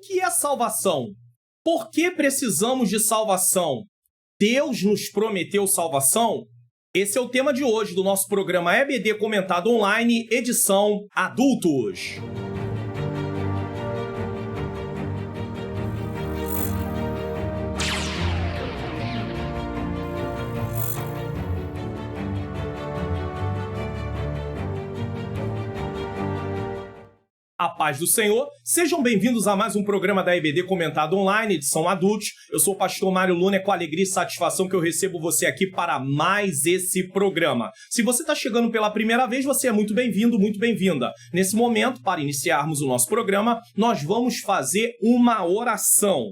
que é salvação? Por que precisamos de salvação? Deus nos prometeu salvação? Esse é o tema de hoje do nosso programa EBD Comentado Online, edição Adultos. A paz do Senhor, sejam bem-vindos a mais um programa da EBD Comentado Online, edição Adultos. Eu sou o pastor Mário Luna, é com alegria e satisfação que eu recebo você aqui para mais esse programa. Se você está chegando pela primeira vez, você é muito bem-vindo, muito bem-vinda. Nesse momento, para iniciarmos o nosso programa, nós vamos fazer uma oração.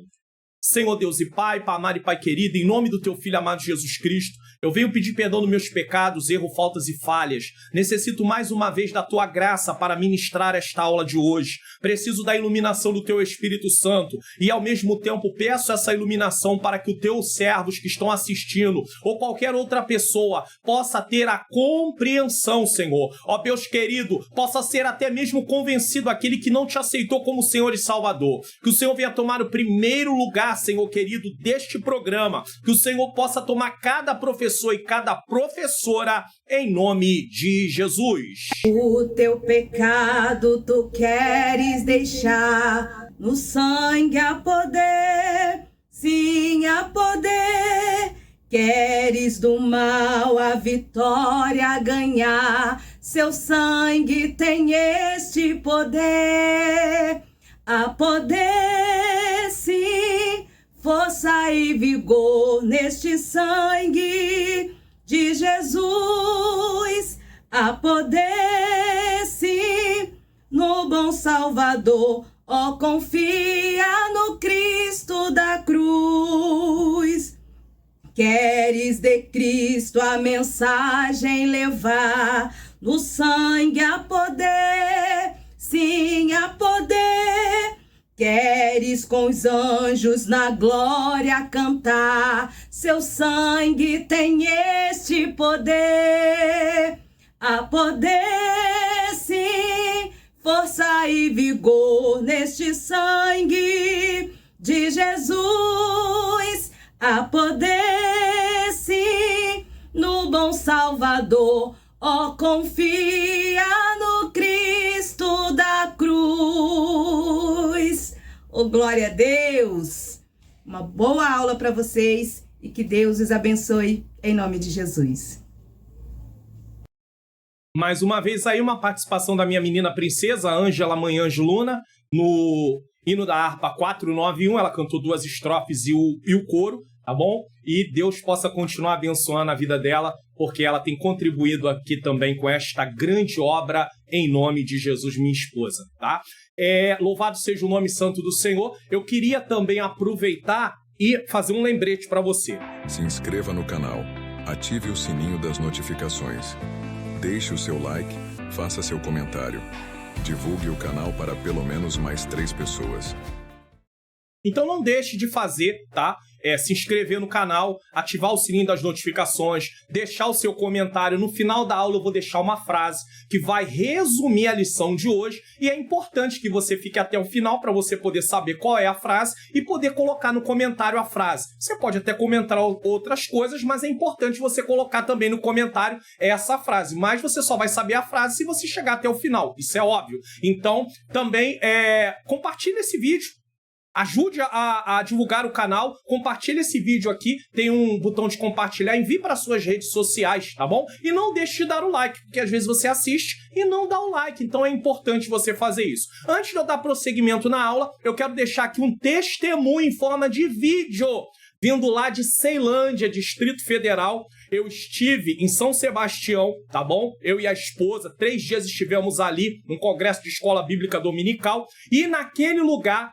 Senhor Deus e Pai, Pai amado e Pai querido, em nome do Teu Filho amado Jesus Cristo, eu venho pedir perdão dos meus pecados, erros, faltas e falhas. Necessito mais uma vez da Tua graça para ministrar esta aula de hoje. Preciso da iluminação do Teu Espírito Santo e, ao mesmo tempo, peço essa iluminação para que os Teus servos que estão assistindo ou qualquer outra pessoa possa ter a compreensão, Senhor. Ó Deus querido, possa ser até mesmo convencido aquele que não Te aceitou como Senhor e Salvador. Que o Senhor venha tomar o primeiro lugar, Senhor querido, deste programa. Que o Senhor possa tomar cada professor e cada professora em nome de Jesus. O teu pecado tu queres deixar, no sangue há poder, sim há poder. Queres do mal a vitória ganhar, seu sangue tem este poder. Há poder, sim, força e vigor neste sangue de Jesus. Há poder, sim, no bom Salvador. Ó, confia no Cristo da cruz. Queres de Cristo a mensagem levar, no sangue há poder, sim, há poder. Queres com os anjos na glória cantar, seu sangue tem este poder. Há poder, sim, força e vigor neste sangue de Jesus. Há poder, sim, no bom Salvador. Ó, confia no Cristo da cruz. Oh, glória a Deus! Uma boa aula para vocês e que Deus os abençoe em nome de Jesus. Mais uma vez aí uma participação da minha menina princesa, Ângela Manhãs Luna, no hino da harpa 491. Ela cantou 2 estrofes e o coro, tá bom? E Deus possa continuar abençoando a vida dela, porque ela tem contribuído aqui também com esta grande obra em nome de Jesus, minha esposa, tá? Louvado seja o nome santo do Senhor. Eu queria também aproveitar e fazer um lembrete para você. Se inscreva no canal, ative o sininho das notificações, deixe o seu like, faça seu comentário, divulgue o canal para pelo menos mais 3 pessoas. Então não deixe de fazer, tá? Se inscrever no canal, ativar o sininho das notificações, deixar o seu comentário. No final da aula eu vou deixar uma frase que vai resumir a lição de hoje e é importante que você fique até o final para você poder saber qual é a frase e poder colocar no comentário a frase. Você pode até comentar outras coisas, mas é importante você colocar também no comentário essa frase. Mas você só vai saber a frase se você chegar até o final, isso é óbvio. Então também compartilhe esse vídeo. Ajude a divulgar o canal, compartilhe esse vídeo aqui, tem um botão de compartilhar, envie para suas redes sociais, tá bom? E não deixe de dar o like, porque às vezes você assiste e não dá o like, então é importante você fazer isso. Antes de eu dar prosseguimento na aula, eu quero deixar aqui um testemunho em forma de vídeo, vindo lá de Ceilândia, Distrito Federal. Eu estive em São Sebastião, tá bom? Eu e a esposa, 3 dias estivemos ali, num congresso de escola bíblica dominical, e naquele lugar,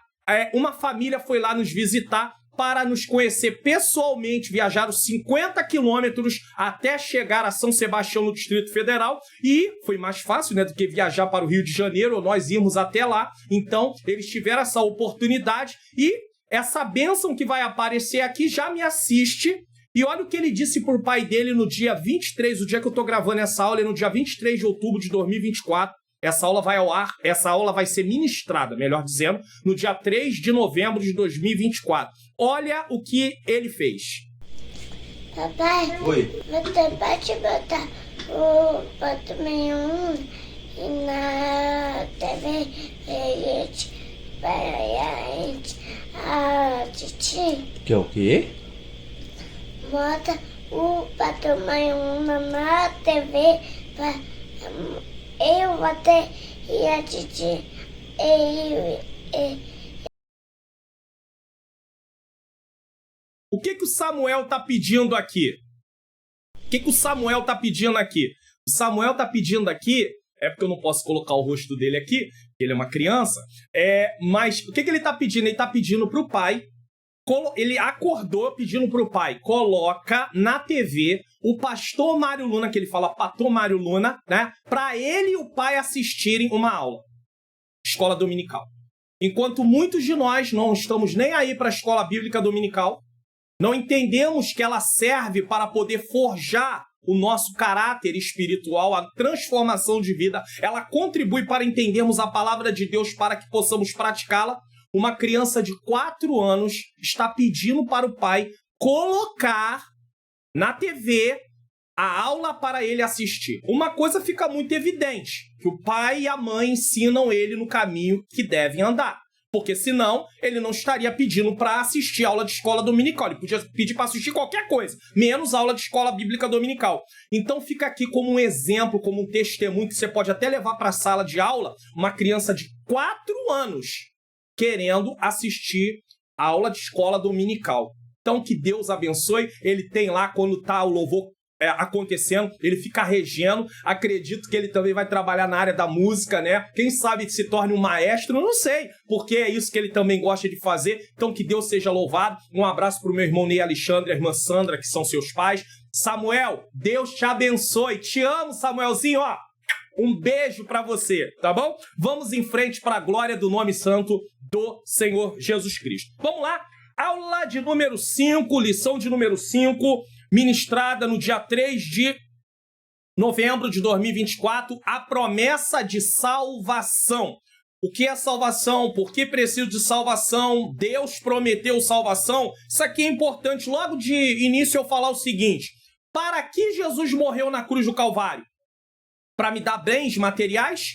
uma família foi lá nos visitar para nos conhecer pessoalmente. Viajaram 50 quilômetros até chegar a São Sebastião, no Distrito Federal, e foi mais fácil, né, do que viajar para o Rio de Janeiro, nós íamos até lá. Então, eles tiveram essa oportunidade e essa bênção que vai aparecer aqui já me assiste. E olha o que ele disse por pai dele no dia 23, o dia que eu tô gravando essa aula, é no dia 23 de outubro de 2024. essa aula vai ao ar, essa aula vai ser ministrada, melhor dizendo, no dia 3 de novembro de 2024. Olha o que ele fez. Papai, Oi. você pode botar o Pato Nenhum na TV para a gente assistir? Que é o quê? Bota o Pato Nenhum na TV para eu bater e assistir. O que o Samuel tá pedindo aqui? O que o Samuel tá pedindo aqui? O Samuel tá pedindo aqui, é porque eu não posso colocar o rosto dele aqui, porque ele é uma criança, mas o que ele tá pedindo? Ele tá pedindo pro pai, ele acordou pedindo pro pai, coloca na TV o pastor Mário Luna, que ele fala pastor Mário Luna, né? Pra ele e o pai assistirem uma aula. Escola dominical. Enquanto muitos de nós não estamos nem aí para a escola bíblica dominical, não entendemos que ela serve para poder forjar o nosso caráter espiritual, a transformação de vida. Ela contribui para entendermos a palavra de Deus para que possamos praticá-la. Uma criança de 4 anos está pedindo para o pai colocar na TV a aula para ele assistir. Uma coisa fica muito evidente, que o pai e a mãe ensinam ele no caminho que devem andar. Porque senão ele não estaria pedindo para assistir aula de escola dominical. Ele podia pedir para assistir qualquer coisa, menos aula de escola bíblica dominical. Então fica aqui como um exemplo, como um testemunho que você pode até levar para a sala de aula uma criança de 4 anos querendo assistir aula de escola dominical. Então que Deus abençoe. Ele tem lá, quando tá o louvor acontecendo, ele fica regendo. Acredito que ele também vai trabalhar na área da música, né? Quem sabe se torne um maestro, não sei, porque é isso que ele também gosta de fazer. Então que Deus seja louvado. Um abraço pro meu irmão Ney Alexandre e a irmã Sandra, que são seus pais. Samuel, Deus te abençoe. Te amo, Samuelzinho, ó. Um beijo pra você, tá bom? Vamos em frente para a glória do nome santo do Senhor Jesus Cristo. Vamos lá? Aula de número 5, lição de número 5, ministrada no dia 3 de novembro de 2024, a promessa de salvação. O que é salvação? Por que preciso de salvação? Deus prometeu salvação? Isso aqui é importante. Logo de início eu falar o seguinte: para que Jesus morreu na cruz do Calvário? Para me dar bens materiais?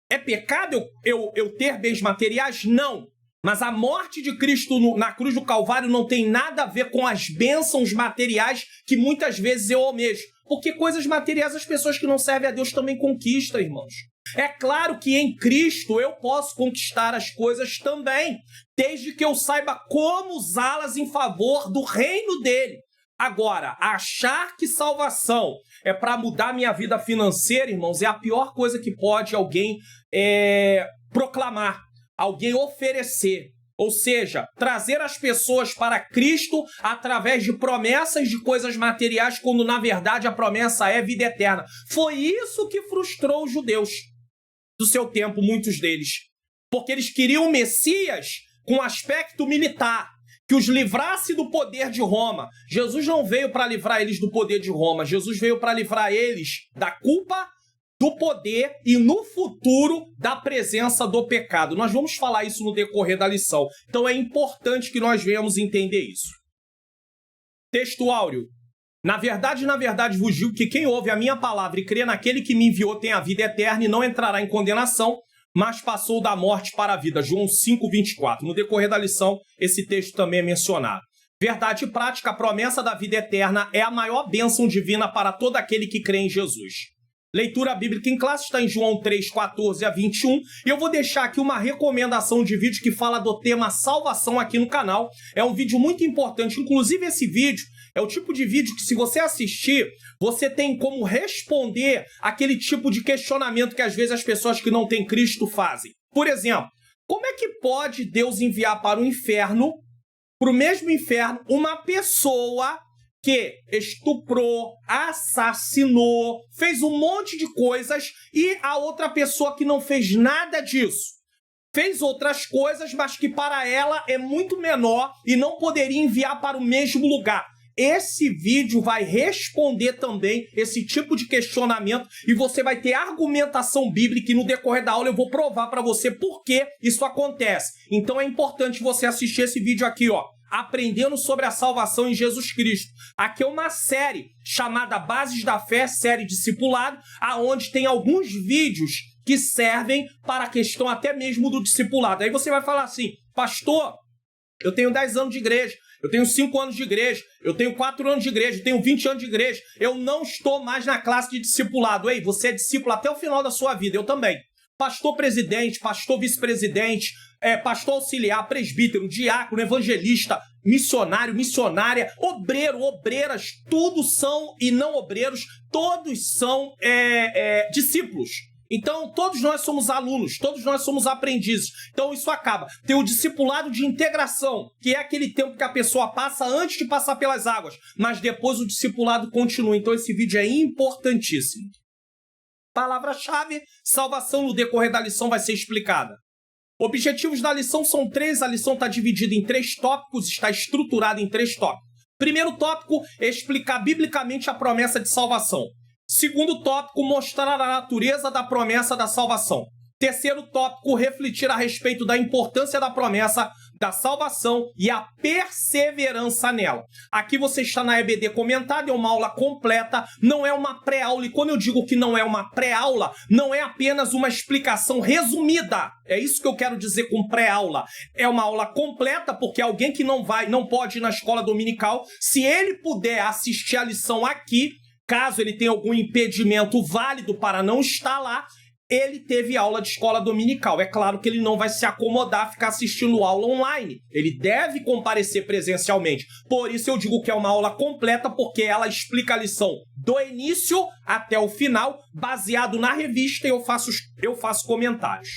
É pecado eu ter bens materiais? Não. Mas a morte de Cristo na cruz do Calvário não tem nada a ver com as bênçãos materiais que muitas vezes eu almejo. Porque coisas materiais as pessoas que não servem a Deus também conquistam, irmãos. É claro que em Cristo eu posso conquistar as coisas também, desde que eu saiba como usá-las em favor do reino dele. Agora, achar que salvação é para mudar minha vida financeira, irmãos, é a pior coisa que pode alguém proclamar, alguém oferecer. Ou seja, trazer as pessoas para Cristo através de promessas de coisas materiais, quando na verdade a promessa é vida eterna. Foi isso que frustrou os judeus do seu tempo, muitos deles. Porque eles queriam um Messias com aspecto militar, que os livrasse do poder de Roma. Jesus não veio para livrar eles do poder de Roma. Jesus veio para livrar eles da culpa, do poder e, no futuro, da presença do pecado. Nós vamos falar isso no decorrer da lição. Então é importante que nós venhamos entender isso. Texto áureo. Na verdade, vos digo que quem ouve a minha palavra e crê naquele que me enviou tem a vida eterna e não entrará em condenação, mas passou da morte para a vida. João 5:24. No decorrer da lição, esse texto também é mencionado. Verdade prática, a promessa da vida eterna é a maior bênção divina para todo aquele que crê em Jesus. Leitura bíblica em classe está em João 3:14-21. E eu vou deixar aqui uma recomendação de vídeo que fala do tema salvação aqui no canal. É um vídeo muito importante. Inclusive, esse vídeo é o tipo de vídeo que, se você assistir, você tem como responder aquele tipo de questionamento que às vezes as pessoas que não têm Cristo fazem. Por exemplo, como é que pode Deus enviar para o inferno, para o mesmo inferno, uma pessoa que estuprou, assassinou, fez um monte de coisas, e a outra pessoa que não fez nada disso fez outras coisas, mas que para ela é muito menor e não poderia enviar para o mesmo lugar? esse vídeo vai responder também esse tipo de questionamento e você vai ter argumentação bíblica e no decorrer da aula eu vou provar para você por que isso acontece. Então é importante você assistir esse vídeo aqui, ó, aprendendo sobre a salvação em Jesus Cristo. Aqui é uma série chamada Bases da Fé, série discipulado, aonde tem alguns vídeos que servem para a questão até mesmo do discipulado. Aí você vai falar assim, pastor, eu tenho 10 anos de igreja, eu tenho 5 anos de igreja, eu tenho 4 anos de igreja, eu tenho 20 anos de igreja, eu não estou mais na classe de discipulado. Ei, você é discípulo até o final da sua vida, eu também. Pastor presidente, pastor vice-presidente, pastor auxiliar, presbítero, diácono, evangelista, missionário, missionária, obreiro, obreiras, todos são, e não obreiros, todos são discípulos. Então, todos nós somos alunos, todos nós somos aprendizes. Então, isso acaba. Tem o discipulado de integração, que é aquele tempo que a pessoa passa antes de passar pelas águas, mas depois o discipulado continua. Então, esse vídeo é importantíssimo. Palavra-chave, salvação no decorrer da lição vai ser explicada. Objetivos da lição são 3, a lição está dividida em 3 tópicos, está estruturada em 3 tópicos. Primeiro tópico é explicar biblicamente a promessa de salvação. Segundo tópico, mostrar a natureza da promessa da salvação. Terceiro tópico, refletir a respeito da importância da promessa da salvação e a perseverança nela. Aqui você está na EBD comentada, é uma aula completa, não é uma pré-aula. E quando eu digo que não é uma pré-aula, não é apenas uma explicação resumida. É isso que eu quero dizer com pré-aula. É uma aula completa, porque alguém que não pode ir na escola dominical, se ele puder assistir a lição aqui, caso ele tenha algum impedimento válido para não estar lá, ele teve aula de escola dominical. É claro que ele não vai se acomodar a ficar assistindo aula online. Ele deve comparecer presencialmente. Por isso eu digo que é uma aula completa, porque ela explica a lição do início até o final, baseado na revista, e eu faço comentários.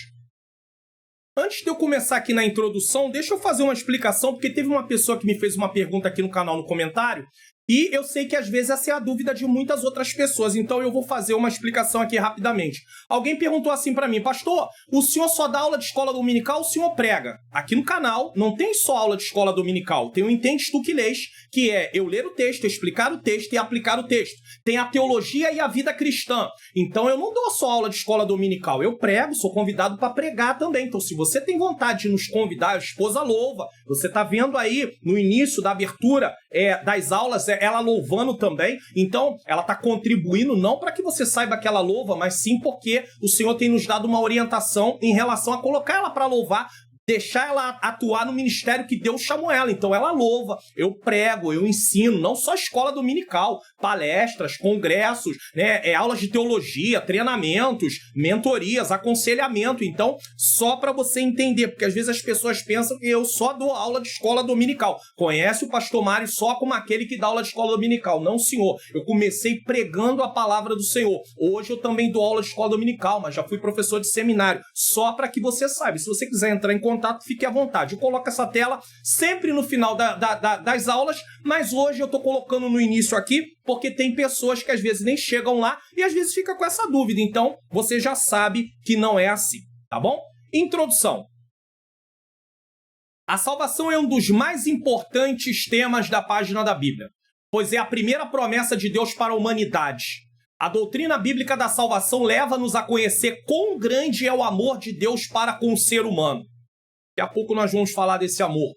Antes de eu começar aqui na introdução, deixa eu fazer uma explicação, porque teve uma pessoa que me fez uma pergunta aqui no canal no comentário, e eu sei que às vezes essa é a dúvida de muitas outras pessoas, então eu vou fazer uma explicação aqui rapidamente. Alguém perguntou assim pra mim, pastor, o senhor só dá aula de escola dominical ou o senhor prega? Aqui no canal não tem só aula de escola dominical, tem o Entendes Tu Que Lês, que é eu ler o texto, explicar o texto e aplicar o texto. Tem a teologia e a vida cristã. Então eu não dou só aula de escola dominical, eu prego, sou convidado para pregar também. Então se você tem vontade de nos convidar, a esposa louva, você tá vendo aí no início da abertura das aulas, ela louvando também, então ela está contribuindo não para que você saiba que ela louva, mas sim porque o Senhor tem nos dado uma orientação em relação a colocar ela para louvar, deixar ela atuar no ministério que Deus chamou ela. Então ela louva, eu prego, eu ensino, não só escola dominical, palestras, congressos, aulas de teologia, treinamentos, mentorias, aconselhamento. Então, só para você entender, porque às vezes as pessoas pensam que eu só dou aula de escola dominical. Conhece o pastor Mário só como aquele que dá aula de escola dominical. Não, senhor. Eu comecei pregando a palavra do Senhor. Hoje eu também dou aula de escola dominical, mas já fui professor de seminário. Só para que você saiba. Se você quiser entrar em contato, fique à vontade. Eu coloco essa tela sempre no final das aulas, mas hoje eu estou colocando no início aqui, porque tem pessoas que às vezes nem chegam lá e às vezes fica com essa dúvida. Então, você já sabe que não é assim, tá bom? Introdução. A salvação é um dos mais importantes temas da página da Bíblia, pois é a primeira promessa de Deus para a humanidade. A doutrina bíblica da salvação leva-nos a conhecer quão grande é o amor de Deus para com o ser humano. Daqui a pouco nós vamos falar desse amor.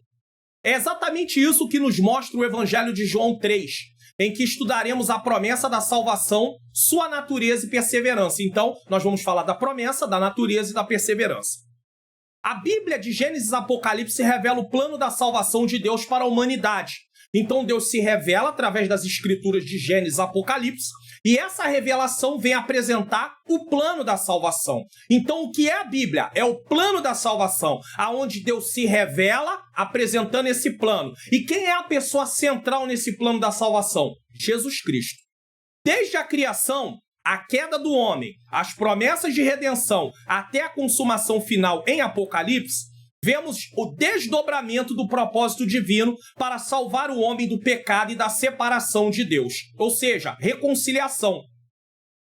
É exatamente isso que nos mostra o Evangelho de João 3, em que estudaremos a promessa da salvação, sua natureza e perseverança. Então, nós vamos falar da promessa, da natureza e da perseverança. A Bíblia de Gênesis e Apocalipse revela o plano da salvação de Deus para a humanidade. Então, Deus se revela através das escrituras de Gênesis e Apocalipse, e essa revelação vem apresentar o plano da salvação. Então, o que é a Bíblia? É o plano da salvação, aonde Deus se revela apresentando esse plano. E quem é a pessoa central nesse plano da salvação? Jesus Cristo. Desde a criação, a queda do homem, as promessas de redenção, até a consumação final em Apocalipse, vemos o desdobramento do propósito divino para salvar o homem do pecado e da separação de Deus. Ou seja, reconciliação.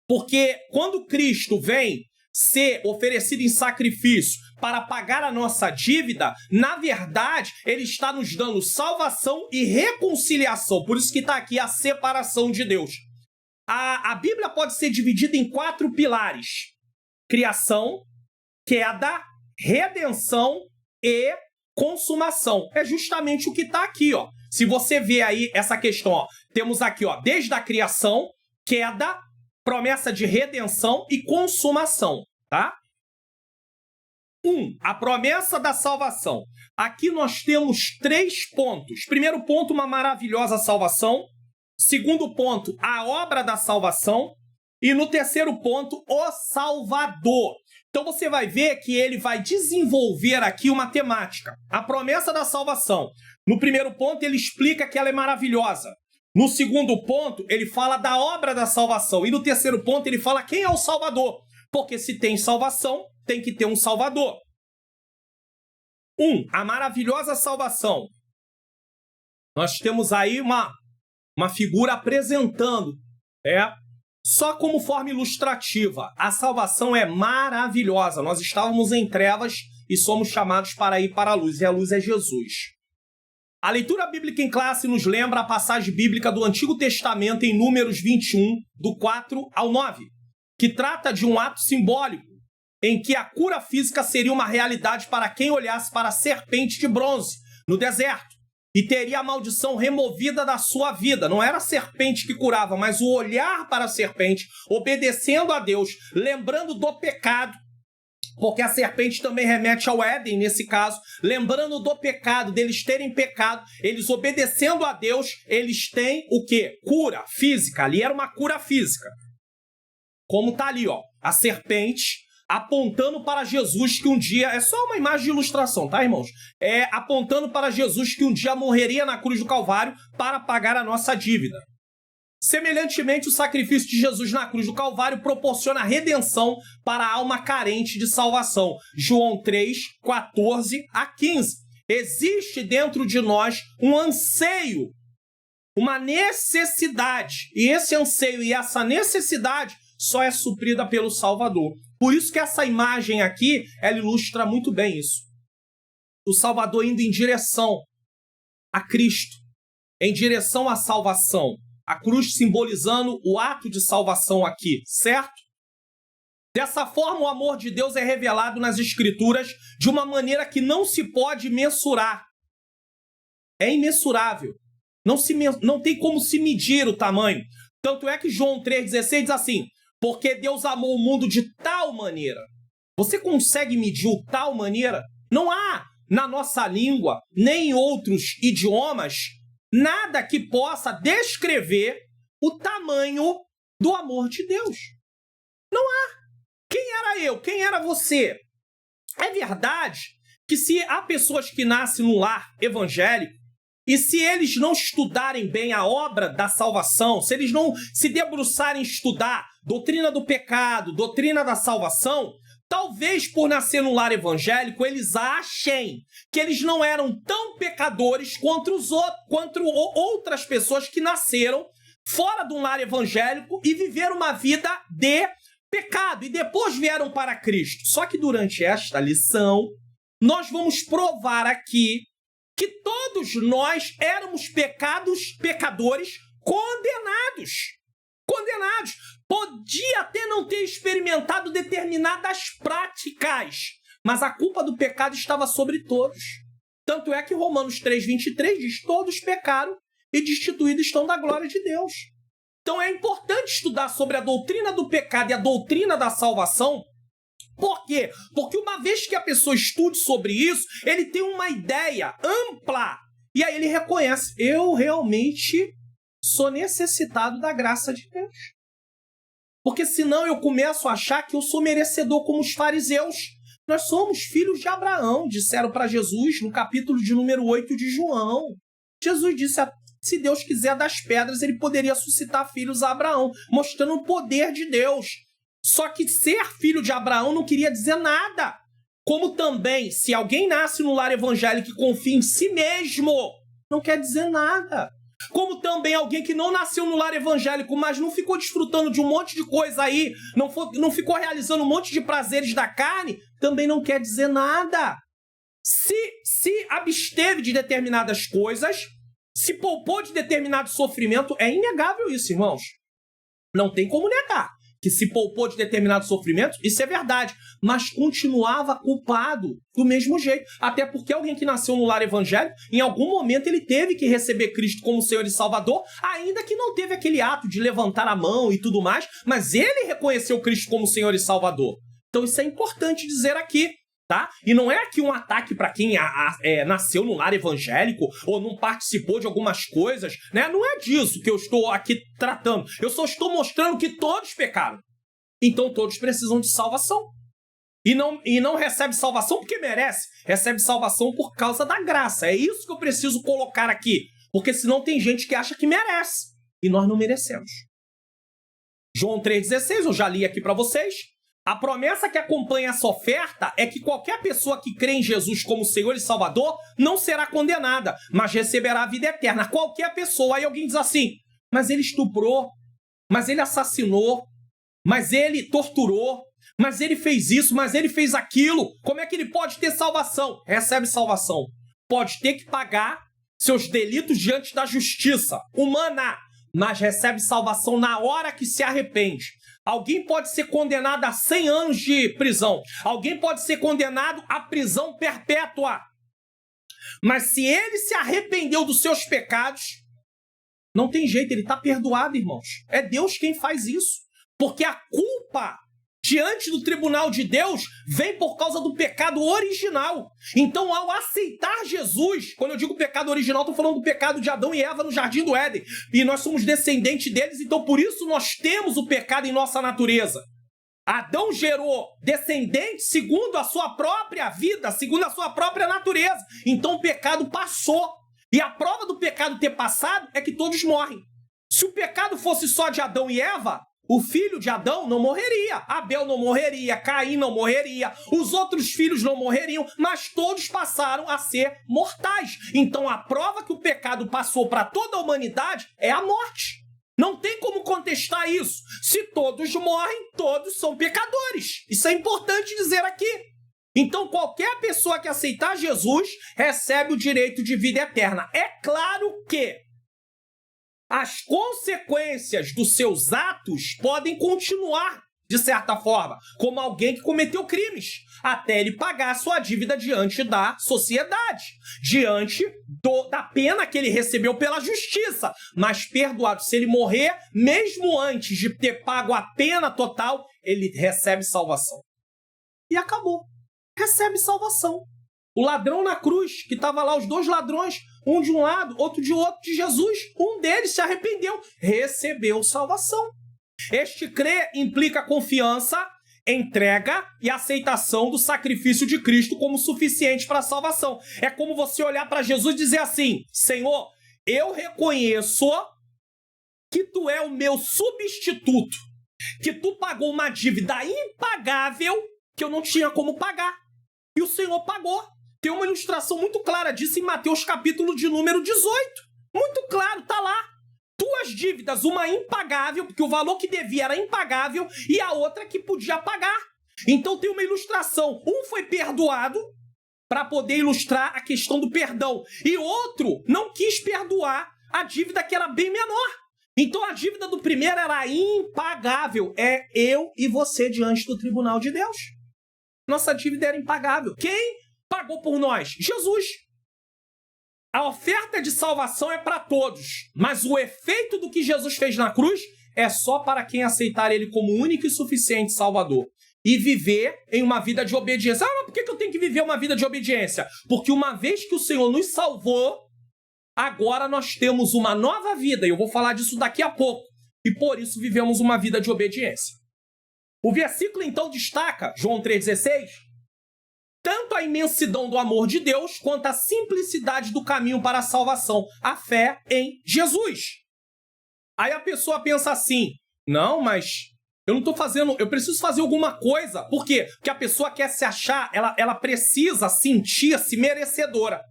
Porque quando Cristo vem, ser oferecido em sacrifício para pagar a nossa dívida, na verdade, ele está nos dando salvação e reconciliação. Por isso que está aqui a separação de Deus. A Bíblia pode ser dividida em 4 pilares: criação, queda, redenção e consumação. É justamente o que está aqui, ó. Se você vê aí essa questão, ó, temos aqui, ó, desde a criação, queda, promessa de redenção e consumação, tá? 1. A promessa da salvação. Aqui nós temos 3 pontos. Primeiro ponto, uma maravilhosa salvação. Segundo ponto, a obra da salvação. E no terceiro ponto, o Salvador. Então você vai ver que ele vai desenvolver aqui uma temática. A promessa da salvação. No primeiro ponto, ele explica que ela é maravilhosa. No segundo ponto, ele fala da obra da salvação. E no terceiro ponto, ele fala quem é o Salvador. Porque se tem salvação, tem que ter um Salvador. 1. A maravilhosa salvação. Nós temos aí uma figura apresentando, só como forma ilustrativa. A salvação é maravilhosa. Nós estávamos em trevas e somos chamados para ir para a luz. E a luz é Jesus. A leitura bíblica em classe nos lembra a passagem bíblica do Antigo Testamento em Números 21, do 4 ao 9, que trata de um ato simbólico em que a cura física seria uma realidade para quem olhasse para a serpente de bronze no deserto e teria a maldição removida da sua vida. Não era a serpente que curava, mas o olhar para a serpente, obedecendo a Deus, lembrando do pecado, porque a serpente também remete ao Éden, nesse caso, lembrando do pecado, deles terem pecado, eles obedecendo a Deus, eles têm o quê? Cura física. Ali era uma cura física. Como tá ali, ó, a serpente apontando para Jesus que um dia... É só uma imagem de ilustração, tá, irmãos? Apontando para Jesus que um dia morreria na cruz do Calvário para pagar a nossa dívida. Semelhantemente, o sacrifício de Jesus na cruz do Calvário proporciona redenção para a alma carente de salvação. João 3, 14 a 15. Existe dentro de nós um anseio, uma necessidade. E esse anseio e essa necessidade só é suprida pelo Salvador. Por isso que essa imagem aqui, ela ilustra muito bem isso. O Salvador indo em direção a Cristo, em direção à salvação. A cruz simbolizando o ato de salvação aqui, certo? Dessa forma, o amor de Deus é revelado nas Escrituras de uma maneira que não se pode mensurar. É imensurável. Não tem como se medir o tamanho. Tanto é que João 3,16 diz assim: porque Deus amou o mundo de tal maneira. Você consegue medir o tal maneira? Não há na nossa língua, nem em outros idiomas, nada que possa descrever o tamanho do amor de Deus. Não há. Quem era eu? Quem era você? É verdade que se há pessoas que nascem no lar evangélico, e se eles não estudarem bem a obra da salvação, se eles não se debruçarem em estudar doutrina do pecado, doutrina da salvação, talvez por nascer no lar evangélico, eles achem que eles não eram tão pecadores quanto outras pessoas que nasceram fora de um lar evangélico e viveram uma vida de pecado e depois vieram para Cristo. Só que durante esta lição, nós vamos provar aqui que todos nós éramos pecadores condenados. Condenados. Podia até não ter experimentado determinadas práticas, mas a culpa do pecado estava sobre todos. Tanto é que Romanos 3,23 diz: todos pecaram e destituídos estão da glória de Deus. Então é importante estudar sobre a doutrina do pecado e a doutrina da salvação. Por quê? Porque uma vez que a pessoa estude sobre isso, ele tem uma ideia ampla. E aí ele reconhece: eu realmente sou necessitado da graça de Deus. Porque senão eu começo a achar que eu sou merecedor como os fariseus. Nós somos filhos de Abraão, disseram para Jesus no capítulo de número 8 de João. Jesus disse: se Deus quiser das pedras, ele poderia suscitar filhos a Abraão, mostrando o poder de Deus. Só que ser filho de Abraão não queria dizer nada. Como também, se alguém nasce no lar evangélico e confia em si mesmo, não quer dizer nada. como também alguém que não nasceu no lar evangélico, mas não ficou desfrutando de um monte de coisa aí, não ficou realizando um monte de prazeres da carne, também não quer dizer nada. Se absteve de determinadas coisas, se poupou de determinado sofrimento, é inegável isso, irmãos. Não tem como negar que se poupou de determinado sofrimento, isso é verdade, mas continuava culpado do mesmo jeito. Até porque alguém que nasceu no lar evangélico, em algum momento ele teve que receber Cristo como Senhor e Salvador, ainda que não teve aquele ato de levantar a mão e tudo mais, mas ele reconheceu Cristo como Senhor e Salvador. Então isso é importante dizer aqui. Tá? E não é aqui um ataque para quem nasceu no lar evangélico ou não participou de algumas coisas, né? Não é disso que eu estou aqui tratando. Eu só estou mostrando que todos pecaram. Então todos precisam de salvação. E não recebe salvação porque merece. Recebe salvação por causa da graça. É isso que eu preciso colocar aqui. Porque senão tem gente que acha que merece. E nós não merecemos. João 3,16, eu já li aqui para vocês. A promessa que acompanha essa oferta é que qualquer pessoa que crê em Jesus como Senhor e Salvador não será condenada, mas receberá a vida eterna. Qualquer pessoa. Aí alguém diz assim, mas ele estuprou, mas ele assassinou, mas ele torturou, mas ele fez isso, mas ele fez aquilo. Como é que ele pode ter salvação? Recebe salvação. Pode ter que pagar seus delitos diante da justiça humana, mas recebe salvação na hora que se arrepende. Alguém pode ser condenado a 100 anos de prisão. Alguém pode ser condenado à prisão perpétua. Mas se ele se arrependeu dos seus pecados, não tem jeito, ele está perdoado, irmãos. É Deus quem faz isso. Porque a culpa diante do tribunal de Deus vem por causa do pecado original. Então, ao aceitar Jesus, quando eu digo pecado original, estou falando do pecado de Adão e Eva no Jardim do Éden. E nós somos descendentes deles, então por isso nós temos o pecado em nossa natureza. Adão gerou descendentes segundo a sua própria vida, segundo a sua própria natureza. Então o pecado passou. E a prova do pecado ter passado é que todos morrem. Se o pecado fosse só de Adão e Eva, o filho de Adão não morreria, Abel não morreria, Caim não morreria, os outros filhos não morreriam, mas todos passaram a ser mortais. Então a prova que o pecado passou para toda a humanidade é a morte. Não tem como contestar isso. Se todos morrem, todos são pecadores. Isso é importante dizer aqui. Então qualquer pessoa que aceitar Jesus recebe o direito de vida eterna. É claro que as consequências dos seus atos podem continuar, de certa forma, como alguém que cometeu crimes, até ele pagar a sua dívida diante da sociedade, diante da pena que ele recebeu pela justiça. Mas perdoado, se ele morrer, mesmo antes de ter pago a pena total, ele recebe salvação. E acabou. Recebe salvação. O ladrão na cruz, que estava lá, os dois ladrões, um de um lado, outro de outro, de Jesus, um deles se arrependeu, recebeu salvação. Este crer implica confiança, entrega e aceitação do sacrifício de Cristo como suficiente para a salvação. É como você olhar para Jesus e dizer assim, Senhor, eu reconheço que tu é o meu substituto, que tu pagou uma dívida impagável que eu não tinha como pagar. E o Senhor pagou. Tem uma ilustração muito clara disso em Mateus capítulo de número 18. Muito claro, tá lá. Duas dívidas, uma impagável, porque o valor que devia era impagável, e a outra que podia pagar. Então tem uma ilustração. Um foi perdoado para poder ilustrar a questão do perdão. E outro não quis perdoar a dívida que era bem menor. Então a dívida do primeiro era impagável. É eu e você diante do tribunal de Deus. Nossa dívida era impagável. Quem pagou por nós? Jesus. A oferta de salvação é para todos, mas o efeito do que Jesus fez na cruz é só para quem aceitar ele como único e suficiente Salvador e viver em uma vida de obediência. Ah, mas por que eu tenho que viver uma vida de obediência? Porque uma vez que o Senhor nos salvou, agora nós temos uma nova vida, e eu vou falar disso daqui a pouco, e por isso vivemos uma vida de obediência. O versículo então destaca, João 3,16, tanto a imensidão do amor de Deus, quanto a simplicidade do caminho para a salvação, a fé em Jesus. Aí a pessoa pensa assim, não, mas eu não estou fazendo, eu preciso fazer alguma coisa. Por quê? Porque a pessoa quer se achar, ela precisa sentir-se merecedora.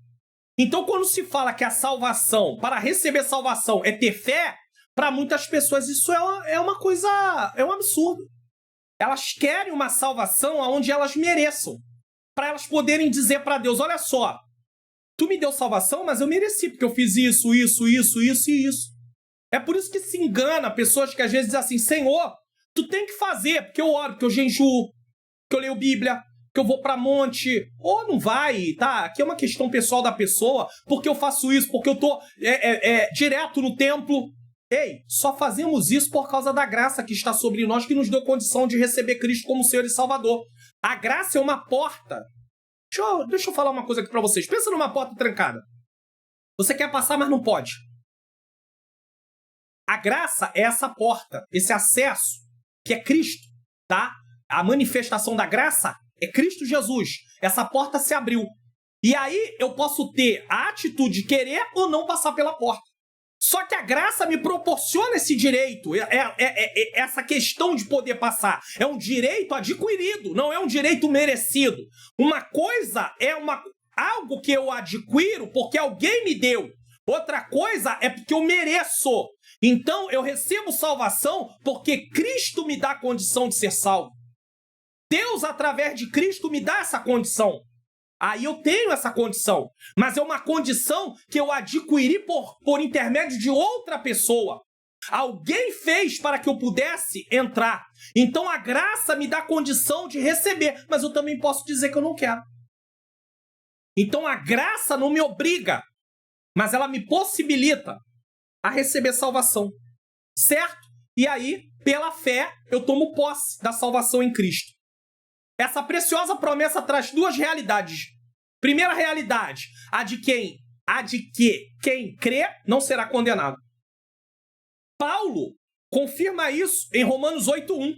Então, quando se fala que a salvação, para receber salvação, é ter fé, para muitas pessoas isso é uma coisa, é um absurdo. Elas querem uma salvação onde elas mereçam, para elas poderem dizer para Deus, olha só, tu me deu salvação, mas eu mereci, porque eu fiz isso. É por isso que se engana pessoas que às vezes dizem assim, Senhor, tu tem que fazer, porque eu oro, porque eu jejuo, porque eu leio Bíblia, que eu vou pra monte, ou não vai, tá? Aqui é uma questão pessoal da pessoa, porque eu faço isso, porque eu tô direto no templo. Ei, só fazemos isso por causa da graça que está sobre nós, que nos deu condição de receber Cristo como Senhor e Salvador. A graça é uma porta. Deixa eu falar uma coisa aqui pra vocês. Pensa numa porta trancada. Você quer passar, mas não pode. A graça é essa porta, esse acesso, que é Cristo, tá? A manifestação da graça é Cristo Jesus. Essa porta se abriu. E aí eu posso ter a atitude de querer ou não passar pela porta. Só que a graça me proporciona esse direito, essa questão de poder passar. É um direito adquirido, não é um direito merecido. Uma coisa é algo que eu adquiro porque alguém me deu. Outra coisa é porque eu mereço. Então eu recebo salvação porque Cristo me dá a condição de ser salvo. Deus, através de Cristo, me dá essa condição. Aí eu tenho essa condição. Mas é uma condição que eu adquiri por intermédio de outra pessoa. Alguém fez para que eu pudesse entrar. Então a graça me dá a condição de receber. Mas eu também posso dizer que eu não quero. Então a graça não me obriga. Mas ela me possibilita a receber salvação. Certo? E aí, pela fé, eu tomo posse da salvação em Cristo. Essa preciosa promessa traz duas realidades. Primeira realidade, a de que quem crê não será condenado. Paulo confirma isso em Romanos 8:1.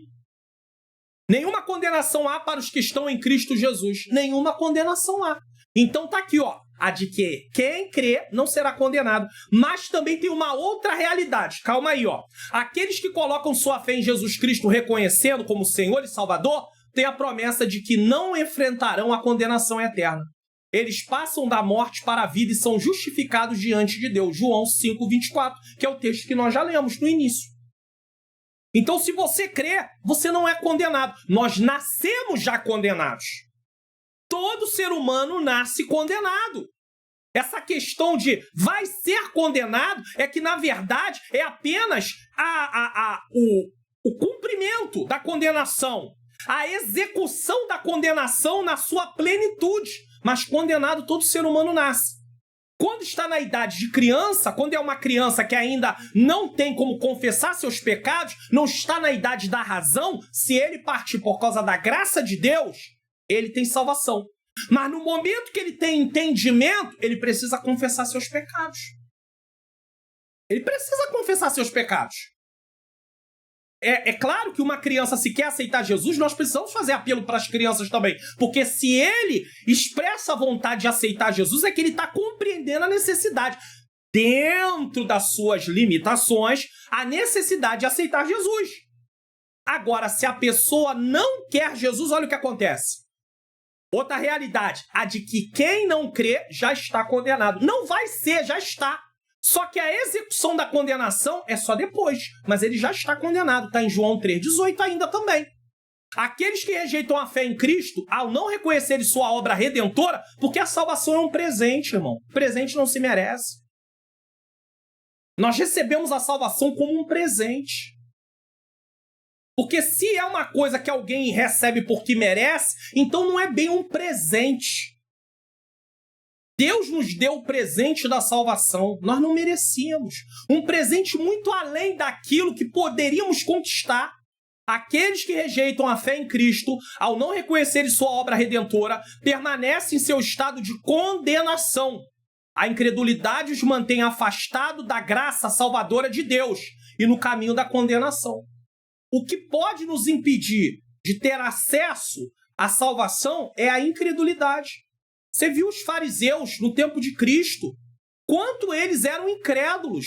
Nenhuma condenação há para os que estão em Cristo Jesus. Nenhuma condenação há. Então tá aqui, ó. A de que quem crê não será condenado. Mas também tem uma outra realidade. Calma aí, ó. Aqueles que colocam sua fé em Jesus Cristo, reconhecendo como Senhor e Salvador, tem a promessa de que não enfrentarão a condenação eterna. Eles passam da morte para a vida e são justificados diante de Deus. João 5:24, que é o texto que nós já lemos no início. Então, se você crê, você não é condenado. Nós nascemos já condenados. Todo ser humano nasce condenado. Essa questão de vai ser condenado é que, na verdade, é apenas o cumprimento da condenação. A execução da condenação na sua plenitude. Mas condenado todo ser humano nasce. Quando está na idade de criança, quando é uma criança que ainda não tem como confessar seus pecados, não está na idade da razão, se ele partir por causa da graça de Deus, ele tem salvação. Mas no momento que ele tem entendimento, ele precisa confessar seus pecados. Ele precisa confessar seus pecados. É claro que uma criança, se quer aceitar Jesus, nós precisamos fazer apelo para as crianças também. Porque se ele expressa a vontade de aceitar Jesus, é que ele está compreendendo a necessidade, dentro das suas limitações, a necessidade de aceitar Jesus. Agora, se a pessoa não quer Jesus, olha o que acontece. Outra realidade, a de que quem não crê já está condenado. Não vai ser, já está. Só que a execução da condenação é só depois. Mas ele já está condenado. Está em João 3,18 ainda também. Aqueles que rejeitam a fé em Cristo, ao não reconhecerem sua obra redentora, porque a salvação é um presente, irmão. Presente não se merece. Nós recebemos a salvação como um presente. Porque se é uma coisa que alguém recebe porque merece, então não é bem um presente. Deus nos deu o presente da salvação. Nós não merecíamos. Um presente muito além daquilo que poderíamos conquistar. Aqueles que rejeitam a fé em Cristo, ao não reconhecerem sua obra redentora, permanecem em seu estado de condenação. A incredulidade os mantém afastados da graça salvadora de Deus e no caminho da condenação. O que pode nos impedir de ter acesso à salvação é a incredulidade. Você viu os fariseus no tempo de Cristo? Quanto eles eram incrédulos.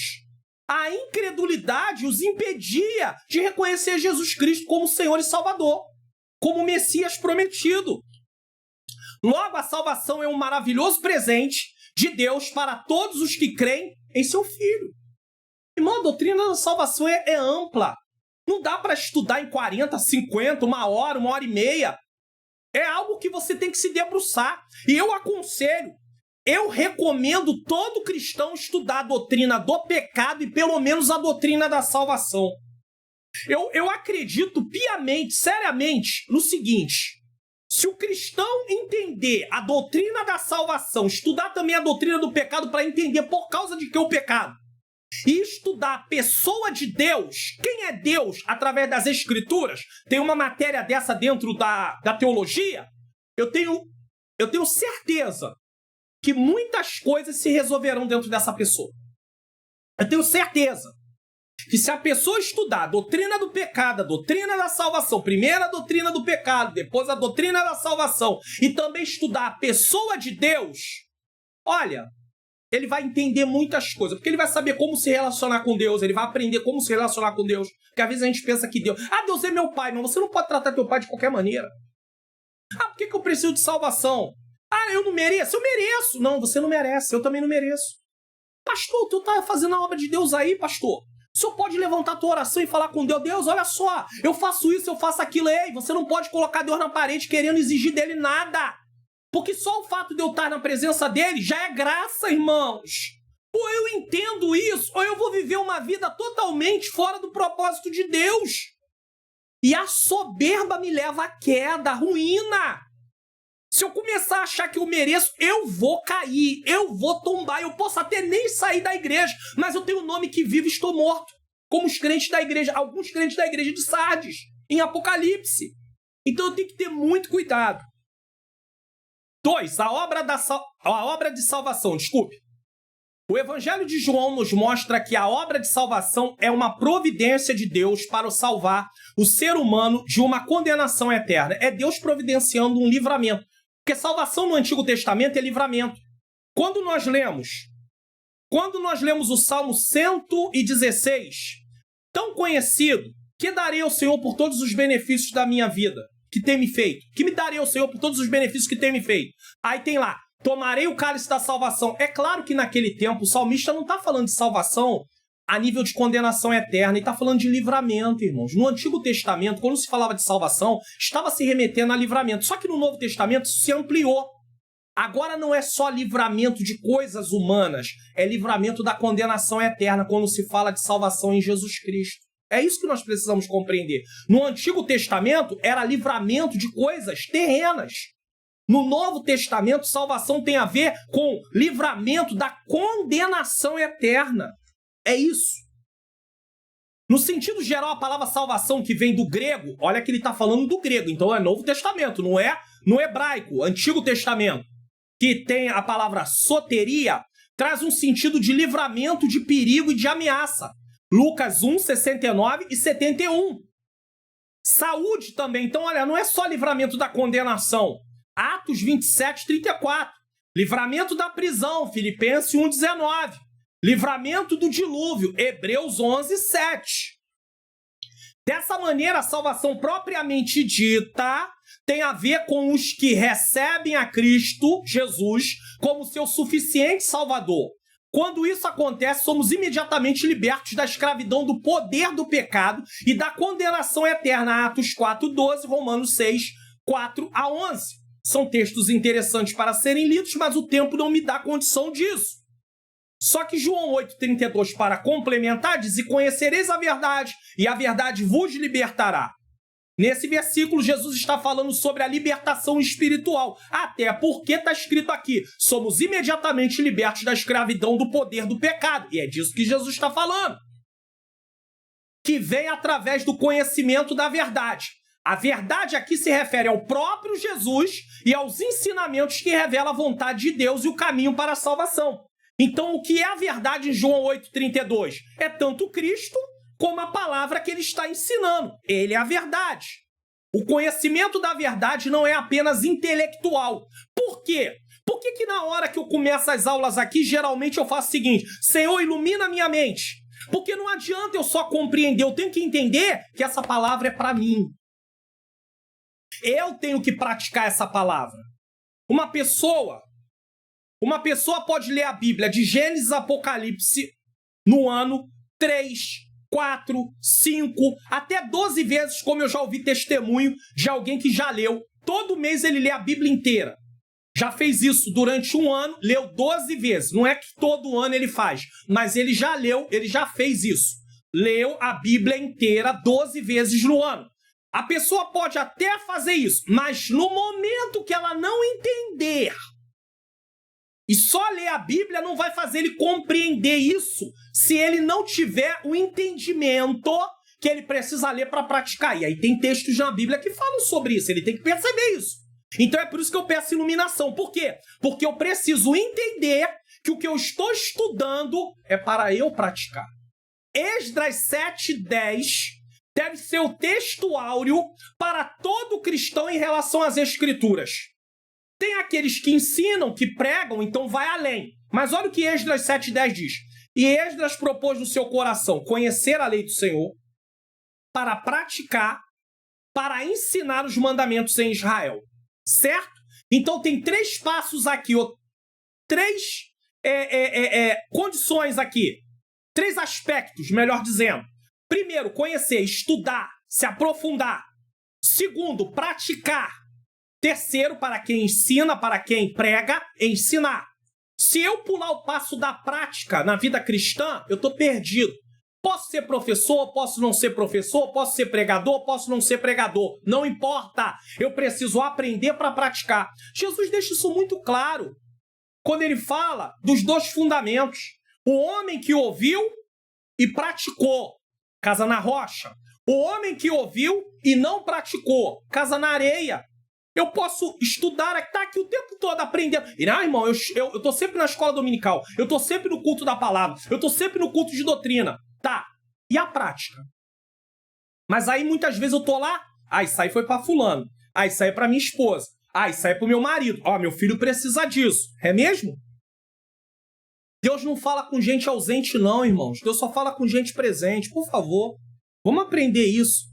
A incredulidade os impedia de reconhecer Jesus Cristo como Senhor e Salvador, como Messias prometido. Logo, a salvação é um maravilhoso presente de Deus para todos os que creem em seu Filho. Irmão, a doutrina da salvação é ampla. Não dá para estudar em 40, 50, 1 hora e meia. É algo que você tem que se debruçar. E eu aconselho, eu recomendo todo cristão estudar a doutrina do pecado e pelo menos a doutrina da salvação. Eu acredito piamente, seriamente, no seguinte: se o cristão entender a doutrina da salvação, estudar também a doutrina do pecado para entender por causa de que o pecado, e estudar a pessoa de Deus, quem é Deus através das Escrituras, tem uma matéria dessa dentro da teologia, eu tenho certeza que muitas coisas se resolverão dentro dessa pessoa. Eu tenho certeza que se a pessoa estudar a doutrina do pecado, a doutrina da salvação, primeiro a doutrina do pecado, depois a doutrina da salvação, e também estudar a pessoa de Deus, olha, ele vai entender muitas coisas, porque ele vai saber como se relacionar com Deus, ele vai aprender como se relacionar com Deus, porque às vezes a gente pensa que Deus é meu pai, mas você não pode tratar teu pai de qualquer maneira. Por que eu preciso de salvação? Eu não mereço? Eu mereço. Não, você não merece, eu também não mereço. Pastor, tu tá fazendo a obra de Deus aí, pastor? O senhor pode levantar a tua oração e falar com Deus: Deus, olha só, eu faço isso, eu faço aquilo. Ei, você não pode colocar Deus na parede querendo exigir dele nada. Porque só o fato de eu estar na presença dele já é graça, irmãos. Ou eu entendo isso, ou eu vou viver uma vida totalmente fora do propósito de Deus. E a soberba me leva à queda, à ruína. Se eu começar a achar que eu mereço, eu vou cair, eu vou tombar, eu posso até nem sair da igreja, mas eu tenho um nome que vive e estou morto. Como os crentes da igreja, alguns crentes da igreja de Sardes, em Apocalipse. Então eu tenho que ter muito cuidado. 2. A obra de salvação, desculpe. O Evangelho de João nos mostra que a obra de salvação é uma providência de Deus para salvar o ser humano de uma condenação eterna. É Deus providenciando um livramento. Porque salvação no Antigo Testamento é livramento. Quando nós lemos o Salmo 116, tão conhecido, que darei ao Senhor por todos os benefícios da minha vida, que tem me feito. Que me darei ao Senhor por todos os benefícios que tem me feito. Aí tem lá, tomarei o cálice da salvação. É claro que naquele tempo o salmista não está falando de salvação a nível de condenação eterna, e está falando de livramento, irmãos. No Antigo Testamento, quando se falava de salvação, estava se remetendo a livramento. Só que no Novo Testamento isso se ampliou. Agora não é só livramento de coisas humanas, é livramento da condenação eterna quando se fala de salvação em Jesus Cristo. É isso que nós precisamos compreender. No Antigo Testamento era livramento de coisas terrenas. No Novo Testamento, salvação tem a ver com livramento da condenação eterna. É isso. No sentido geral, a palavra salvação, que vem do grego, olha que ele está falando do grego, então é Novo Testamento, não é no hebraico, Antigo Testamento, que tem a palavra soteria, traz um sentido de livramento, de perigo e de ameaça. Lucas 1, 69 e 71. Saúde também, então olha, não é só livramento da condenação. Atos 27, 34. Livramento da prisão, Filipenses 1, 19. Livramento do dilúvio, Hebreus 11, 7. Dessa maneira, a salvação propriamente dita tem a ver com os que recebem a Cristo, Jesus, como seu suficiente Salvador. Quando isso acontece, somos imediatamente libertos da escravidão do poder do pecado e da condenação eterna. Atos 4, 12, Romanos 6, 4 a 11. São textos interessantes para serem lidos, mas o tempo não me dá condição disso. Só que João 8,32, para complementar, diz: e conhecereis a verdade, e a verdade vos libertará. Nesse versículo, Jesus está falando sobre a libertação espiritual, até porque está escrito aqui: somos imediatamente libertos da escravidão do poder do pecado. E é disso que Jesus está falando. Que vem através do conhecimento da verdade. A verdade aqui se refere ao próprio Jesus e aos ensinamentos que revelam a vontade de Deus e o caminho para a salvação. Então, o que é a verdade em João 8,32? É tanto Cristo como a palavra que ele está ensinando. Ele é a verdade. O conhecimento da verdade não é apenas intelectual. Por quê? Por que na hora que eu começo as aulas aqui, geralmente eu faço o seguinte: Senhor, ilumina a minha mente. Porque não adianta eu só compreender, eu tenho que entender que essa palavra é para mim. Eu tenho que praticar essa palavra. Uma pessoa Uma pessoa pode ler a Bíblia de Gênesis a Apocalipse no ano 3, 4, 5, até 12 vezes, como eu já ouvi testemunho de alguém que já leu. Todo mês ele lê a Bíblia inteira. Já fez isso durante um ano, leu 12 vezes. Não é que todo ano ele faz, mas ele já leu, ele já fez isso. Leu a Bíblia inteira 12 vezes no ano. A pessoa pode até fazer isso, mas no momento que ela não entender e só ler a Bíblia, não vai fazer ele compreender isso se ele não tiver o entendimento que ele precisa ler para praticar. E aí tem textos na Bíblia que falam sobre isso, ele tem que perceber isso. Então é por isso que eu peço iluminação. Por quê? Porque eu preciso entender que o que eu estou estudando é para eu praticar. Esdras 7:10 deve ser o texto áureo para todo cristão em relação às Escrituras. Tem aqueles que ensinam, que pregam, então vai além. Mas olha o que Esdras 7:10 diz. E Esdras propôs no seu coração conhecer a lei do Senhor, para praticar, para ensinar os mandamentos em Israel. Certo? Então tem 3 passos aqui, 3 condições aqui. 3 aspectos, melhor dizendo. Primeiro, conhecer, estudar, se aprofundar. Segundo, praticar. Terceiro, para quem ensina, para quem prega, ensinar. Se eu pular o passo da prática na vida cristã, eu estou perdido. Posso ser professor, posso não ser professor, posso ser pregador, posso não ser pregador. Não importa. Eu preciso aprender para praticar. Jesus deixa isso muito claro quando ele fala dos 2 fundamentos. O homem que ouviu e praticou, casa na rocha. O homem que ouviu e não praticou, casa na areia. Eu posso estudar, tá aqui o tempo todo aprendendo. E, irmão, eu tô sempre na escola dominical, eu tô sempre no culto da palavra, eu tô sempre no culto de doutrina. Tá, e a prática? Mas aí muitas vezes eu tô lá, isso aí foi pra fulano, isso aí é pra minha esposa, isso aí é pro meu marido, meu filho precisa disso. É mesmo? Deus não fala com gente ausente não, irmãos. Deus só fala com gente presente. Por favor, vamos aprender isso.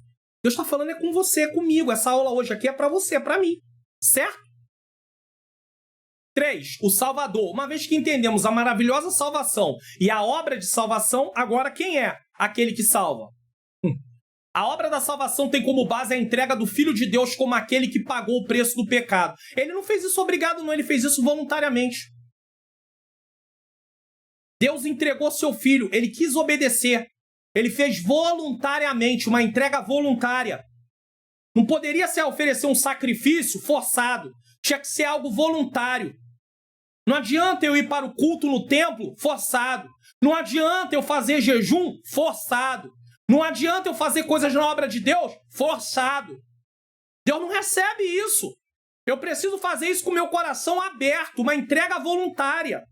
Deus está falando com você, comigo. Essa aula hoje aqui é para você, é para mim. Certo? 3. O Salvador. Uma vez que entendemos a maravilhosa salvação e a obra de salvação, agora quem é aquele que salva? A obra da salvação tem como base a entrega do Filho de Deus como aquele que pagou o preço do pecado. Ele não fez isso obrigado, não. Ele fez isso voluntariamente. Deus entregou seu Filho. Ele quis obedecer. Ele fez voluntariamente, uma entrega voluntária. Não poderia se oferecer um sacrifício forçado. Tinha que ser algo voluntário. Não adianta eu ir para o culto no templo forçado. Não adianta eu fazer jejum forçado. Não adianta eu fazer coisas na obra de Deus forçado. Deus não recebe isso. Eu preciso fazer isso com o meu coração aberto, uma entrega voluntária.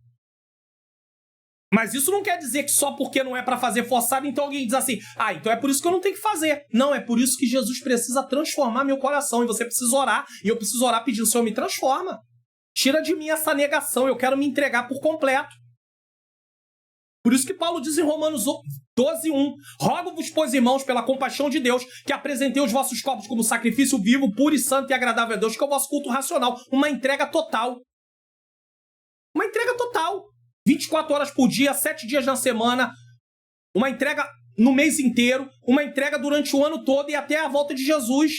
Mas isso não quer dizer que só porque não é para fazer forçado, então alguém diz assim, então é por isso que eu não tenho que fazer. Não, é por isso que Jesus precisa transformar meu coração, e você precisa orar, e eu preciso orar pedindo, Senhor, me transforma. Tira de mim essa negação, eu quero me entregar por completo. Por isso que Paulo diz em Romanos 12:1, rogo-vos, pois, irmãos, pela compaixão de Deus, que apresentei os vossos corpos como sacrifício vivo, puro e santo e agradável a Deus, que é o vosso culto racional. Uma entrega total. Uma entrega total. 24 horas por dia, 7 dias na semana, uma entrega no mês inteiro, uma entrega durante o ano todo e até a volta de Jesus.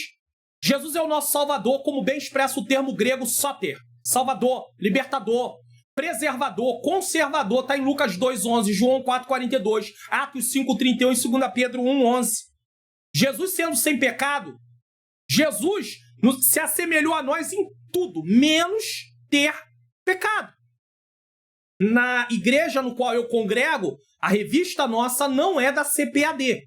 Jesus é o nosso Salvador, como bem expressa o termo grego soter. Salvador, libertador, preservador, conservador, está em Lucas 2:11, João 4:42, Atos 5:31 e 2 Pedro 1:11. Jesus sendo sem pecado, Jesus se assemelhou a nós em tudo, menos ter pecado. Na igreja no qual eu congrego, a revista nossa não é da CPAD,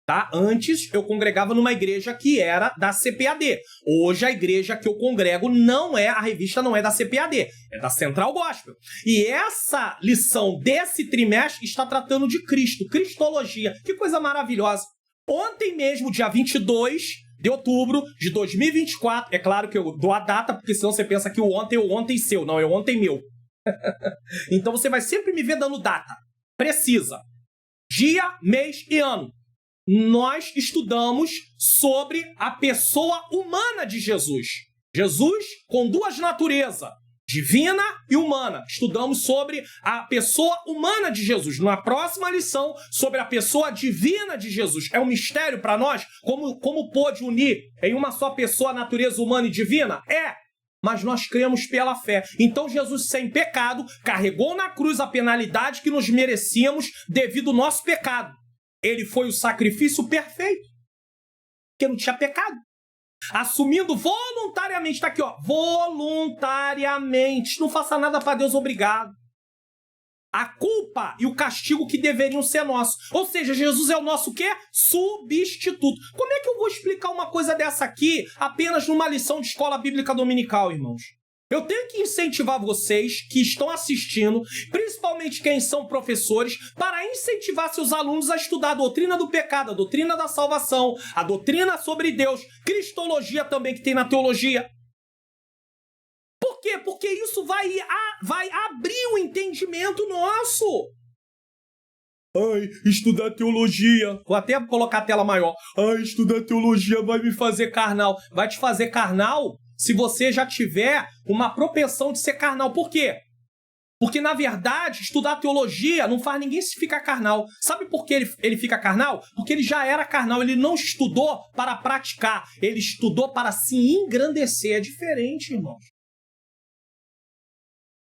tá? Antes eu congregava numa igreja que era da CPAD. Hoje a igreja que eu congrego a revista não é da CPAD, é da Central Gospel. E essa lição desse trimestre está tratando de Cristo, Cristologia. Que coisa maravilhosa. Ontem mesmo, dia 22 de outubro de 2024, é claro que eu dou a data, porque senão você pensa que o ontem é o ontem seu, não, é o ontem meu. Então você vai sempre me ver dando data precisa, dia, mês e ano. Nós estudamos sobre a pessoa humana de Jesus. Jesus com 2 naturezas, divina e humana. Estudamos sobre a pessoa humana de Jesus. Na próxima lição, sobre a pessoa divina de Jesus. É um mistério para nós? Como pôde unir em uma só pessoa a natureza humana e divina? Mas nós cremos pela fé. Então Jesus, sem pecado, carregou na cruz a penalidade que nos merecíamos devido ao nosso pecado. Ele foi o sacrifício perfeito, porque não tinha pecado. Assumindo voluntariamente, tá aqui, ó, voluntariamente. Não faça nada para Deus, obrigado. A culpa e o castigo que deveriam ser nossos. Ou seja, Jesus é o nosso quê? Substituto. Como é que eu vou explicar uma coisa dessa aqui apenas numa lição de escola bíblica dominical, irmãos? Eu tenho que incentivar vocês que estão assistindo, principalmente quem são professores, para incentivar seus alunos a estudar a doutrina do pecado, a doutrina da salvação, a doutrina sobre Deus, cristologia também que tem na teologia. Por quê? Porque isso vai abrir o entendimento nosso. Estudar teologia. Vou até colocar a tela maior. Estudar teologia vai me fazer carnal. Vai te fazer carnal se você já tiver uma propensão de ser carnal. Por quê? Porque, na verdade, estudar teologia não faz ninguém se ficar carnal. Sabe por que ele fica carnal? Porque ele já era carnal. Ele não estudou para praticar. Ele estudou para se engrandecer. É diferente, irmãos.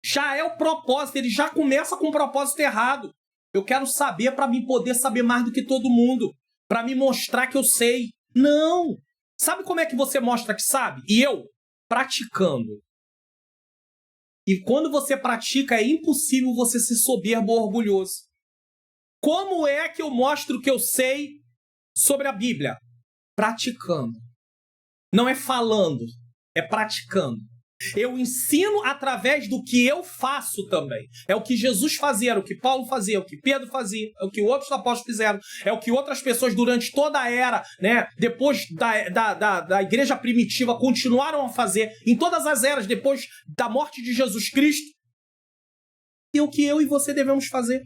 Já é o propósito. Ele já começa com um propósito errado. Eu quero saber para mim poder saber mais do que todo mundo. Para me mostrar que eu sei. Não. Sabe como é que você mostra que sabe? E eu? Praticando. E quando você pratica, é impossível você ser soberbo ou orgulhoso. Como é que eu mostro que eu sei sobre a Bíblia? Praticando. Não é falando, é praticando. Eu ensino através do que eu faço também. É o que Jesus fazia, era o que Paulo fazia, é o que Pedro fazia, é o que outros apóstolos fizeram, é o que outras pessoas durante toda a era, né, depois da igreja primitiva, continuaram a fazer, em todas as eras, depois da morte de Jesus Cristo. E o que eu e você devemos fazer.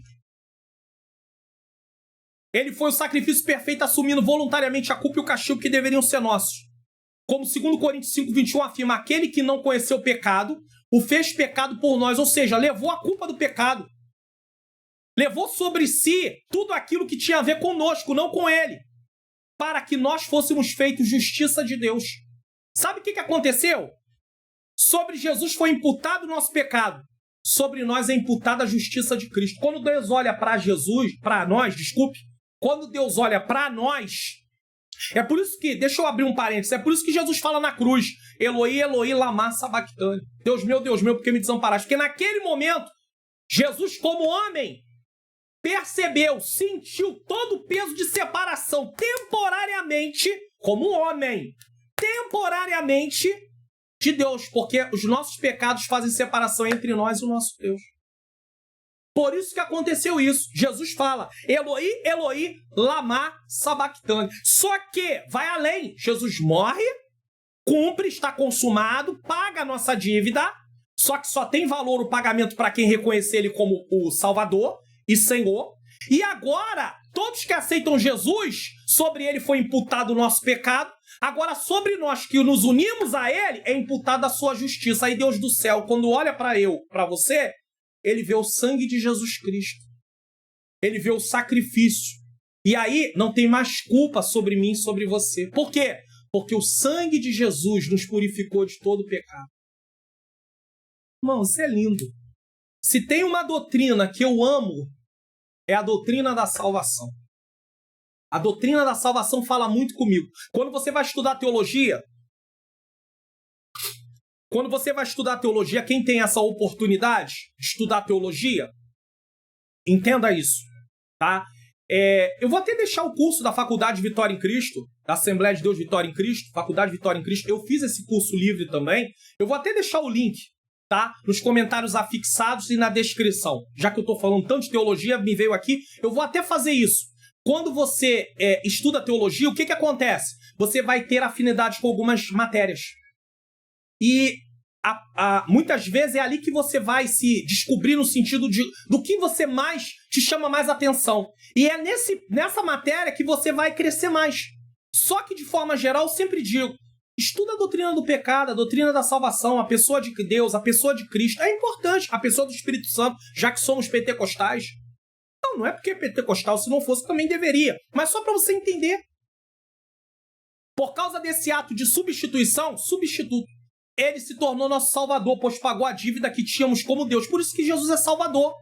Ele foi o sacrifício perfeito, assumindo voluntariamente a culpa e o castigo que deveriam ser nossos. Como 2 Coríntios 5:21 afirma, aquele que não conheceu o pecado, o fez pecado por nós, ou seja, levou a culpa do pecado. Levou sobre si tudo aquilo que tinha a ver conosco, não com ele, para que nós fôssemos feitos justiça de Deus. Sabe o que aconteceu? Sobre Jesus foi imputado o nosso pecado, sobre nós é imputada a justiça de Cristo. Quando Deus olha para quando Deus olha para nós, é por isso que, deixa eu abrir um parênteses, é por isso que Jesus fala na cruz, Eloi, Eloi, lama sabachthani. Deus meu, por que me desamparaste? Porque naquele momento, Jesus como homem, percebeu, sentiu todo o peso de separação, temporariamente, como homem, temporariamente de Deus, porque os nossos pecados fazem separação entre nós e o nosso Deus. Por isso que aconteceu isso. Jesus fala, Eloi, Eloi, lama sabachthani. Só que vai além. Jesus morre, cumpre, está consumado, paga a nossa dívida, só que só tem valor o pagamento para quem reconhecer ele como o Salvador e Senhor. E agora, todos que aceitam Jesus, sobre ele foi imputado o nosso pecado. Agora, sobre nós que nos unimos a ele, é imputada a sua justiça. Aí Deus do céu, quando olha para você, ele vê o sangue de Jesus Cristo. Ele vê o sacrifício. E aí não tem mais culpa sobre mim e sobre você. Por quê? Porque o sangue de Jesus nos purificou de todo o pecado. Irmão, isso é lindo. Se tem uma doutrina que eu amo, é a doutrina da salvação. A doutrina da salvação fala muito comigo. Quando você vai estudar teologia, quem tem essa oportunidade de estudar teologia, entenda isso, tá? Eu vou até deixar o curso da Faculdade Vitória em Cristo, da Assembleia de Deus Vitória em Cristo, Faculdade Vitória em Cristo. Eu fiz esse curso livre também. Eu vou até deixar o link, tá? Nos comentários afixados e na descrição. Já que eu estou falando tanto de teologia, me veio aqui, eu vou até fazer isso. Quando você estuda teologia, o que acontece? Você vai ter afinidade com algumas matérias. E muitas vezes é ali que você vai se descobrir no sentido do que você mais te chama mais atenção. E é nessa matéria que você vai crescer mais. Só que, de forma geral, eu sempre digo, Estuda a doutrina do pecado, a doutrina da salvação, a pessoa de Deus, a pessoa de Cristo. É importante, a pessoa do Espírito Santo, já que somos pentecostais. Não é porque é pentecostal, se não fosse também deveria. Mas só para você entender. Por causa desse ato de substituição, substituto, ele se tornou nosso Salvador, pois pagou a dívida que tínhamos como Deus. Por isso que Jesus é Salvador.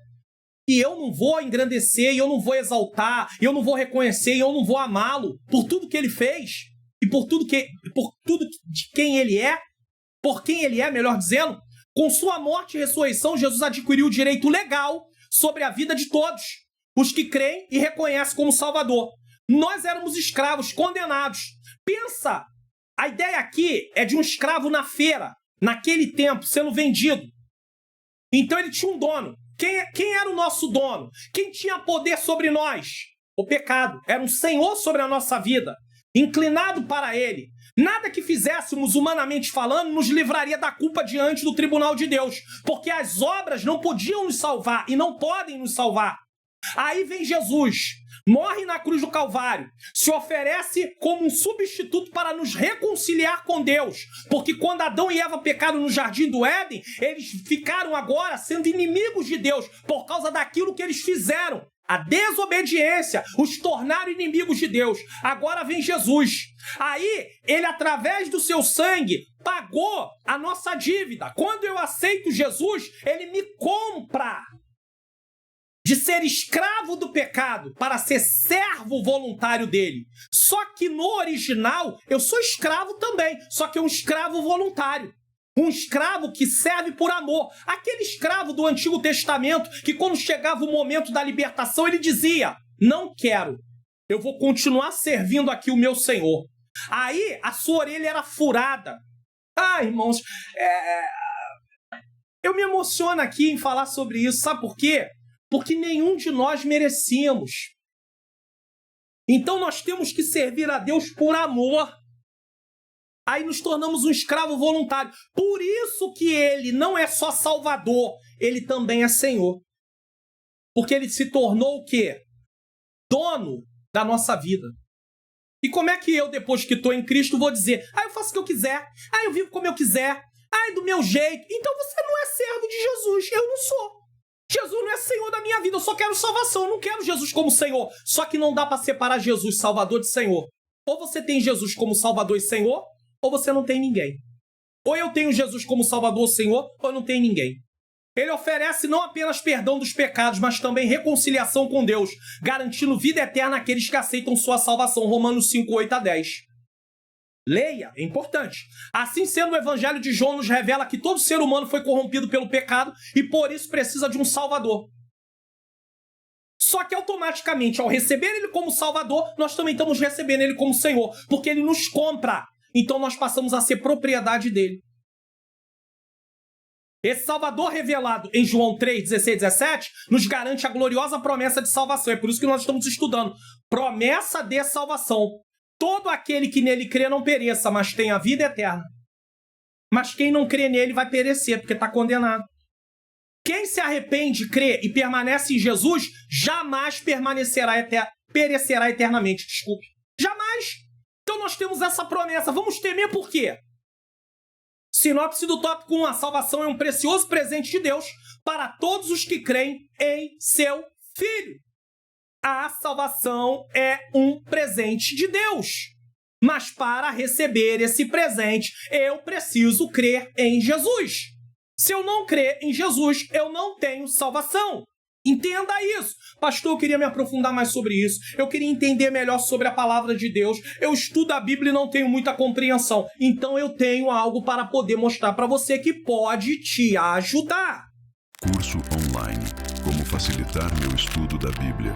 E eu não vou engrandecer, e eu não vou exaltar, e eu não vou reconhecer, e eu não vou amá-lo por tudo que ele fez, e por tudo de quem ele é, por quem ele é, melhor dizendo. Com sua morte e ressurreição, Jesus adquiriu o direito legal sobre a vida de todos, os que creem e reconhecem como Salvador. Nós éramos escravos, condenados. Pensa, a ideia aqui é de um escravo na naquele tempo, sendo vendido. Então ele tinha um dono. Quem era o nosso dono? Quem tinha poder sobre nós? O pecado. Era um senhor sobre a nossa vida, inclinado para ele. Nada que fizéssemos, humanamente falando, nos livraria da culpa diante do tribunal de Deus, porque as obras não podiam nos salvar e não podem nos salvar. Aí vem Jesus, morre na cruz do Calvário, se oferece como um substituto para nos reconciliar com Deus, porque quando Adão e Eva pecaram no jardim do Éden, eles ficaram agora sendo inimigos de Deus por causa daquilo que eles fizeram. A desobediência os tornaram inimigos de Deus. Agora vem Jesus. Aí, ele, através do seu sangue, pagou a nossa dívida. Quando eu aceito Jesus, ele me compra de ser escravo do pecado para ser servo voluntário dele. Só que no original, eu sou escravo também, só que é um escravo voluntário. Um escravo que serve por amor. Aquele escravo do Antigo Testamento que quando chegava o momento da libertação, ele dizia, não quero, eu vou continuar servindo aqui o meu Senhor. Aí a sua orelha era furada. Irmãos, eu me emociono aqui em falar sobre isso, sabe por quê? Porque nenhum de nós merecíamos. Então nós temos que servir a Deus por amor. Aí nos tornamos um escravo voluntário. Por isso que ele não é só Salvador, ele também é Senhor. Porque ele se tornou o quê? Dono da nossa vida. E como é que eu, depois que estou em Cristo, vou dizer, eu faço o que eu quiser, eu vivo como eu quiser, do meu jeito. Então você não é servo de Jesus, eu não sou. Jesus não é Senhor da minha vida, eu só quero salvação, eu não quero Jesus como Senhor. Só que não dá para separar Jesus, Salvador, de Senhor. Ou você tem Jesus como Salvador e Senhor, ou você não tem ninguém. Ou eu tenho Jesus como Salvador, Senhor, ou eu não tenho ninguém. Ele oferece não apenas perdão dos pecados, mas também reconciliação com Deus, garantindo vida eterna àqueles que aceitam sua salvação. Romanos 5, 8 a 10. Leia, é importante. Assim sendo, o Evangelho de João nos revela que todo ser humano foi corrompido pelo pecado e por isso precisa de um Salvador. Só que automaticamente, ao receber ele como Salvador, nós também estamos recebendo ele como Senhor, porque ele nos compra. Então nós passamos a ser propriedade dele. Esse Salvador revelado em João 3, 16 e 17 nos garante a gloriosa promessa de salvação. É por isso que nós estamos estudando. Promessa de salvação. Todo aquele que nele crê não pereça, mas tenha vida eterna. Mas quem não crê nele vai perecer, porque está condenado. Quem se arrepende, crê e permanece em Jesus, jamais perecerá eternamente. Desculpe. Jamais. Então nós temos essa promessa. Vamos temer por quê? Sinopse do tópico 1. A salvação é um precioso presente de Deus para todos os que creem em seu Filho. A salvação é um presente de Deus. Mas para receber esse presente, eu preciso crer em Jesus. Se eu não crer em Jesus, eu não tenho salvação. Entenda isso. Pastor, eu queria me aprofundar mais sobre isso. Eu queria entender melhor sobre a palavra de Deus. Eu estudo a Bíblia e não tenho muita compreensão. Então eu tenho algo para poder mostrar para você que pode te ajudar. Curso online. Como facilitar meu estudo da Bíblia.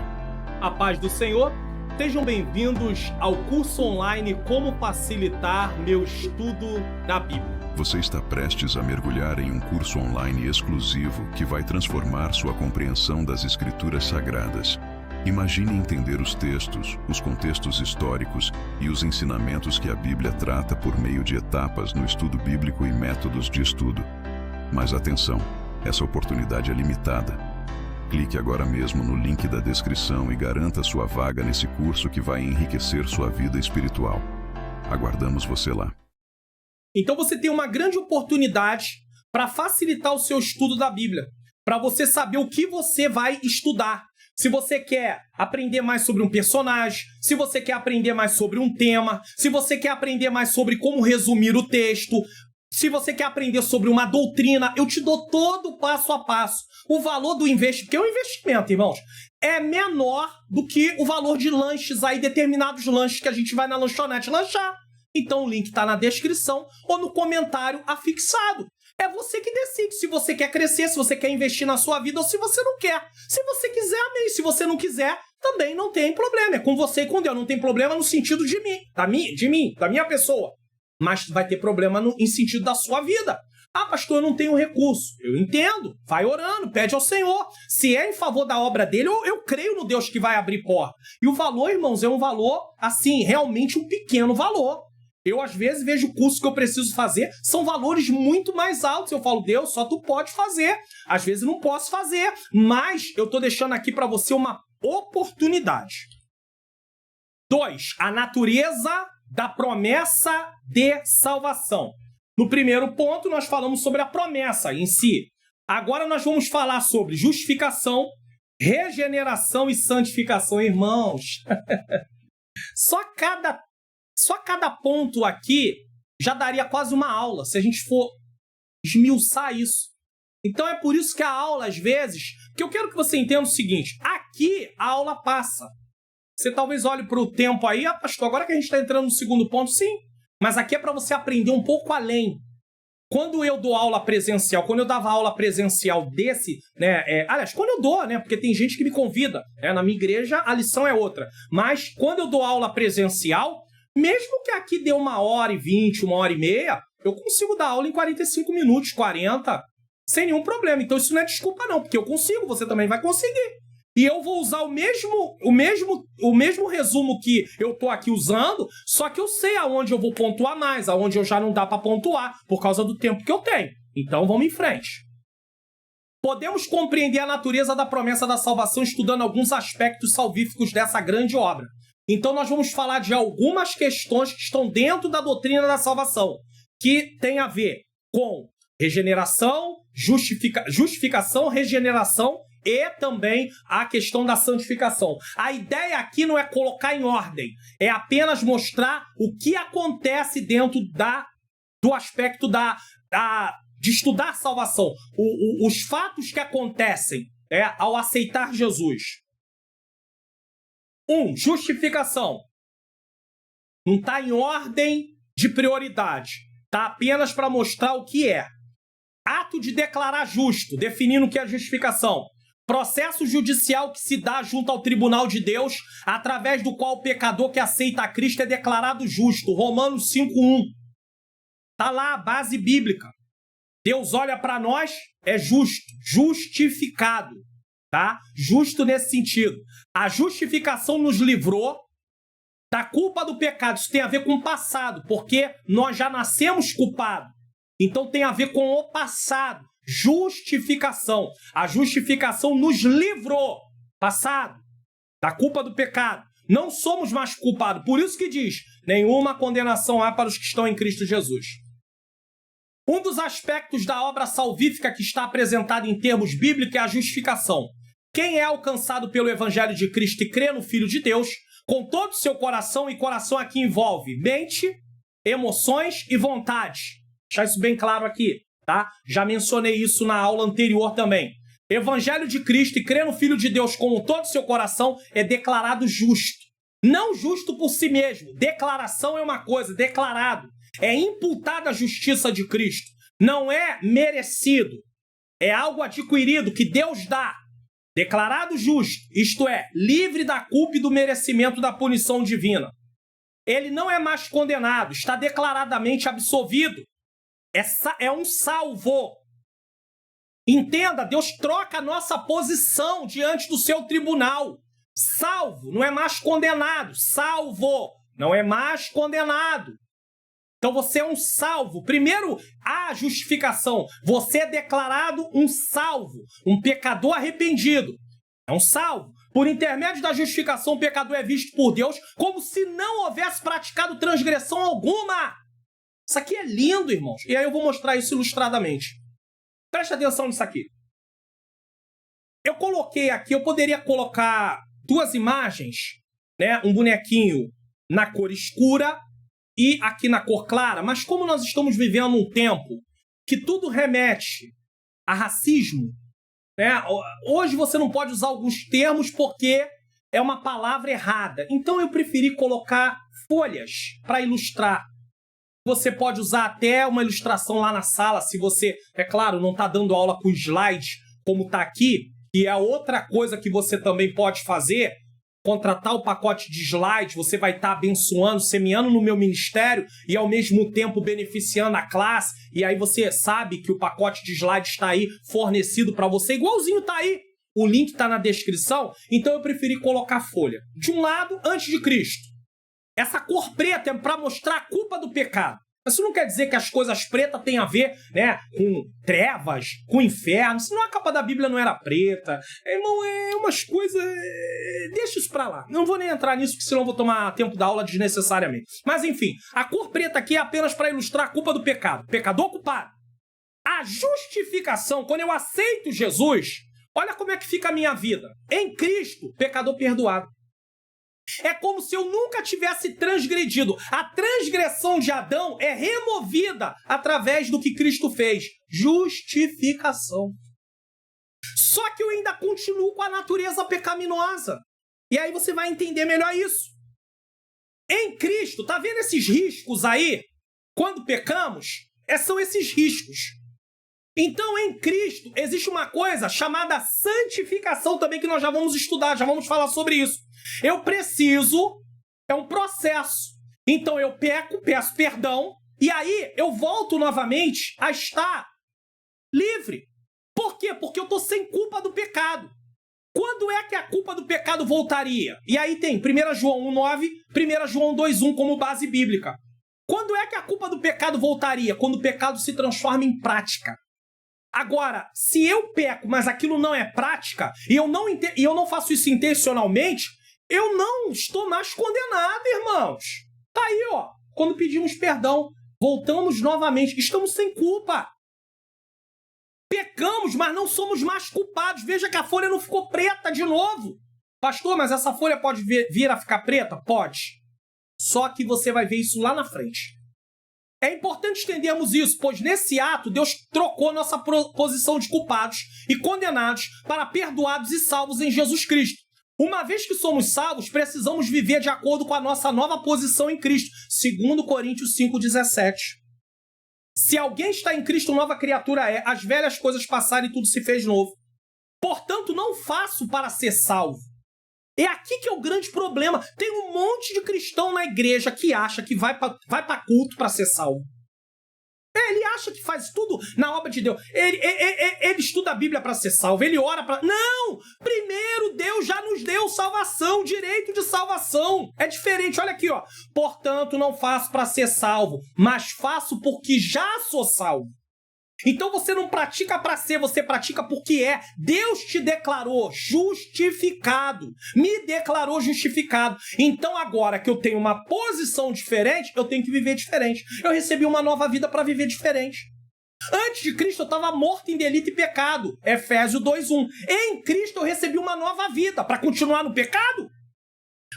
A paz do Senhor. Sejam bem-vindos ao curso online Como facilitar meu estudo da Bíblia. Você está prestes a mergulhar em um curso online exclusivo que vai transformar sua compreensão das Escrituras Sagradas. Imagine entender os textos, os contextos históricos e os ensinamentos que a Bíblia trata por meio de etapas no estudo bíblico e métodos de estudo. Mas atenção, essa oportunidade é limitada. Clique agora mesmo no link da descrição e garanta sua vaga nesse curso que vai enriquecer sua vida espiritual. Aguardamos você lá. Então você tem uma grande oportunidade para facilitar o seu estudo da Bíblia, para você saber o que você vai estudar. Se você quer aprender mais sobre um personagem, se você quer aprender mais sobre um tema, se você quer aprender mais sobre como resumir o texto, se você quer aprender sobre uma doutrina, eu te dou todo o passo a passo. O valor do investimento, porque o investimento, irmãos, é menor do que o valor de lanches aí, determinados lanches que a gente vai na lanchonete lanchar. Então o link está na descrição ou no comentário afixado. É você que decide se você quer crescer, se você quer investir na sua vida ou se você não quer. Se você quiser, amém. Se você não quiser, também não tem problema. É com você e com Deus. Não tem problema no sentido de mim, da minha pessoa. Mas vai ter problema em sentido da sua vida. Ah, pastor, eu não tenho recurso. Eu entendo. Vai orando, pede ao Senhor. Se é em favor da obra dele, eu creio no Deus que vai abrir porta. E o valor, irmãos, é um valor, assim, realmente um pequeno valor. Eu, às vezes, vejo o curso que eu preciso fazer, são valores muito mais altos. Eu falo, Deus, só tu pode fazer. Às vezes não posso fazer, mas eu estou deixando aqui para você uma oportunidade. 2. A natureza da promessa de salvação. No primeiro ponto, nós falamos sobre a promessa em si. Agora nós vamos falar sobre justificação, regeneração e santificação, irmãos. Só cada ponto aqui já daria quase uma aula, se a gente for esmiuçar isso. Então é por isso que a aula, às vezes, que eu quero que você entenda o seguinte, aqui a aula passa. Você talvez olhe para o tempo aí, pastor, agora que a gente está entrando no segundo ponto, sim. Mas aqui é para você aprender um pouco além. Quando eu dou aula presencial, quando eu dava aula presencial desse, né? Aliás, quando eu dou, né? Porque tem gente que me convida, né? Na minha igreja a lição é outra. Mas quando eu dou aula presencial, mesmo que aqui dê 1h20, 1h30, eu consigo dar aula em 45 minutos, 40, sem nenhum problema. Então isso não é desculpa não, porque eu consigo, você também vai conseguir. E eu vou usar o mesmo resumo que eu tô aqui usando, só que eu sei aonde eu vou pontuar mais, aonde eu já não dá para pontuar, por causa do tempo que eu tenho. Então vamos em frente. Podemos compreender a natureza da promessa da salvação estudando alguns aspectos salvíficos dessa grande obra. Então nós vamos falar de algumas questões que estão dentro da doutrina da salvação, que tem a ver com regeneração, justificação, regeneração e também a questão da santificação. A ideia aqui não é colocar em ordem, é apenas mostrar o que acontece dentro do aspecto de estudar salvação, os fatos que acontecem ao aceitar Jesus. 1. Justificação. Não está em ordem de prioridade. Está apenas para mostrar o que é. Ato de declarar justo, definindo o que é justificação. Processo judicial que se dá junto ao tribunal de Deus, através do qual o pecador que aceita a Cristo é declarado justo. Romanos 5:1. Está lá a base bíblica. Deus olha para nós, é justo, justificado. Tá? Justo nesse sentido. A justificação nos livrou da culpa do pecado. Isso tem a ver com o passado, porque nós já nascemos culpados. Então tem a ver com o passado. Justificação. A justificação nos livrou, passado, da culpa do pecado. Não somos mais culpados. Por isso que diz, nenhuma condenação há para os que estão em Cristo Jesus. Um dos aspectos da obra salvífica que está apresentado em termos bíblicos é a justificação. Quem é alcançado pelo Evangelho de Cristo e crê no Filho de Deus, com todo o seu coração, e coração aqui envolve mente, emoções e vontade. Deixar isso bem claro aqui, tá? Já mencionei isso na aula anterior também. Evangelho de Cristo e crê no Filho de Deus com todo o seu coração é declarado justo. Não justo por si mesmo. Declaração é uma coisa, declarado. É imputada a justiça de Cristo. Não é merecido. É algo adquirido que Deus dá. Declarado justo, isto é, livre da culpa e do merecimento da punição divina. Ele não é mais condenado, está declaradamente absolvido. É um salvo. Entenda, Deus troca a nossa posição diante do seu tribunal. Salvo, não é mais condenado. Salvo, não é mais condenado. Então você é um salvo. Primeiro, a justificação. Você é declarado um salvo, um pecador arrependido. É um salvo. Por intermédio da justificação, o pecador é visto por Deus como se não houvesse praticado transgressão alguma. Isso aqui é lindo, irmãos. E aí eu vou mostrar isso ilustradamente. Preste atenção nisso aqui. Eu coloquei aqui, eu poderia colocar duas imagens, né? Um bonequinho na cor escura e aqui na cor clara, mas como nós estamos vivendo um tempo que tudo remete a racismo, né? Hoje você não pode usar alguns termos porque é uma palavra errada. Então eu preferi colocar folhas para ilustrar. Você pode usar até uma ilustração lá na sala, se você, é claro, não está dando aula com slides como está aqui, e é outra coisa que você também pode fazer, contratar o pacote de slides, você vai estar abençoando, semeando no meu ministério e ao mesmo tempo beneficiando a classe, e aí você sabe que o pacote de slides está aí fornecido para você, igualzinho está aí, o link está na descrição, então eu preferi colocar folha. De um lado, antes de Cristo. Essa cor preta é para mostrar a culpa do pecado. Isso não quer dizer que as coisas pretas têm a ver, né, com trevas, com inferno. Senão a capa da Bíblia não era preta. Irmão, é umas coisas... Deixa isso pra lá. Não vou nem entrar nisso, porque senão eu vou tomar tempo da aula desnecessariamente. Mas enfim, a cor preta aqui é apenas para ilustrar a culpa do pecado. Pecador culpado. A justificação, quando eu aceito Jesus, olha como é que fica a minha vida. Em Cristo, pecador perdoado. É como se eu nunca tivesse transgredido. A transgressão de Adão é removida através do que Cristo fez. Justificação. Só que eu ainda continuo com a natureza pecaminosa. E aí você vai entender melhor isso. Em Cristo, tá vendo esses riscos aí? Quando pecamos, são esses riscos. Então, em Cristo, existe uma coisa chamada santificação também, que nós já vamos estudar, já vamos falar sobre isso. Eu preciso, é um processo. Então, eu peco, peço perdão, e aí eu volto novamente a estar livre. Por quê? Porque eu estou sem culpa do pecado. Quando é que a culpa do pecado voltaria? E aí tem 1 João 1,9, 1 João 2,1 como base bíblica. Quando é que a culpa do pecado voltaria? Quando o pecado se transforma em prática. Agora, se eu peco, mas aquilo não é prática, e eu não faço isso intencionalmente, eu não estou mais condenado, irmãos. Tá aí, ó. Quando pedimos perdão, voltamos novamente. Estamos sem culpa. Pecamos, mas não somos mais culpados. Veja que a folha não ficou preta de novo. Pastor, mas essa folha pode vir a ficar preta? Pode. Só que você vai ver isso lá na frente. É importante entendermos isso, pois nesse ato Deus trocou nossa posição de culpados e condenados para perdoados e salvos em Jesus Cristo. Uma vez que somos salvos, precisamos viver de acordo com a nossa nova posição em Cristo. 2 Coríntios 5,17. Se alguém está em Cristo, nova criatura é. As velhas coisas passaram e tudo se fez novo. Portanto, não faço para ser salvo. É aqui que é o grande problema. Tem um monte de cristão na igreja que acha que vai para culto para ser salvo. Ele acha que faz tudo na obra de Deus. Ele estuda a Bíblia para ser salvo. Ele ora para... Não! Primeiro, Deus já nos deu salvação, direito de salvação. É diferente. Olha aqui, ó. Portanto, não faço para ser salvo, mas faço porque já sou salvo. Então você não pratica para ser, você pratica porque é. Deus te declarou justificado. Me declarou justificado. Então agora que eu tenho uma posição diferente, eu tenho que viver diferente. Eu recebi uma nova vida para viver diferente. Antes de Cristo eu estava morto em delito e pecado. Efésios 2:1. Em Cristo eu recebi uma nova vida. Para continuar no pecado?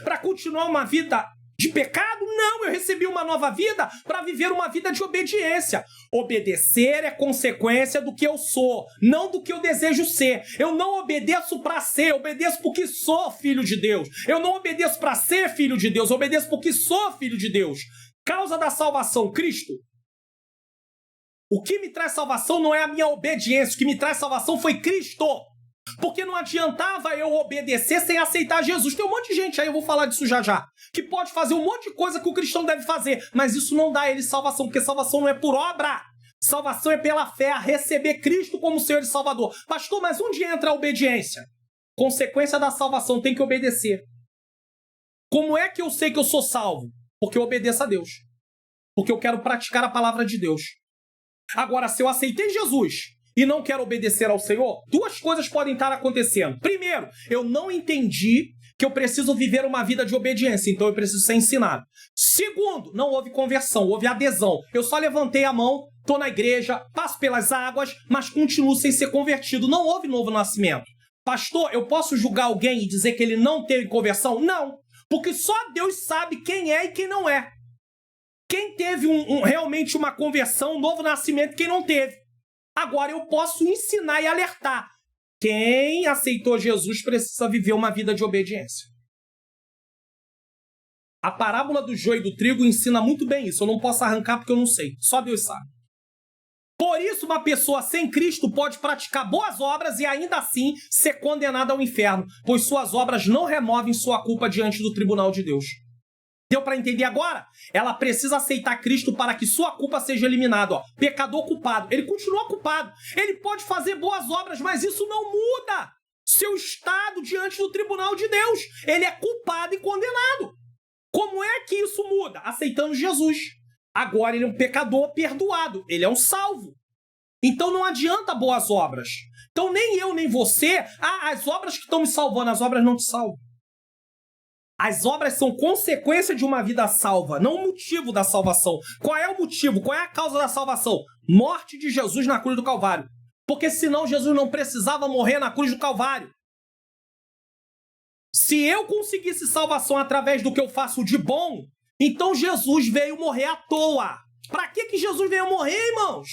Para continuar uma vida de pecado? Não, eu recebi uma nova vida para viver uma vida de obediência. Obedecer é consequência do que eu sou, não do que eu desejo ser. Eu não obedeço para ser, eu obedeço porque sou filho de Deus. Eu não obedeço para ser filho de Deus, eu obedeço porque sou filho de Deus. Causa da salvação, Cristo. O que me traz salvação não é a minha obediência, o que me traz salvação foi Cristo. Porque não adiantava eu obedecer sem aceitar Jesus. Tem um monte de gente aí, eu vou falar disso já, que pode fazer um monte de coisa que o cristão deve fazer, mas isso não dá a ele salvação, porque salvação não é por obra. Salvação é pela fé, a receber Cristo como Senhor e Salvador. Pastor, mas onde entra a obediência? Consequência da salvação, tem que obedecer. Como é que eu sei que eu sou salvo? Porque eu obedeço a Deus. Porque eu quero praticar a palavra de Deus. Agora, se eu aceitei Jesus e não quero obedecer ao Senhor, duas coisas podem estar acontecendo. Primeiro, eu não entendi que eu preciso viver uma vida de obediência, então eu preciso ser ensinado. Segundo, não houve conversão, houve adesão. Eu só levantei a mão, estou na igreja, passo pelas águas, mas continuo sem ser convertido. Não houve novo nascimento. Pastor, eu posso julgar alguém e dizer que ele não teve conversão? Não, porque só Deus sabe quem é e quem não é. Quem teve realmente uma conversão, um novo nascimento, quem não teve. Agora eu posso ensinar e alertar. Quem aceitou Jesus precisa viver uma vida de obediência. A parábola do joio e do trigo ensina muito bem isso. Eu não posso arrancar porque eu não sei. Só Deus sabe. Por isso, uma pessoa sem Cristo pode praticar boas obras e ainda assim ser condenada ao inferno, pois suas obras não removem sua culpa diante do tribunal de Deus. Deu para entender agora? Ela precisa aceitar Cristo para que sua culpa seja eliminada. Ó, pecador culpado. Ele continua culpado. Ele pode fazer boas obras, mas isso não muda seu estado diante do tribunal de Deus. Ele é culpado e condenado. Como é que isso muda? Aceitando Jesus. Agora ele é um pecador perdoado. Ele é um salvo. Então não adianta boas obras. Então nem eu, nem você... as obras que estão me salvando, as obras não te salvam. As obras são consequência de uma vida salva, não o motivo da salvação. Qual é o motivo? Qual é a causa da salvação? Morte de Jesus na cruz do Calvário. Porque senão Jesus não precisava morrer na cruz do Calvário. Se eu conseguisse salvação através do que eu faço de bom, então Jesus veio morrer à toa. Para que Jesus veio morrer, irmãos?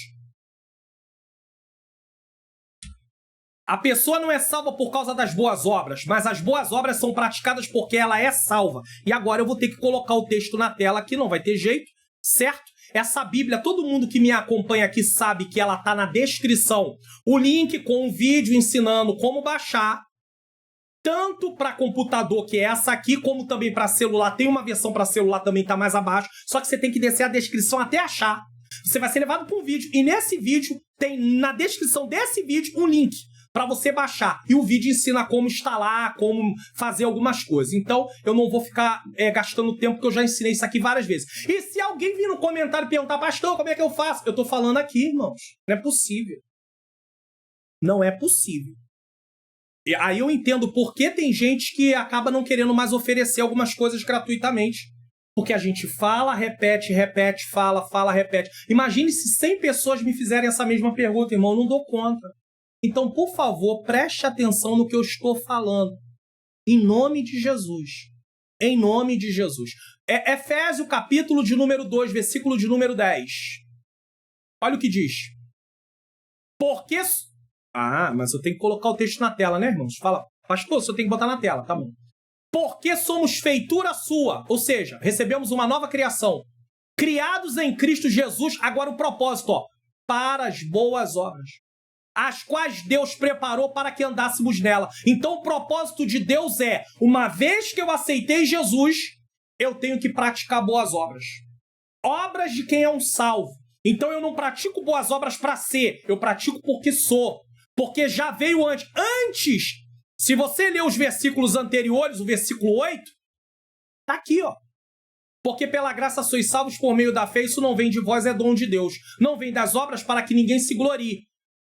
A pessoa não é salva por causa das boas obras, mas as boas obras são praticadas porque ela é salva. E agora eu vou ter que colocar o texto na tela aqui, não vai ter jeito, certo? Essa Bíblia, todo mundo que me acompanha aqui sabe que ela está na descrição. O link com o vídeo ensinando como baixar, tanto para computador, que é essa aqui, como também para celular. Tem uma versão para celular também, está mais abaixo, só que você tem que descer a descrição até achar. Você vai ser levado para um vídeo, e nesse vídeo, tem na descrição desse vídeo um link para você baixar. E o vídeo ensina como instalar, como fazer algumas coisas. Então, eu não vou ficar gastando tempo, porque eu já ensinei isso aqui várias vezes. E se alguém vir no comentário e perguntar, pastor, como é que eu faço? Eu tô falando aqui, irmãos. Não é possível. Não é possível. E aí eu entendo por que tem gente que acaba não querendo mais oferecer algumas coisas gratuitamente. Porque a gente fala, repete, fala, repete. Imagine se 100 pessoas me fizerem essa mesma pergunta, irmão. Eu não dou conta. Então, por favor, preste atenção no que eu estou falando. Em nome de Jesus. Em nome de Jesus. Efésios, capítulo de número 2, versículo de número 10. Olha o que diz. Porque... mas eu tenho que colocar o texto na tela, né, irmãos? Fala, pastor, você tem que botar na tela, tá bom. Porque somos feitura sua, ou seja, recebemos uma nova criação. Criados em Cristo Jesus, agora o propósito, ó, para as boas obras, as quais Deus preparou para que andássemos nela. Então o propósito de Deus é, uma vez que eu aceitei Jesus, eu tenho que praticar boas obras. Obras de quem é um salvo. Então eu não pratico boas obras para ser, eu pratico porque sou. Porque já veio antes. Antes, se você ler os versículos anteriores, o versículo 8, tá aqui, ó. Porque pela graça sois salvos por meio da fé, isso não vem de vós, é dom de Deus. Não vem das obras para que ninguém se glorie.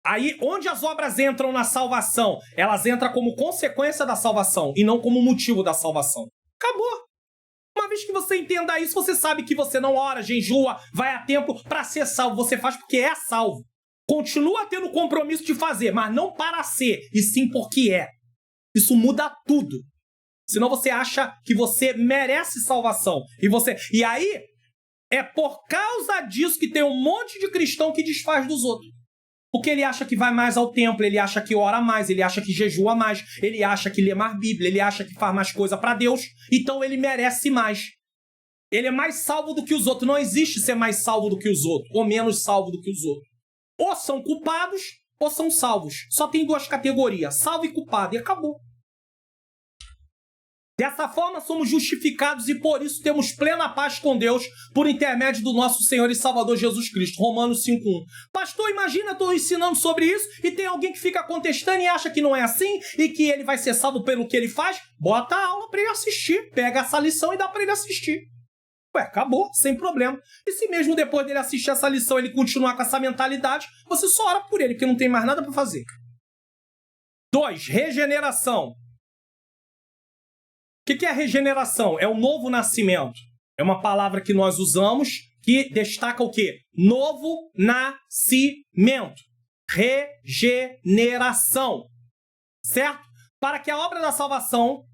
Aí, onde as obras entram na salvação? Elas entram como consequência da salvação e não como motivo da salvação. Acabou. Uma vez que você entenda isso, você sabe que você não ora, jejua, vai a templo para ser salvo. Você faz porque é salvo. Continua tendo o compromisso de fazer, mas não para ser, e sim porque é. Isso muda tudo. Senão você acha que você merece salvação. E aí, é por causa disso que tem um monte de cristão que desfaz dos outros. Porque ele acha que vai mais ao templo, ele acha que ora mais, ele acha que jejua mais, ele acha que lê mais Bíblia, ele acha que faz mais coisa para Deus, então ele merece mais. Ele é mais salvo do que os outros. Não existe ser mais salvo do que os outros, ou menos salvo do que os outros. Ou são culpados, ou são salvos. Só tem duas categorias, salvo e culpado, e acabou. Dessa forma, somos justificados e por isso temos plena paz com Deus por intermédio do nosso Senhor e Salvador Jesus Cristo. Romanos 5:1. Pastor, imagina, eu estou ensinando sobre isso e tem alguém que fica contestando e acha que não é assim e que ele vai ser salvo pelo que ele faz. Bota a aula para ele assistir. Pega essa lição e dá para ele assistir. Ué, acabou, sem problema. E se mesmo depois dele assistir essa lição ele continuar com essa mentalidade, você só ora por ele, que não tem mais nada para fazer. 2. Regeneração. que é a regeneração? É o novo nascimento. É uma palavra que nós usamos que destaca o quê? Novo nascimento. Regeneração. Certo? Para que a obra da salvação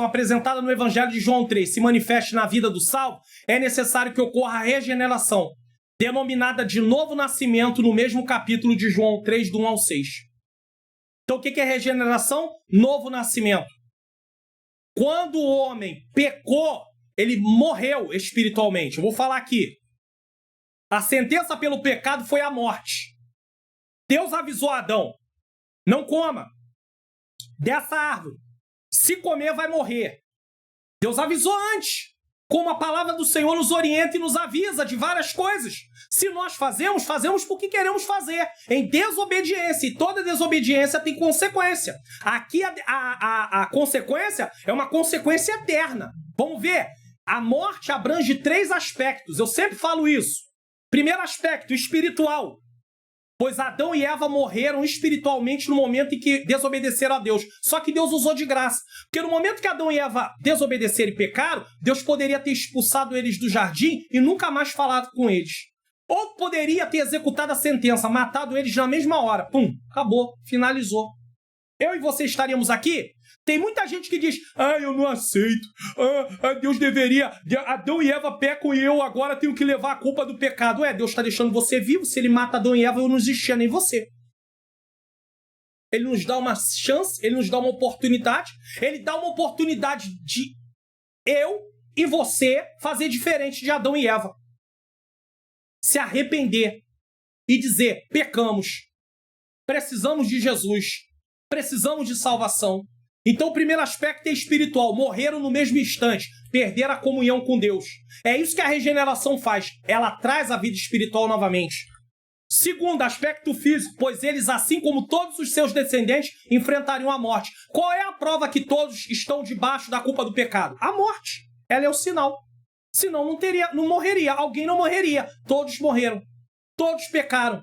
apresentada no Evangelho de João 3 se manifeste na vida do salvo, é necessário que ocorra a regeneração, denominada de novo nascimento no mesmo capítulo de João 3, do 1 ao 6. Então, o que é regeneração? Novo nascimento. Quando o homem pecou, ele morreu espiritualmente. Eu vou falar aqui. A sentença pelo pecado foi a morte. Deus avisou a Adão: não coma dessa árvore. Se comer, vai morrer. Deus avisou antes. Como a palavra do Senhor nos orienta e nos avisa de várias coisas. Se nós fazemos porque queremos fazer, em desobediência. E toda desobediência tem consequência. Aqui a consequência é uma consequência eterna. Vamos ver. A morte abrange 3 aspectos. Eu sempre falo isso. Primeiro aspecto, espiritual. Pois Adão e Eva morreram espiritualmente no momento em que desobedeceram a Deus. Só que Deus usou de graça. Porque no momento que Adão e Eva desobedeceram e pecaram, Deus poderia ter expulsado eles do jardim e nunca mais falado com eles. Ou poderia ter executado a sentença, matado eles na mesma hora. Pum, acabou, finalizou. Eu e você estaríamos aqui? Tem muita gente que diz: eu não aceito. Deus deveria... Adão e Eva pecam e eu agora tenho que levar a culpa do pecado. Deus está deixando você vivo. Se ele mata Adão e Eva, eu não existia nem você. Ele nos dá uma chance, ele nos dá uma oportunidade. Ele dá uma oportunidade de eu e você fazer diferente de Adão e Eva. Se arrepender e dizer: pecamos. Precisamos de Jesus. Precisamos de salvação. Então o primeiro aspecto é espiritual. Morreram no mesmo instante. Perderam a comunhão com Deus. É isso que a regeneração faz. Ela traz a vida espiritual novamente. Segundo, aspecto físico. Pois eles, assim como todos os seus descendentes, enfrentariam a morte. Qual é a prova que todos estão debaixo da culpa do pecado? A morte. Ela é o sinal. Senão não morreria. Alguém não morreria. Todos morreram. Todos pecaram.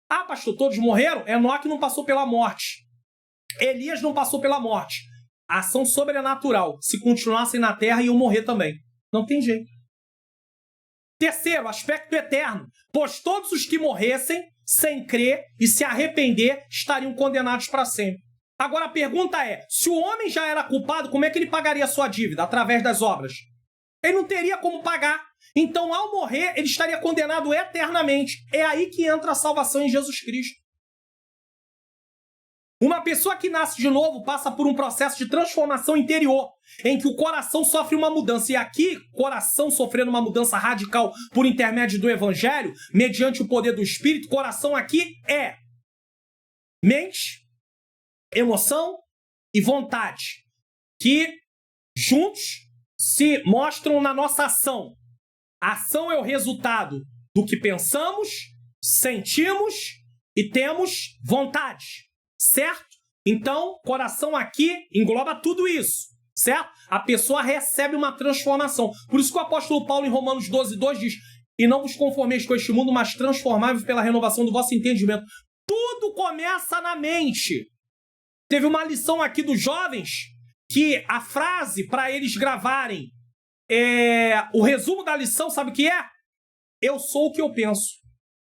Pastor, todos morreram? Enoque não passou pela morte. Elias não passou pela morte. Ação sobrenatural. Se continuassem na terra, iam morrer também. Não tem jeito. Terceiro, aspecto eterno. Pois todos os que morressem sem crer e se arrepender estariam condenados para sempre. Agora a pergunta é: se o homem já era culpado, como é que ele pagaria a sua dívida? Através das obras. Ele não teria como pagar. Então, ao morrer, ele estaria condenado eternamente. É aí que entra a salvação em Jesus Cristo. Uma pessoa que nasce de novo passa por um processo de transformação interior, em que o coração sofre uma mudança. E aqui, coração sofrendo uma mudança radical por intermédio do Evangelho, mediante o poder do Espírito, coração aqui é mente, emoção e vontade, que juntos se mostram na nossa ação. A ação é o resultado do que pensamos, sentimos e temos vontade. Certo? Então, coração aqui engloba tudo isso. Certo? A pessoa recebe uma transformação. Por isso que o apóstolo Paulo, em Romanos 12:2, diz: e não vos conformeis com este mundo, mas transformai-vos pela renovação do vosso entendimento. Tudo começa na mente. Teve uma lição aqui dos jovens, que a frase para eles gravarem, o resumo da lição, sabe o que é? Eu sou o que eu penso.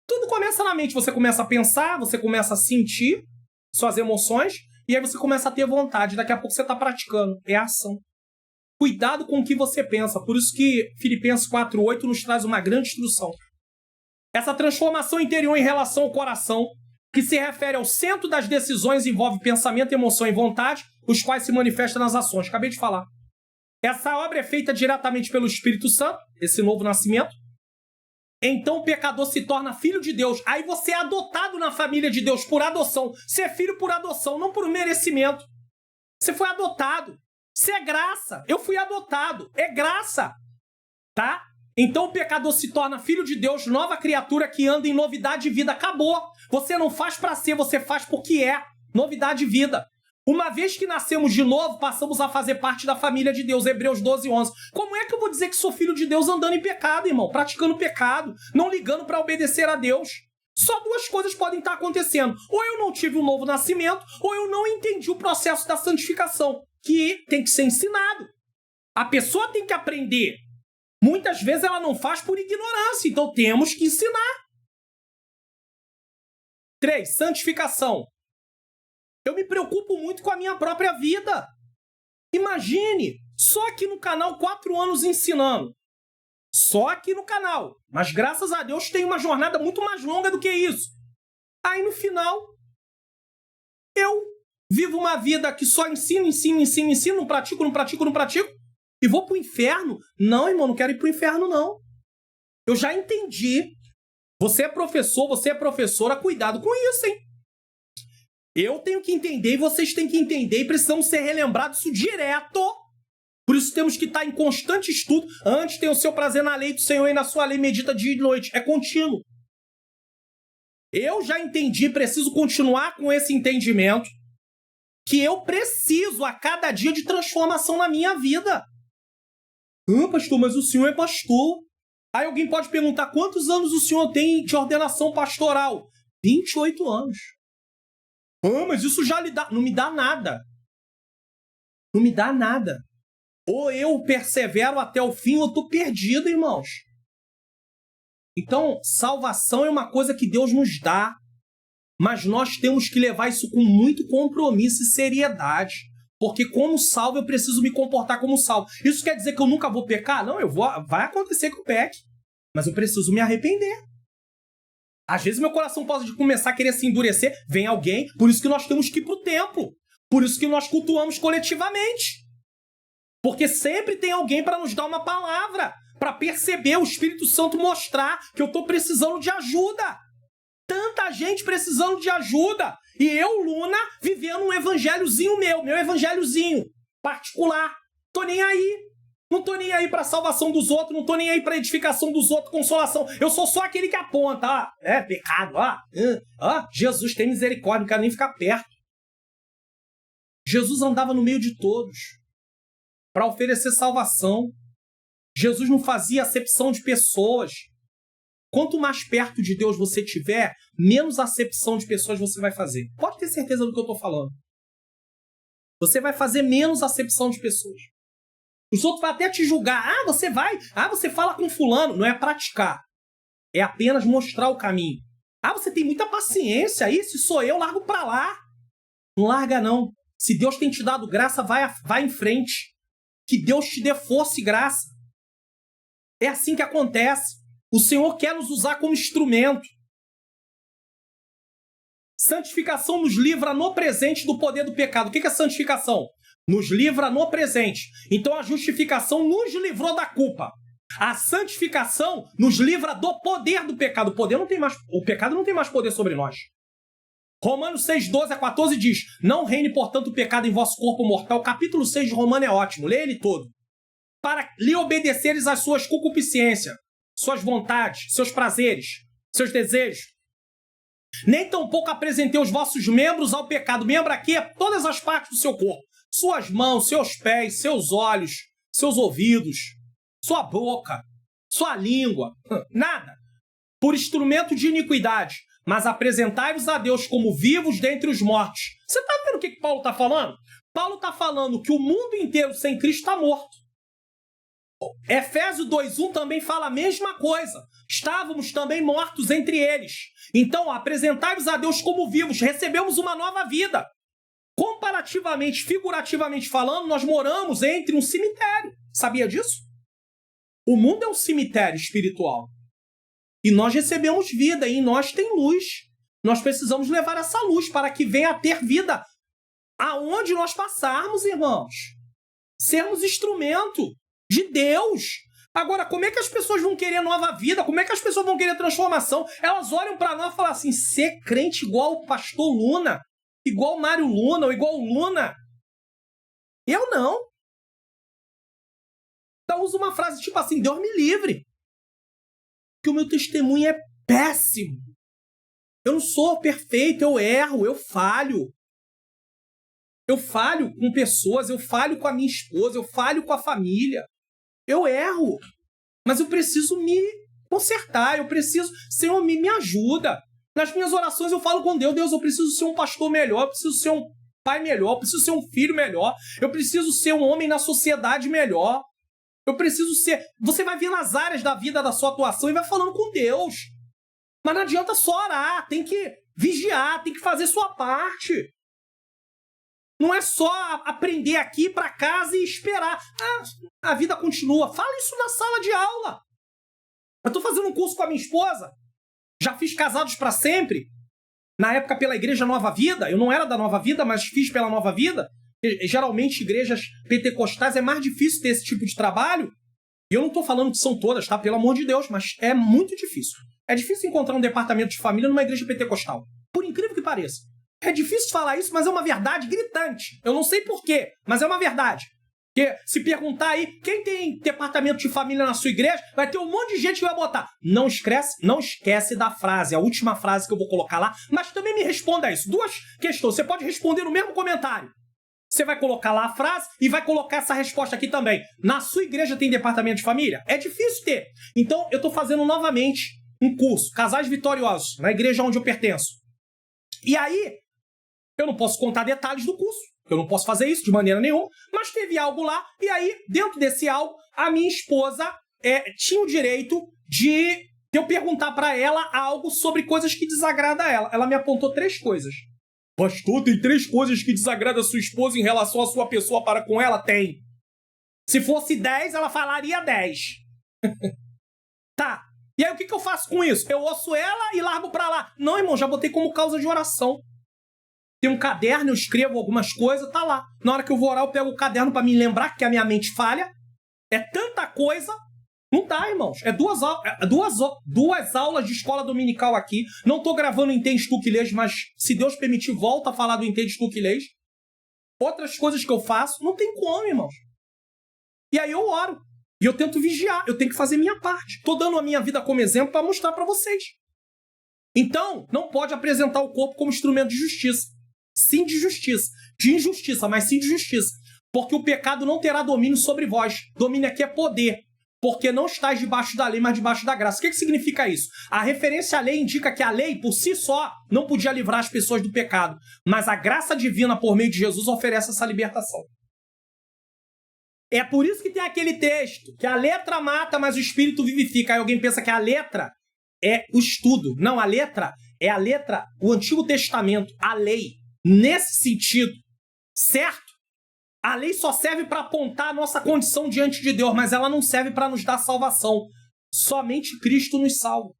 Tudo começa na mente. Você começa a pensar, você começa a sentir suas emoções, e aí você começa a ter vontade. Daqui a pouco você está praticando. É a ação. Cuidado com o que você pensa. Por isso que Filipenses 4:8 nos traz uma grande instrução. Essa transformação interior em relação ao coração, que se refere ao centro das decisões, envolve pensamento, emoção e vontade, os quais se manifestam nas ações. Acabei de falar. Essa obra é feita diretamente pelo Espírito Santo, esse novo nascimento. Então o pecador se torna filho de Deus. Aí você é adotado na família de Deus por adoção. Você é filho por adoção, não por merecimento. Você foi adotado. Isso é graça. Eu fui adotado. É graça. Tá? Então o pecador se torna filho de Deus, nova criatura que anda em novidade de vida. Acabou. Você não faz para ser, você faz porque é. Novidade de vida. Uma vez que nascemos de novo, passamos a fazer parte da família de Deus. Hebreus 12:11. Como é que eu vou dizer que sou filho de Deus andando em pecado, irmão? Praticando pecado, não ligando para obedecer a Deus. Só duas coisas podem estar acontecendo. Ou eu não tive um novo nascimento, ou eu não entendi o processo da santificação. que tem que ser ensinado. A pessoa tem que aprender. Muitas vezes ela não faz por ignorância, então temos que ensinar. 3, santificação. Eu me preocupo muito com a minha própria vida. Imagine, só aqui no canal 4 anos ensinando. Só aqui no canal. Mas graças a Deus tem uma jornada muito mais longa do que isso. Aí no final, eu vivo uma vida que só ensino, não pratico, e vou pro inferno. Não, irmão, não quero ir pro inferno, não. Eu já entendi. Você é professor, você é professora, cuidado com isso, hein? Eu tenho que entender e vocês têm que entender e precisamos ser relembrados isso direto. Por isso temos que estar em constante estudo. Antes tem o seu prazer na lei do Senhor e na sua lei medita dia e noite. É contínuo. Eu já entendi, preciso continuar com esse entendimento que eu preciso a cada dia de transformação na minha vida. Pastor, mas o senhor é pastor. Aí alguém pode perguntar quantos anos o senhor tem de ordenação pastoral? 28 anos. Mas isso já não me dá nada. Não me dá nada. Ou eu persevero até o fim ou eu tô perdido, irmãos. Então, salvação é uma coisa que Deus nos dá, mas nós temos que levar isso com muito compromisso e seriedade. Porque como salvo, eu preciso me comportar como salvo. Isso quer dizer que eu nunca vou pecar? Não, vai acontecer que eu peque. Mas eu preciso me arrepender. Às vezes meu coração pode começar a querer se endurecer. Vem alguém, por isso que nós temos que ir para o templo. Por isso que nós cultuamos coletivamente. Porque sempre tem alguém para nos dar uma palavra. Para perceber, o Espírito Santo mostrar que eu estou precisando de ajuda. Tanta gente precisando de ajuda. E eu, Luna, vivendo um evangelhozinho meu evangelhozinho particular. Tô nem aí. Não tô nem aí pra salvação dos outros, não tô nem aí pra edificação dos outros, consolação. Eu sou só aquele que aponta. Pecado, Jesus tem misericórdia, não quero nem ficar perto. Jesus andava no meio de todos para oferecer salvação. Jesus não fazia acepção de pessoas. Quanto mais perto de Deus você tiver, menos acepção de pessoas você vai fazer. Pode ter certeza do que eu estou falando. Você vai fazer menos acepção de pessoas. Os outros vão até te julgar. Você fala com fulano. Não é praticar. É apenas mostrar o caminho. Você tem muita paciência. Se sou eu, largo para lá. Não larga, não. Se Deus tem te dado graça, vai em frente. Que Deus te dê força e graça. É assim que acontece. O Senhor quer nos usar como instrumento. Santificação nos livra no presente do poder do pecado. O que é santificação? Nos livra no presente. Então a justificação nos livrou da culpa. A santificação nos livra do poder do pecado. O pecado não tem mais poder sobre nós. Romanos 6, 12 a 14 diz: não reine, portanto, o pecado em vosso corpo mortal. O capítulo 6 de Romano é ótimo. Lê ele todo. Para lhe obedeceres às suas concupiscências, suas vontades, seus prazeres, seus desejos. Nem tampouco apresentei os vossos membros ao pecado. Membro aqui é todas as partes do seu corpo. Suas mãos, seus pés, seus olhos, seus ouvidos, sua boca, sua língua. Nada. Por instrumento de iniquidade. Mas apresentai-vos a Deus como vivos dentre os mortos. Você está vendo o que Paulo está falando? Paulo está falando que o mundo inteiro sem Cristo está morto. Efésios 2:1 também fala a mesma coisa. Estávamos também mortos entre eles. Então, apresentai-vos a Deus como vivos. Recebemos uma nova vida. Comparativamente, figurativamente falando, nós moramos entre um cemitério. Sabia disso? O mundo é um cemitério espiritual. E nós recebemos vida, e em nós tem luz. Nós precisamos levar essa luz para que venha a ter vida aonde nós passarmos, irmãos. Sermos instrumento de Deus. Agora, como é que as pessoas vão querer nova vida? Como é que as pessoas vão querer transformação? Elas olham para nós e falam assim: ser crente igual o pastor Luna, igual o Mário Luna, ou igual o Luna. Eu não. Então usa uma frase tipo assim: Deus me livre. Que o meu testemunho é péssimo. Eu não sou perfeito, eu erro, eu falho. Eu falho com pessoas, eu falho com a minha esposa, eu falho com a família. Eu erro. Mas eu preciso me consertar, eu preciso... Senhor, me ajuda. Nas minhas orações eu falo com Deus: Deus, eu preciso ser um pastor melhor, eu preciso ser pai melhor, eu preciso ser um filho melhor, eu preciso ser um homem na sociedade melhor, eu preciso ser... Você vai ver nas áreas da vida da sua atuação e vai falando com Deus. Mas não adianta só orar, tem que vigiar, tem que fazer sua parte. Não é só aprender aqui para casa e esperar. A vida continua. Fala isso na sala de aula. Eu tô fazendo um curso com a minha esposa. Já fiz Casados para Sempre. Na época pela Igreja Nova Vida. Eu não era da Nova Vida, mas fiz pela Nova Vida. Geralmente igrejas pentecostais é mais difícil ter esse tipo de trabalho. E eu não tô falando que são todas, tá? Pelo amor de Deus, mas é muito difícil. É difícil encontrar um departamento de família numa igreja pentecostal. Por incrível que pareça. É difícil falar isso, mas é uma verdade gritante. Eu não sei porquê, mas é uma verdade. Porque se perguntar aí, quem tem departamento de família na sua igreja, vai ter um monte de gente que vai botar. Não esquece da frase, a última frase que eu vou colocar lá, mas também me responda isso. Duas questões, você pode responder no mesmo comentário. Você vai colocar lá a frase e vai colocar essa resposta aqui também. Na sua igreja tem departamento de família? É difícil ter. Então, eu estou fazendo novamente um curso, Casais Vitoriosos, na igreja onde eu pertenço. E aí, eu não posso contar detalhes do curso. Eu não posso fazer isso de maneira nenhuma, mas teve algo lá, e aí, dentro desse algo, a minha esposa tinha o direito de eu perguntar para ela algo sobre coisas que desagradam a ela. Ela me apontou 3 coisas. Pastor, tem 3 coisas que desagradam a sua esposa em relação à sua pessoa para com ela? Tem. Se fosse 10, ela falaria 10. Tá. E aí, o que eu faço com isso? Eu ouço ela e largo pra lá. Não, irmão, já botei como causa de oração. Tem um caderno, eu escrevo algumas coisas, tá lá. Na hora que eu vou orar, eu pego o caderno pra me lembrar que a minha mente falha. É tanta coisa. Não dá, irmãos. É duas aulas de escola dominical aqui. Não tô gravando Entende Tu Que Lês, mas se Deus permitir, volta a falar do Entende Tu Que Lês. Outras coisas que eu faço, não tem como, irmãos. E aí eu oro. E eu tento vigiar. Eu tenho que fazer minha parte. Tô dando a minha vida como exemplo para mostrar para vocês. Então, não pode apresentar o corpo como instrumento de justiça. Sim de justiça. De injustiça, mas sim de justiça. Porque o pecado não terá domínio sobre vós. Domínio aqui é poder. Porque não estáis debaixo da lei, mas debaixo da graça. O que significa isso? A referência à lei indica que a lei, por si só, não podia livrar as pessoas do pecado. Mas a graça divina, por meio de Jesus, oferece essa libertação. É por isso que tem aquele texto, que a letra mata, mas o espírito vivifica. Aí alguém pensa que a letra é o estudo. Não, a letra é o Antigo Testamento, a lei. Nesse sentido, certo? A lei só serve para apontar a nossa condição diante de Deus, mas ela não serve para nos dar salvação. Somente Cristo nos salva.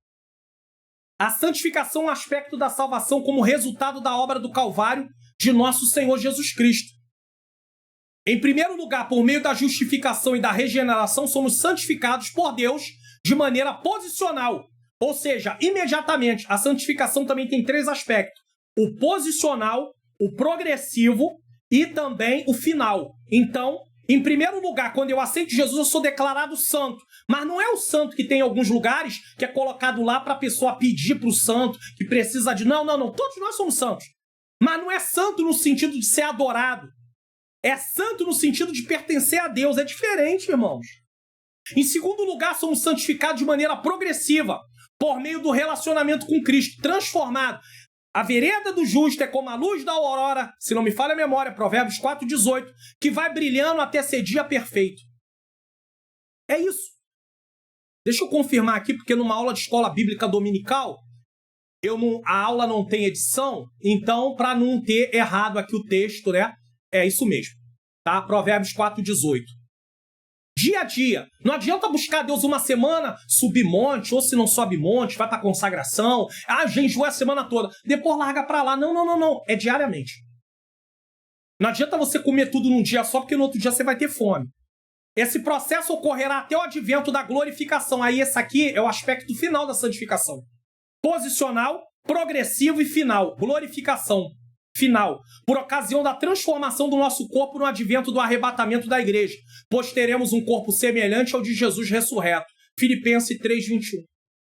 A santificação é um aspecto da salvação como resultado da obra do Calvário de nosso Senhor Jesus Cristo. Em primeiro lugar, por meio da justificação e da regeneração, somos santificados por Deus de maneira posicional. Ou seja, imediatamente. A santificação também tem 3 aspectos. O posicional, o progressivo e também o final. Então, em primeiro lugar, quando eu aceito Jesus, eu sou declarado santo. Mas não é o santo que tem em alguns lugares que é colocado lá para a pessoa pedir para o santo, que precisa de... Não. Todos nós somos santos. Mas não é santo no sentido de ser adorado. É santo no sentido de pertencer a Deus. É diferente, irmãos. Em segundo lugar, somos santificados de maneira progressiva, por meio do relacionamento com Cristo, transformado. A vereda do justo é como a luz da aurora, se não me falha a memória, Provérbios 4,18, que vai brilhando até ser dia perfeito. É isso. Deixa eu confirmar aqui, porque numa aula de escola bíblica dominical, a aula não tem edição, então, para não ter errado aqui o texto, né? É isso mesmo, tá? Provérbios 4,18. Dia a dia. Não adianta buscar Deus uma semana, subir monte, ou se não sobe monte, vai pra consagração. Jejua a semana toda. Depois larga pra lá. Não. É diariamente. Não adianta você comer tudo num dia só, porque no outro dia você vai ter fome. Esse processo ocorrerá até o advento da glorificação. Aí esse aqui é o aspecto final da santificação. Posicional, progressivo e final. Glorificação. Final, por ocasião da transformação do nosso corpo no advento do arrebatamento da igreja, pois teremos um corpo semelhante ao de Jesus ressurreto. Filipenses 3,21.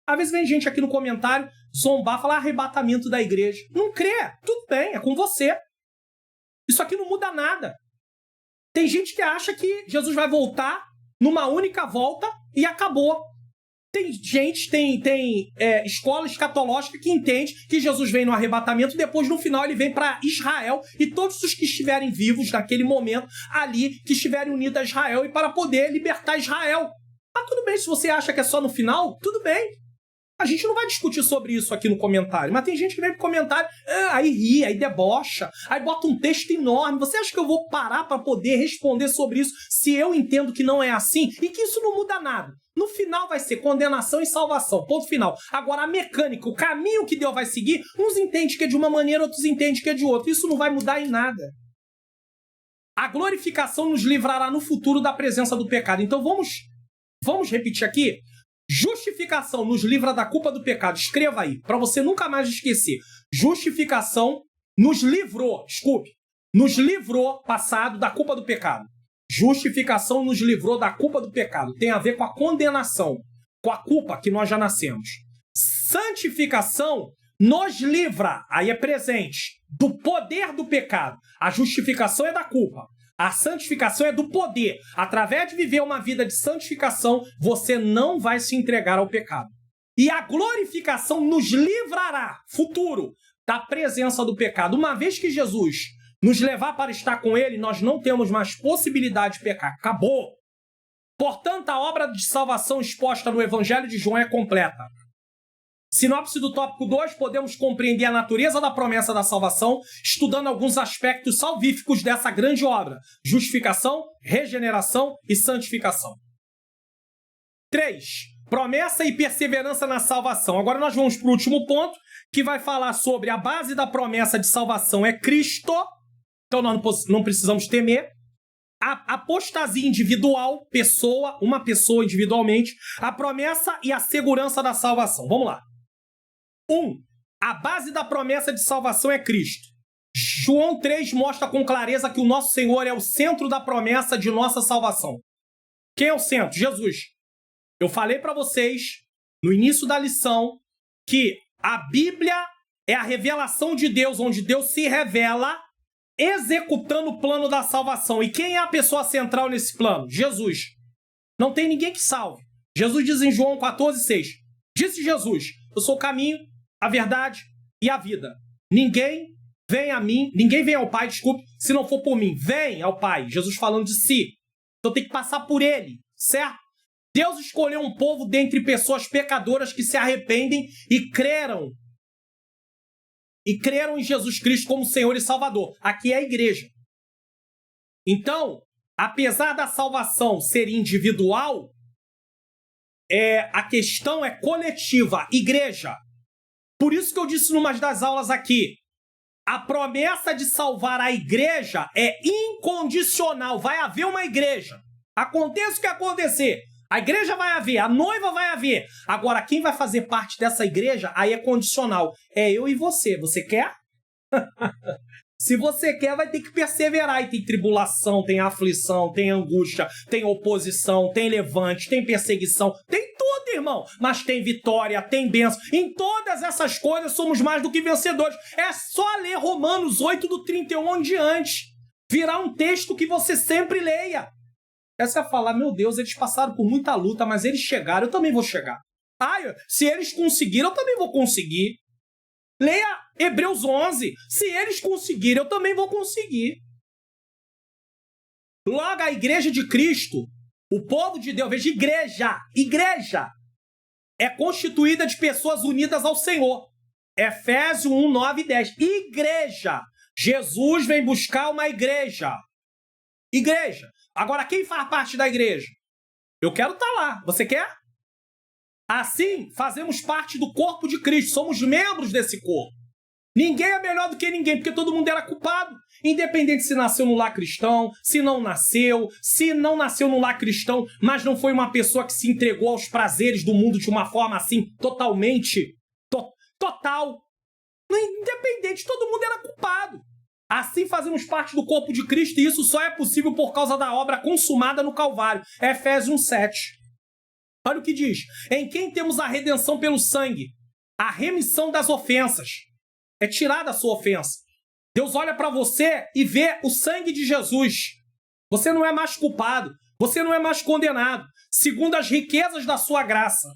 Às vezes vem gente aqui no comentário zombar, falar arrebatamento da igreja. Não crê, tudo bem, é com você. Isso aqui não muda nada. Tem gente que acha que Jesus vai voltar numa única volta e acabou. Tem gente, tem escola escatológica que entende que Jesus vem no arrebatamento, depois no final ele vem para Israel e todos os que estiverem vivos naquele momento ali, que estiverem unidos a Israel e para poder libertar Israel. Ah, tudo bem, se você acha que é só no final, tudo bem. A gente não vai discutir sobre isso aqui no comentário, mas tem gente que vem pro comentário, aí ri, aí debocha, aí bota um texto enorme. Você acha que eu vou parar para poder responder sobre isso se eu entendo que não é assim e que isso não muda nada? No final vai ser condenação e salvação, ponto final. Agora, a mecânica, o caminho que Deus vai seguir, uns entendem que é de uma maneira, outros entendem que é de outra. Isso não vai mudar em nada. A glorificação nos livrará no futuro da presença do pecado. Então vamos repetir aqui? Justificação nos livra da culpa do pecado. Escreva aí, para você nunca mais esquecer. Justificação nos livrou, nos livrou, passado, da culpa do pecado. Justificação nos livrou da culpa do pecado. Tem a ver com a condenação, com a culpa que nós já nascemos. Santificação nos livra, aí é presente, do poder do pecado. A justificação é da culpa. A santificação é do poder. Através de viver uma vida de santificação, você não vai se entregar ao pecado. E a glorificação nos livrará, futuro, da presença do pecado. Uma vez que Jesus nos levar para estar com ele, nós não temos mais possibilidade de pecar. Acabou. Portanto, a obra de salvação exposta no Evangelho de João é completa. Sinopse do tópico 2, podemos compreender a natureza da promessa da salvação, estudando alguns aspectos salvíficos dessa grande obra: justificação, regeneração e santificação. 3. Promessa e perseverança na salvação. Agora nós vamos para o último ponto, que vai falar sobre a base da promessa de salvação é Cristo, então nós não precisamos temer. A apostasia individual, uma pessoa individualmente, a promessa e a segurança da salvação. Vamos lá. 1. A base da promessa de salvação é Cristo. João 3 mostra com clareza que o nosso Senhor é o centro da promessa de nossa salvação. Quem é o centro? Jesus. Eu falei para vocês, no início da lição, que a Bíblia é a revelação de Deus, onde Deus se revela executando o plano da salvação. E quem é a pessoa central nesse plano? Jesus. Não tem ninguém que salve. Jesus diz em João 14,6. Disse Jesus, eu sou o caminho, a verdade e a vida. Ninguém vem ao Pai, se não for por mim. Vem ao Pai. Jesus falando de si. Então tem que passar por ele, certo? Deus escolheu um povo dentre pessoas pecadoras que se arrependem e creram em Jesus Cristo como Senhor e Salvador. Aqui é a igreja. Então, apesar da salvação ser individual, a questão é coletiva, igreja. Por isso que eu disse numa das aulas aqui, a promessa de salvar a igreja é incondicional. Vai haver uma igreja. Aconteça o que acontecer, a igreja vai haver, a noiva vai haver. Agora, quem vai fazer parte dessa igreja, aí é condicional. É eu e você. Você quer? Se você quer, vai ter que perseverar. E tem tribulação, tem aflição, tem angústia, tem oposição, tem levante, tem perseguição, tem tudo, irmão. Mas tem vitória, tem bênção. Em todas essas coisas somos mais do que vencedores. É só ler Romanos 8, do 31 em diante. Virar um texto que você sempre leia. Aí você vai falar, meu Deus, eles passaram por muita luta, mas eles chegaram, eu também vou chegar. Se eles conseguiram, eu também vou conseguir. Leia Hebreus 11. Se eles conseguirem, eu também vou conseguir. Logo, a igreja de Cristo, o povo de Deus, veja, igreja, é constituída de pessoas unidas ao Senhor. Efésios 1, 9 e 10. Igreja. Jesus vem buscar uma igreja. Igreja. Agora, quem faz parte da igreja? Eu quero estar lá. Você quer? Assim, fazemos parte do corpo de Cristo. Somos membros desse corpo. Ninguém é melhor do que ninguém, porque todo mundo era culpado. Independente se nasceu no lar cristão, se não nasceu no lar cristão, mas não foi uma pessoa que se entregou aos prazeres do mundo de uma forma assim, totalmente, total. Independente, todo mundo era culpado. Assim fazemos parte do corpo de Cristo e isso só é possível por causa da obra consumada no Calvário. Efésios 1:7. Olha o que diz. Em quem temos a redenção pelo sangue, a remissão das ofensas. É tirada a sua ofensa. Deus olha para você e vê o sangue de Jesus. Você não é mais culpado. Você não é mais condenado. Segundo as riquezas da sua graça.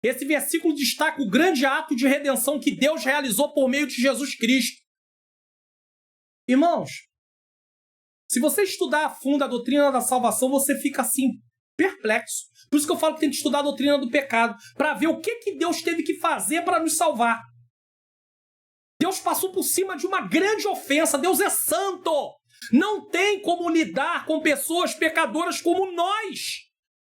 Esse versículo destaca o grande ato de redenção que Deus realizou por meio de Jesus Cristo. Irmãos, se você estudar a fundo a doutrina da salvação, você fica assim, perplexo. Por isso que eu falo que tem que estudar a doutrina do pecado, para ver o que Deus teve que fazer para nos salvar. Deus passou por cima de uma grande ofensa. Deus é santo. Não tem como lidar com pessoas pecadoras como nós.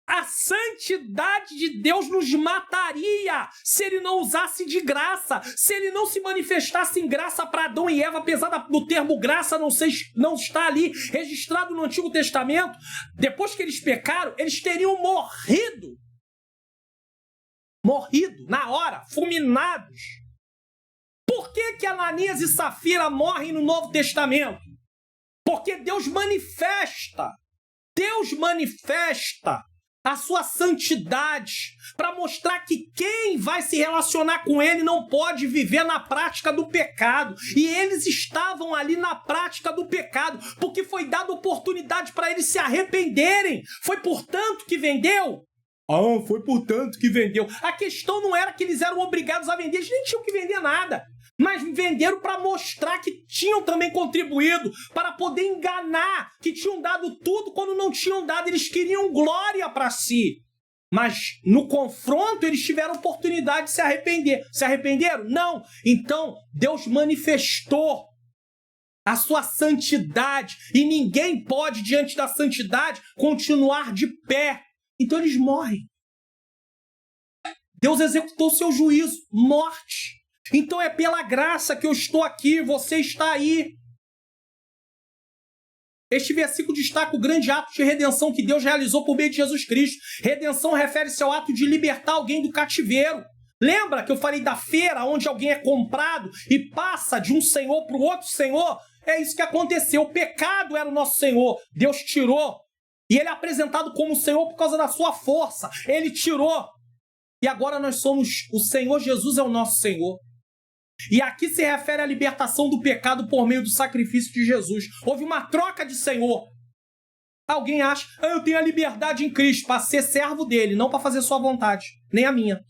A santidade de Deus nos mataria se ele não usasse de graça, se ele não se manifestasse em graça para Adão e Eva, apesar do termo graça não estar ali registrado no Antigo Testamento. Depois que eles pecaram, eles teriam morrido na hora, fulminados. Por que Ananias e Safira morrem no Novo Testamento? Porque Deus manifesta a sua santidade para mostrar que quem vai se relacionar com ele não pode viver na prática do pecado. E eles estavam ali na prática do pecado, porque foi dada oportunidade para eles se arrependerem. Foi portanto que vendeu? Foi portanto que vendeu. A questão não era que eles eram obrigados a vender, eles nem tinham que vender nada. Mas venderam para mostrar que tinham também contribuído, para poder enganar, que tinham dado tudo quando não tinham dado. Eles queriam glória para si. Mas no confronto eles tiveram oportunidade de se arrepender. Se arrependeram? Não. Então Deus manifestou a sua santidade. E ninguém pode, diante da santidade, continuar de pé. Então eles morrem. Deus executou seu juízo, morte. Então é pela graça que eu estou aqui, você está aí. Este versículo destaca o grande ato de redenção que Deus realizou por meio de Jesus Cristo. Redenção refere-se ao ato de libertar alguém do cativeiro. Lembra que eu falei da feira, onde alguém é comprado e passa de um senhor para o outro senhor? É isso que aconteceu. O pecado era o nosso senhor. Deus tirou. E ele é apresentado como Senhor por causa da sua força. Ele tirou. E agora nós somos... O Senhor Jesus é o nosso Senhor. E aqui se refere à libertação do pecado por meio do sacrifício de Jesus. Houve uma troca de Senhor. Alguém acha, eu tenho a liberdade em Cristo para ser servo dele, não para fazer sua vontade, nem a minha.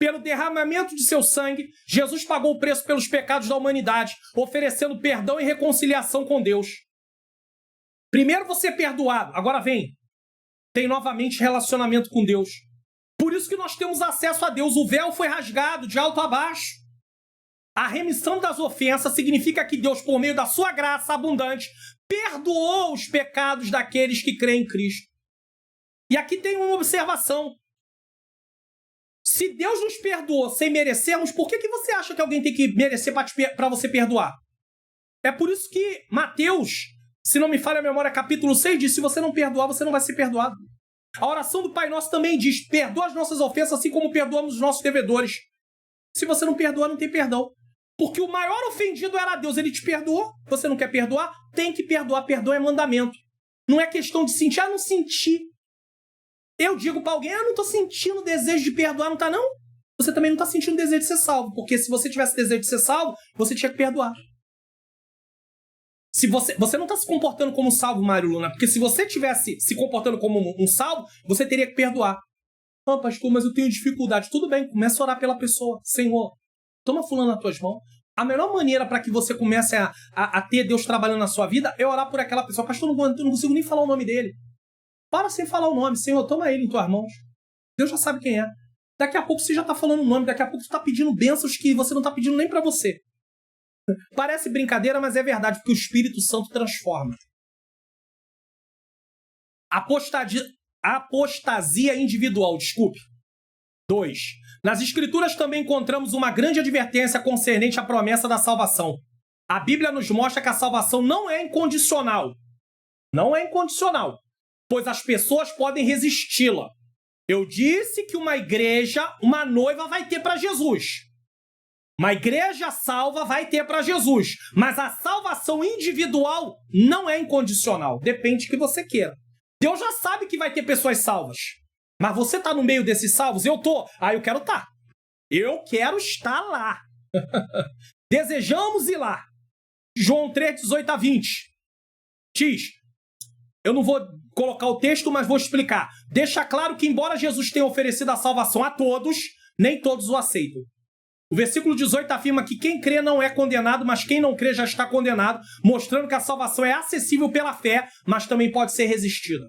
Pelo derramamento de seu sangue, Jesus pagou o preço pelos pecados da humanidade, oferecendo perdão e reconciliação com Deus. Primeiro você é perdoado, agora tem novamente relacionamento com Deus. Por isso que nós temos acesso a Deus. O véu foi rasgado de alto a baixo. A remissão das ofensas significa que Deus, por meio da sua graça abundante, perdoou os pecados daqueles que creem em Cristo. E aqui tem uma observação. Se Deus nos perdoou sem merecermos, por que você acha que alguém tem que merecer para você perdoar? É por isso que Mateus, se não me falha a memória, capítulo 6 diz, se você não perdoar, você não vai ser perdoado. A oração do Pai Nosso também diz, perdoa as nossas ofensas assim como perdoamos os nossos devedores. Se você não perdoar, não tem perdão. Porque o maior ofendido era Deus, ele te perdoou. Você não quer perdoar? Tem que perdoar, perdão é mandamento. Não é questão de sentir, não senti. Eu digo para alguém, não estou sentindo desejo de perdoar, não tá não? Você também não está sentindo desejo de ser salvo, porque se você tivesse desejo de ser salvo, você tinha que perdoar. Se você não está se comportando como salvo, Mário Luna, porque se você tivesse se comportando como um salvo, você teria que perdoar. Pastor, mas eu tenho dificuldade. Tudo bem, começa a orar pela pessoa. Senhor, toma fulano nas tuas mãos. A melhor maneira para que você comece a ter Deus trabalhando na sua vida é orar por aquela pessoa. Pastor, eu não consigo nem falar o nome dele. Para sem falar o nome. Senhor, toma ele em tuas mãos. Deus já sabe quem é. Daqui a pouco você já está falando o nome. Daqui a pouco você está pedindo bênçãos que você não está pedindo nem para você. Parece brincadeira, mas é verdade, porque o Espírito Santo transforma. Apostasia individual, desculpe. 2. Nas Escrituras também encontramos uma grande advertência concernente à promessa da salvação. A Bíblia nos mostra que a salvação não é incondicional. Não é incondicional, pois as pessoas podem resisti-la. Eu disse que uma igreja, uma noiva vai ter para Jesus. Uma igreja salva vai ter para Jesus. Mas a salvação individual não é incondicional. Depende do que você queira. Deus já sabe que vai ter pessoas salvas. Mas você está no meio desses salvos? Eu tô. Eu quero estar. Eu quero estar lá. Desejamos ir lá. João 3, 18 a 20. Diz, Eu não vou colocar o texto, mas vou explicar. Deixa claro que, embora Jesus tenha oferecido a salvação a todos, nem todos o aceitam. O versículo 18 afirma que quem crê não é condenado, mas quem não crê já está condenado, mostrando que a salvação é acessível pela fé, mas também pode ser resistida.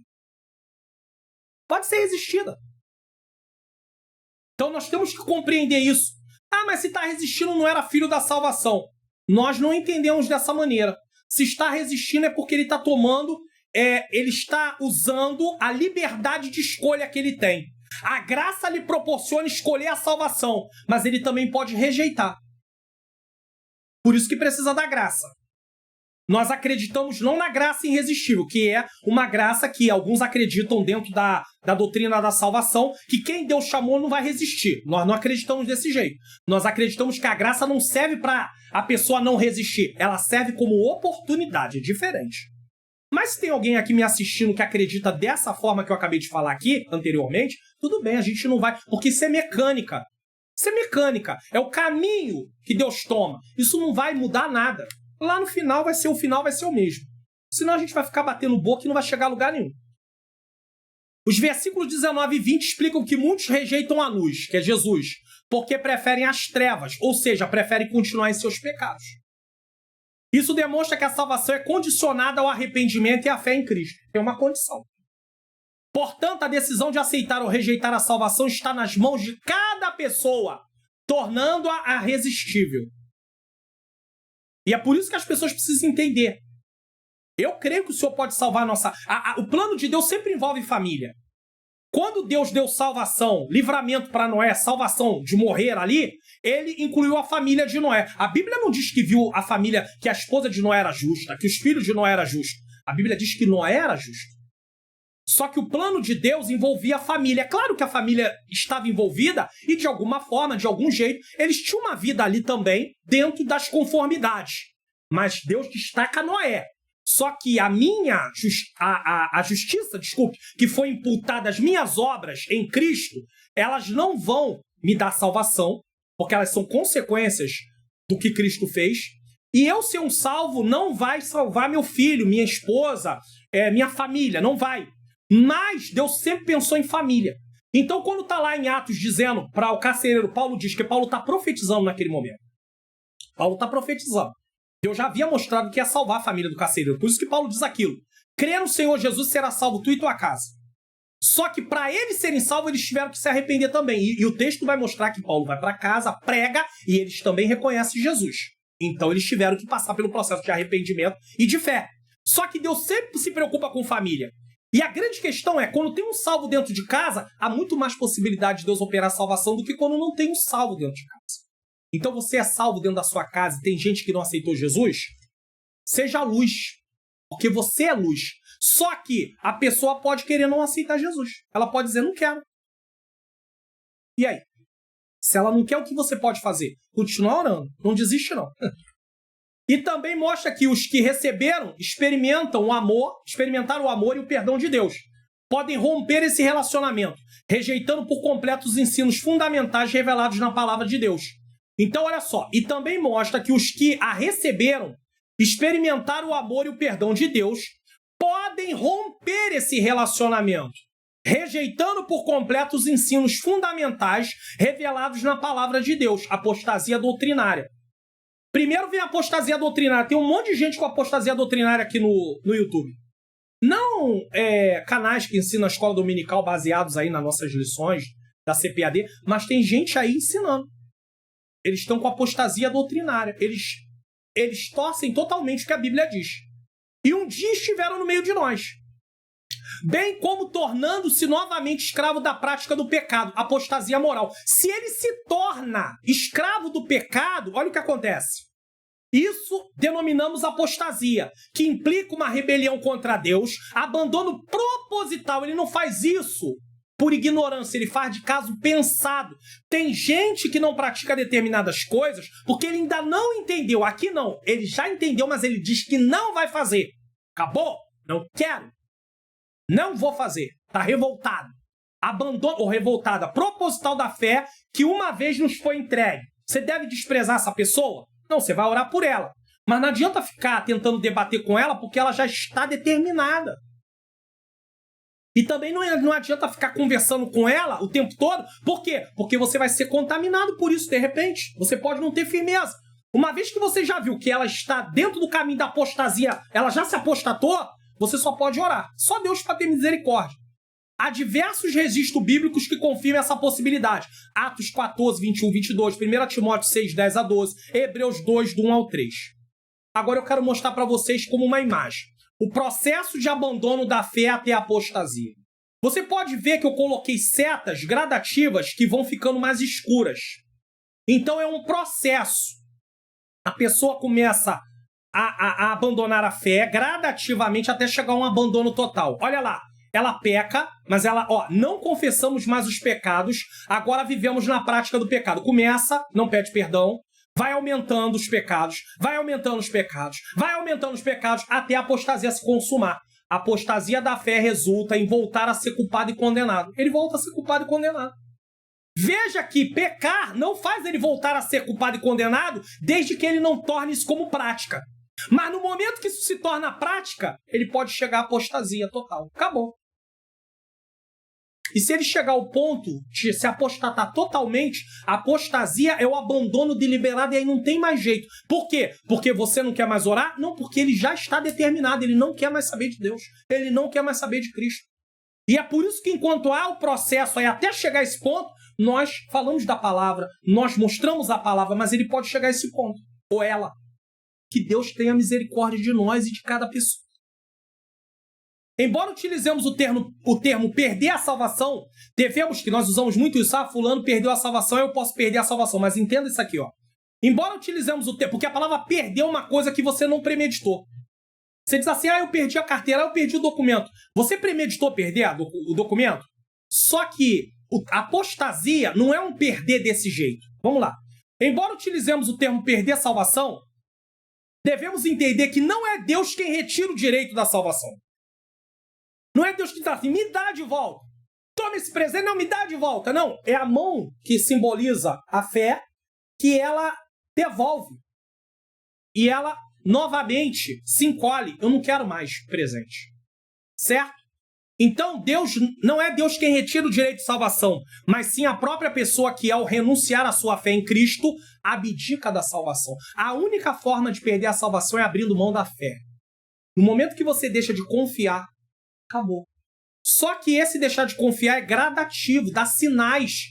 Pode ser resistida. Então nós temos que compreender isso. Ah, mas se está resistindo não era filho da salvação. Nós não entendemos dessa maneira. Se está resistindo é porque ele está tomando, ele está usando a liberdade de escolha que ele tem. A graça lhe proporciona escolher a salvação, mas ele também pode rejeitar. Por isso que precisa da graça. Nós acreditamos não na graça irresistível, que é uma graça que alguns acreditam dentro da doutrina da salvação, que quem Deus chamou não vai resistir. Nós não acreditamos desse jeito. Nós acreditamos que a graça não serve para a pessoa não resistir. Ela serve como oportunidade, é diferente. Mas se tem alguém aqui me assistindo que acredita dessa forma que eu acabei de falar aqui, anteriormente, tudo bem, a gente não vai... Porque isso é mecânica. Isso é mecânica. É o caminho que Deus toma. Isso não vai mudar nada. Lá no final vai ser o mesmo. Senão a gente vai ficar batendo boca e não vai chegar a lugar nenhum. Os versículos 19 e 20 explicam que muitos rejeitam a luz, que é Jesus, porque preferem as trevas, ou seja, preferem continuar em seus pecados. Isso demonstra que a salvação é condicionada ao arrependimento e à fé em Cristo. Tem uma condição. Portanto, a decisão de aceitar ou rejeitar a salvação está nas mãos de cada pessoa, tornando-a irresistível. E é por isso que as pessoas precisam entender. Eu creio que o Senhor pode salvar a nossa... O plano de Deus sempre envolve família. Quando Deus deu salvação, livramento para Noé, salvação de morrer ali, ele incluiu a família de Noé. A Bíblia não diz que viu a família, que a esposa de Noé era justa, que os filhos de Noé eram justos. A Bíblia diz que Noé era justo. Só que o plano de Deus envolvia a família. É claro que a família estava envolvida e, de alguma forma, de algum jeito, eles tinham uma vida ali também, dentro das conformidades. Mas Deus destaca Noé. Só que a justiça, que foi imputada às minhas obras em Cristo, elas não vão me dar salvação, porque elas são consequências do que Cristo fez. E eu ser um salvo não vai salvar meu filho, minha esposa, minha família, não vai. Mas Deus sempre pensou em família. Então, quando está lá em Atos dizendo para o carcereiro, Paulo diz que Paulo está profetizando naquele momento. Paulo está profetizando. Deus já havia mostrado que ia salvar a família do carcereiro. Por isso que Paulo diz aquilo. Crê no Senhor Jesus, será salvo tu e tua casa. Só que para eles serem salvos, eles tiveram que se arrepender também. E o texto vai mostrar que Paulo vai para casa, prega, e eles também reconhecem Jesus. Então eles tiveram que passar pelo processo de arrependimento e de fé. Só que Deus sempre se preocupa com família. E a grande questão é, quando tem um salvo dentro de casa, há muito mais possibilidade de Deus operar a salvação do que quando não tem um salvo dentro de casa. Então você é salvo dentro da sua casa e tem gente que não aceitou Jesus? Seja luz, porque você é luz. Só que a pessoa pode querer não aceitar Jesus. Ela pode dizer, não quero. E aí? Se ela não quer, o que você pode fazer? Continuar orando. Não desiste, não. E também mostra que os que receberam experimentaram o amor e o perdão de Deus. Podem romper esse relacionamento, rejeitando por completo os ensinos fundamentais revelados na palavra de Deus. Então, olha só, e também mostra que os que a receberam, experimentaram o amor e o perdão de Deus, podem romper esse relacionamento, rejeitando por completo os ensinos fundamentais revelados na palavra de Deus, apostasia doutrinária. Primeiro vem a apostasia doutrinária. Tem um monte de gente com apostasia doutrinária aqui no YouTube. Não canais que ensinam a escola dominical baseados aí nas nossas lições da CPAD, mas tem gente aí ensinando. Eles estão com apostasia doutrinária. Eles torcem totalmente o que a Bíblia diz. E um dia estiveram no meio de nós. Bem como tornando-se novamente escravo da prática do pecado, apostasia moral. Se ele se torna escravo do pecado, olha o que acontece. Isso denominamos apostasia, que implica uma rebelião contra Deus, abandono proposital. Ele não faz isso por ignorância, ele faz de caso pensado. Tem gente que não pratica determinadas coisas porque ele ainda não entendeu. Aqui não, ele já entendeu, mas ele diz que não vai fazer. Acabou? Não quero. Não vou fazer. Está revoltado. Abandono ou revoltada proposital da fé que uma vez nos foi entregue. Você deve desprezar essa pessoa? Não, você vai orar por ela. Mas não adianta ficar tentando debater com ela porque ela já está determinada. E também não adianta ficar conversando com ela o tempo todo. Por quê? Porque você vai ser contaminado por isso, de repente. Você pode não ter firmeza. Uma vez que você já viu que ela está dentro do caminho da apostasia, ela já se apostatou, você só pode orar. Só Deus para ter misericórdia. Há diversos registros bíblicos que confirmam essa possibilidade. Atos 14, 21, 22, 1 Timóteo 6, 10 a 12, Hebreus 2, do 1 ao 3. Agora eu quero mostrar para vocês como uma imagem. O processo de abandono da fé até a apostasia. Você pode ver que eu coloquei setas gradativas que vão ficando mais escuras. Então é um processo. A pessoa começa a abandonar a fé gradativamente até chegar a um abandono total. Olha lá, ela peca, mas não confessamos mais os pecados, agora vivemos na prática do pecado. Começa, não pede perdão, vai aumentando os pecados, vai aumentando os pecados, vai aumentando os pecados, até a apostasia se consumar. A apostasia da fé resulta em voltar a ser culpado e condenado. Ele volta a ser culpado e condenado. Veja que pecar não faz ele voltar a ser culpado e condenado desde que ele não torne isso como prática. Mas no momento que isso se torna prática, ele pode chegar à apostasia total. Acabou. E se ele chegar ao ponto de se apostatar totalmente, a apostasia é o abandono deliberado e aí não tem mais jeito. Por quê? Porque você não quer mais orar? Não, porque ele já está determinado, ele não quer mais saber de Deus, ele não quer mais saber de Cristo. E é por isso que enquanto há o processo aí até chegar a esse ponto, nós falamos da palavra, nós mostramos a palavra, mas ele pode chegar a esse ponto, ou ela. Que Deus tenha misericórdia de nós e de cada pessoa. Embora utilizemos o termo perder a salvação, devemos, que nós usamos muito isso, fulano perdeu a salvação, eu posso perder a salvação. Mas entenda isso aqui, ó. Embora utilizemos o termo, porque a palavra perder é uma coisa que você não premeditou. Você diz assim, eu perdi a carteira, eu perdi o documento. Você premeditou perder o documento? Só que a apostasia não é um perder desse jeito. Vamos lá. Embora utilizemos o termo perder a salvação, devemos entender que não é Deus quem retira o direito da salvação. Não é Deus que diz assim, me dá de volta. Toma esse presente, não, me dá de volta. Não, é a mão que simboliza a fé que ela devolve. E ela, novamente, se encolhe. Eu não quero mais presente. Certo? Então, Deus não é Deus quem retira o direito de salvação, mas sim a própria pessoa que, ao renunciar à sua fé em Cristo, abdica da salvação. A única forma de perder a salvação é abrindo mão da fé. No momento que você deixa de confiar, acabou. Só que esse deixar de confiar é gradativo, dá sinais.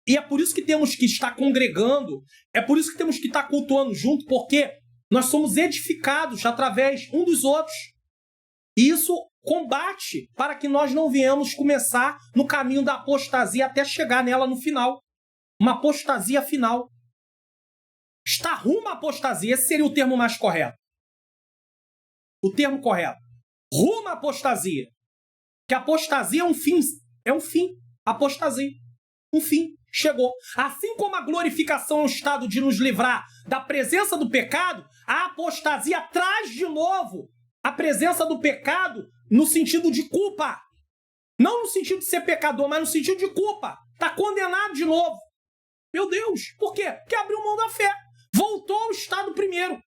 E é por isso que temos que estar congregando, é por isso que temos que estar cultuando junto, porque nós somos edificados através um dos outros. E isso combate para que nós não venhamos começar no caminho da apostasia até chegar nela no final. Uma apostasia final. Está rumo à apostasia, esse seria o termo mais correto. O termo correto. Rumo à apostasia. Que a apostasia é um fim. Apostasia. Um fim. Chegou. Assim como a glorificação é um estado de nos livrar da presença do pecado, a apostasia traz de novo a presença do pecado no sentido de culpa. Não no sentido de ser pecador, mas no sentido de culpa. Está condenado de novo. Meu Deus, por quê? Porque abriu mão da fé. Voltou ao estado primeiro.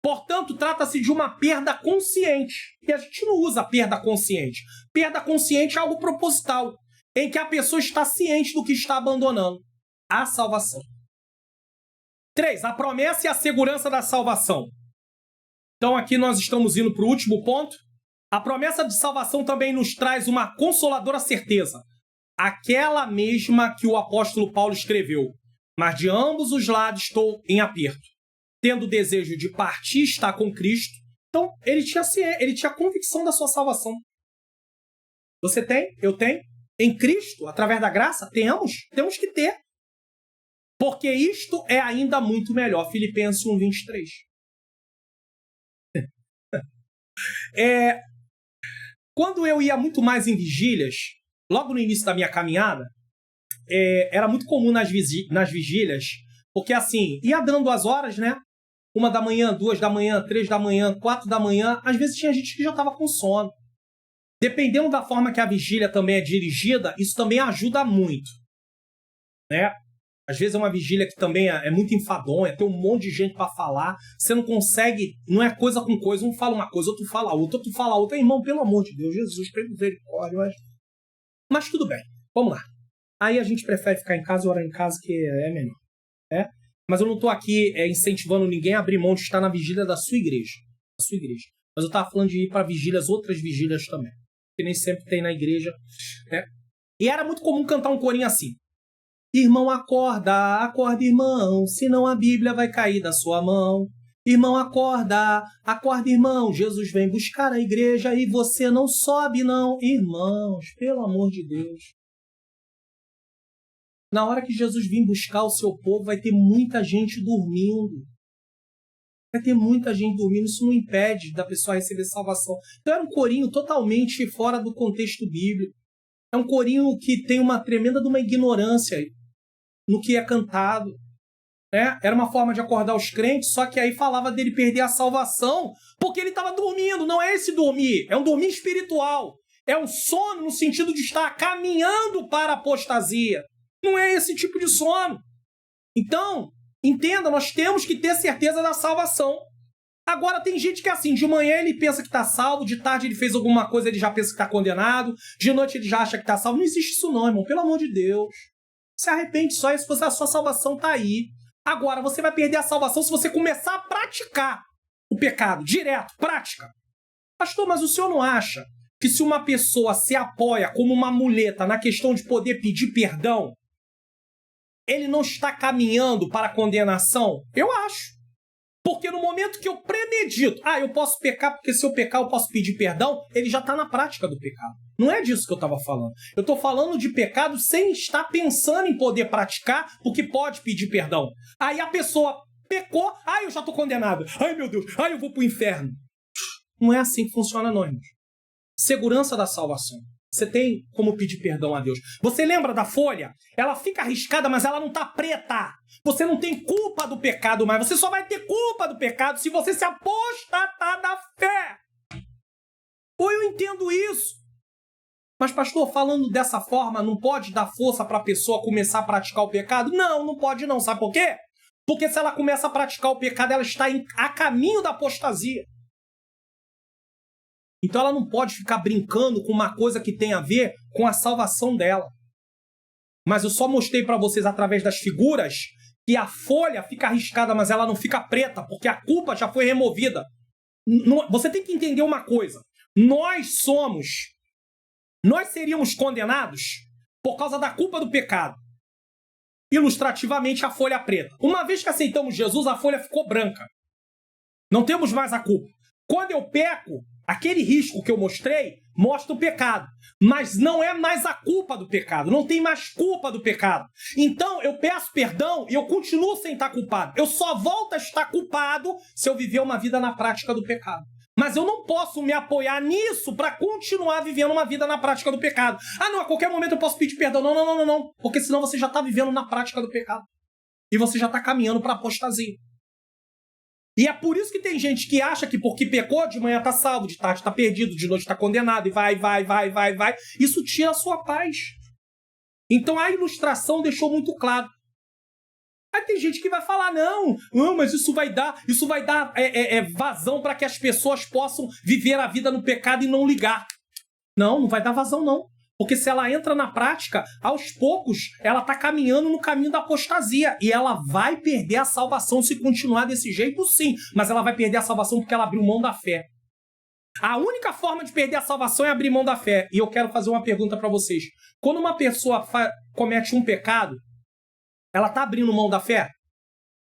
Portanto, trata-se de uma perda consciente. E a gente não usa perda consciente. Perda consciente é algo proposital, em que a pessoa está ciente do que está abandonando. A salvação. 3. A promessa e a segurança da salvação. Então aqui nós estamos indo para o último ponto. A promessa de salvação também nos traz uma consoladora certeza. Aquela mesma que o apóstolo Paulo escreveu. Mas de ambos os lados estou em aperto. Tendo o desejo de partir e estar com Cristo. Então ele tinha convicção da sua salvação. Você tem? Eu tenho? Em Cristo, através da graça, temos que ter. Porque isto é ainda muito melhor. Filipenses 1:23. Quando eu ia muito mais em vigílias, logo no início da minha caminhada, era muito comum nas vigílias, porque assim, ia dando as horas, né? 1 da manhã, 2 da manhã, 3 da manhã, 4 da manhã, às vezes tinha gente que já estava com sono. Dependendo da forma que a vigília também é dirigida, isso também ajuda muito, né? Às vezes é uma vigília que também é muito enfadonha, tem um monte de gente para falar, você não consegue, não é coisa com coisa, um fala uma coisa, outro fala outra, outro fala outra. Irmão, pelo amor de Deus, Jesus, tem misericórdia, mas tudo bem, vamos lá. Aí a gente prefere ficar em casa e orar em casa, que é melhor. Mas eu não estou aqui incentivando ninguém a abrir mão de estar na vigília da sua igreja. Mas eu estava falando de ir para vigílias, outras vigílias também. Que nem sempre tem na igreja. E era muito comum cantar um corinho assim. Irmão, acorda, acorda, irmão, senão a Bíblia vai cair da sua mão. Irmão, acorda, acorda, irmão, Jesus vem buscar a igreja e você não sobe, não. Irmãos, pelo amor de Deus. Na hora que Jesus vir buscar o seu povo, vai ter muita gente dormindo. Isso não impede da pessoa receber salvação. Então era um corinho totalmente fora do contexto bíblico. É um corinho que tem uma tremenda de uma ignorância no que é cantado. Era uma forma de acordar os crentes, só que aí falava dele perder a salvação porque ele estava dormindo. Não é esse dormir, é um dormir espiritual. É um sono no sentido de estar caminhando para a apostasia. Não é esse tipo de sono. Então, entenda, nós temos que ter certeza da salvação. Agora, tem gente que é assim, de manhã ele pensa que está salvo, de tarde ele fez alguma coisa, ele já pensa que está condenado, de noite ele já acha que está salvo. Não existe isso não, irmão, pelo amor de Deus. Se arrepende só e se a sua salvação está aí. Agora, você vai perder a salvação se você começar a praticar o pecado, direto, prática. Pastor, mas o senhor não acha que se uma pessoa se apoia como uma muleta na questão de poder pedir perdão, ele não está caminhando para a condenação? Eu acho. Porque no momento que eu premedito, eu posso pecar porque se eu pecar eu posso pedir perdão, ele já está na prática do pecado. Não é disso que eu estava falando. Eu estou falando de pecado sem estar pensando em poder praticar, porque pode pedir perdão. Aí a pessoa pecou, eu já estou condenado. Ai, meu Deus, eu vou para o inferno. Não é assim que funciona, não, irmãos. Segurança da salvação. Você tem como pedir perdão a Deus. Você lembra da folha? Ela fica arriscada, mas ela não está preta. Você não tem culpa do pecado mais. Você só vai ter culpa do pecado se você se apostatar da fé. Ou eu entendo isso. Mas, pastor, falando dessa forma, não pode dar força para a pessoa começar a praticar o pecado? Não, não pode não. Sabe por quê? Porque se ela começa a praticar o pecado, ela está a caminho da apostasia. Então ela não pode ficar brincando com uma coisa que tem a ver com a salvação dela. Mas eu só mostrei para vocês através das figuras que a folha fica arriscada, mas ela não fica preta, porque a culpa já foi removida. Você tem que entender uma coisa. Nós seríamos condenados por causa da culpa do pecado. Ilustrativamente, a folha preta. Uma vez que aceitamos Jesus, a folha ficou branca. Não temos mais a culpa. Quando eu peco, aquele risco que eu mostrei mostra o pecado. Mas não é mais a culpa do pecado. Não tem mais culpa do pecado. Então, eu peço perdão e eu continuo sem estar culpado. Eu só volto a estar culpado se eu viver uma vida na prática do pecado. Mas eu não posso me apoiar nisso para continuar vivendo uma vida na prática do pecado. Não, a qualquer momento eu posso pedir perdão. Não. Porque senão você já está vivendo na prática do pecado. E você já está caminhando para a apostasia. E é por isso que tem gente que acha que porque pecou, de manhã está salvo, de tarde está perdido, de noite está condenado, e vai. Isso tira a sua paz. Então a ilustração deixou muito claro. Aí tem gente que vai falar, não, mas isso vai dar vazão para que as pessoas possam viver a vida no pecado e não ligar. Não vai dar vazão, não. Porque se ela entra na prática, aos poucos, ela está caminhando no caminho da apostasia. E ela vai perder a salvação se continuar desse jeito, sim. Mas ela vai perder a salvação porque ela abriu mão da fé. A única forma de perder a salvação é abrir mão da fé. E eu quero fazer uma pergunta para vocês. Quando uma pessoa comete um pecado, ela está abrindo mão da fé?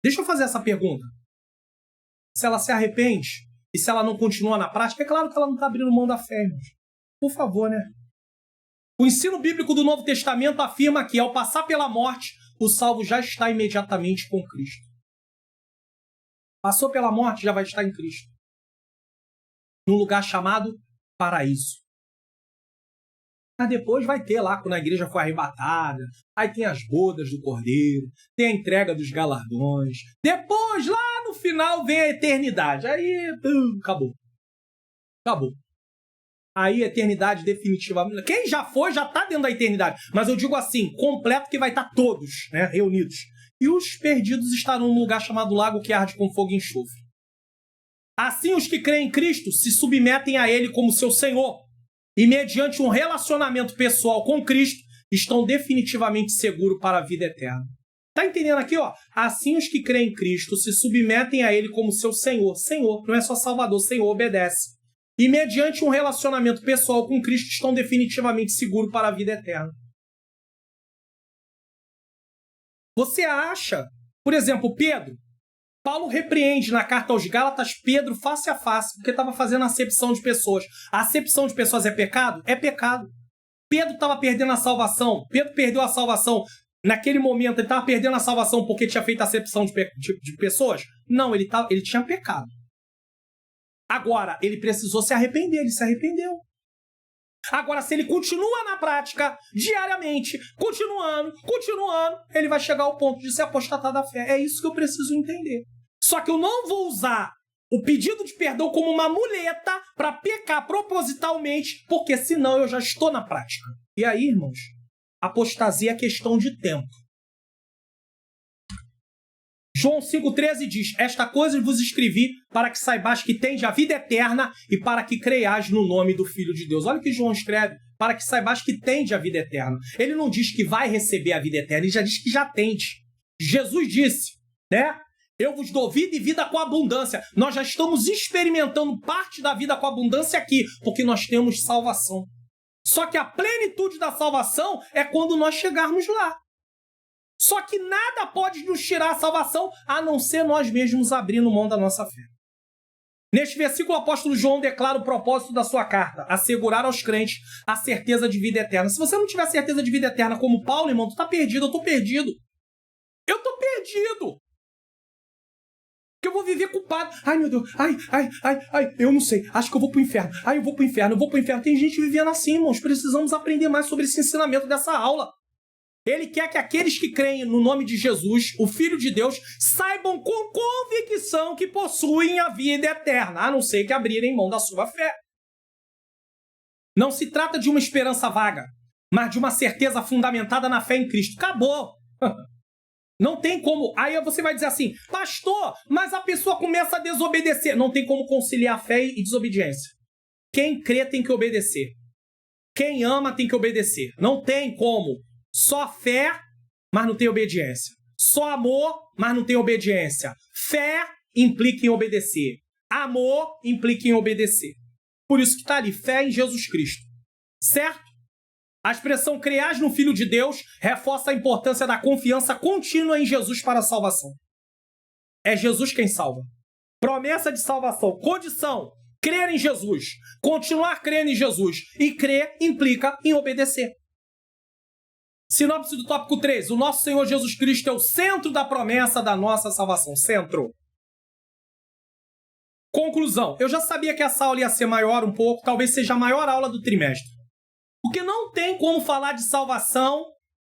Deixa eu fazer essa pergunta. Se ela se arrepende e se ela não continua na prática, é claro que ela não está abrindo mão da fé, irmãos. Por favor, né? O ensino bíblico do Novo Testamento afirma que, ao passar pela morte, o salvo já está imediatamente com Cristo. Passou pela morte, já vai estar em Cristo. Num lugar chamado paraíso. Mas depois vai ter lá, quando a igreja for arrebatada, aí tem as bodas do Cordeiro, tem a entrega dos galardões. Depois, lá no final, vem a eternidade. Aí, acabou. Aí, eternidade definitiva. Quem já foi, já está dentro da eternidade. Mas eu digo assim, completo, que vai estar todos, né, reunidos. E os perdidos estarão num lugar chamado lago que arde com fogo e enxofre. Assim, os que creem em Cristo se submetem a Ele como seu Senhor. E, mediante um relacionamento pessoal com Cristo, estão definitivamente seguros para a vida eterna. Tá entendendo aqui, ó? Assim, os que creem em Cristo se submetem a Ele como seu Senhor. Senhor, não é só Salvador, Senhor, obedece. E, mediante um relacionamento pessoal com Cristo, estão definitivamente seguros para a vida eterna. Você acha, por exemplo, Pedro, Paulo repreende na carta aos Gálatas Pedro face a face, porque estava fazendo acepção de pessoas. A acepção de pessoas é pecado? É pecado. Pedro estava perdendo a salvação. Pedro perdeu a salvação. Naquele momento, ele estava perdendo a salvação porque tinha feito acepção de pessoas? Não, ele tinha pecado. Agora, ele precisou se arrepender, ele se arrependeu. Agora, se ele continua na prática, diariamente, continuando, ele vai chegar ao ponto de se apostatar da fé. É isso que eu preciso entender. Só que eu não vou usar o pedido de perdão como uma muleta para pecar propositalmente, porque senão eu já estou na prática. E aí, irmãos, apostasia é questão de tempo. João 5,13 diz: esta coisa vos escrevi para que saibais que tendes a vida eterna e para que creiais no nome do Filho de Deus. Olha o que João escreve: para que saibais que tendes a vida eterna. Ele não diz que vai receber a vida eterna, ele já diz que já tende. Jesus disse, né? Eu vos dou vida e vida com abundância. Nós já estamos experimentando parte da vida com abundância aqui, porque nós temos salvação. Só que a plenitude da salvação é quando nós chegarmos lá. Só que nada pode nos tirar a salvação, a não ser nós mesmos abrindo mão da nossa fé. Neste versículo, o apóstolo João declara o propósito da sua carta: assegurar aos crentes a certeza de vida eterna. Se você não tiver certeza de vida eterna como Paulo, irmão, tu está perdido, eu estou perdido. Eu estou perdido. Que eu vou viver culpado. Ai, meu Deus. Ai, eu não sei. Acho que eu vou pro inferno. Ai, eu vou pro inferno. Tem gente vivendo assim, irmãos. Precisamos aprender mais sobre esse ensinamento dessa aula. Ele quer que aqueles que creem no nome de Jesus, o Filho de Deus, saibam com convicção que possuem a vida eterna, a não ser que abrirem mão da sua fé. Não se trata de uma esperança vaga, mas de uma certeza fundamentada na fé em Cristo. Acabou. Não tem como. Aí você vai dizer assim: pastor, mas a pessoa começa a desobedecer. Não tem como conciliar fé e desobediência. Quem crê tem que obedecer. Quem ama tem que obedecer. Não tem como. Só fé, mas não tem obediência. Só amor, mas não tem obediência. Fé implica em obedecer. Amor implica em obedecer. Por isso que está ali, fé em Jesus Cristo. Certo? A expressão "creais no Filho de Deus" reforça a importância da confiança contínua em Jesus para a salvação. É Jesus quem salva. Promessa de salvação. Condição: crer em Jesus. Continuar crendo em Jesus. E crer implica em obedecer. Sinopse do tópico 3. O nosso Senhor Jesus Cristo é o centro da promessa da nossa salvação. Centro. Conclusão. Eu já sabia que essa aula ia ser maior um pouco. Talvez seja a maior aula do trimestre. Porque não tem como falar de salvação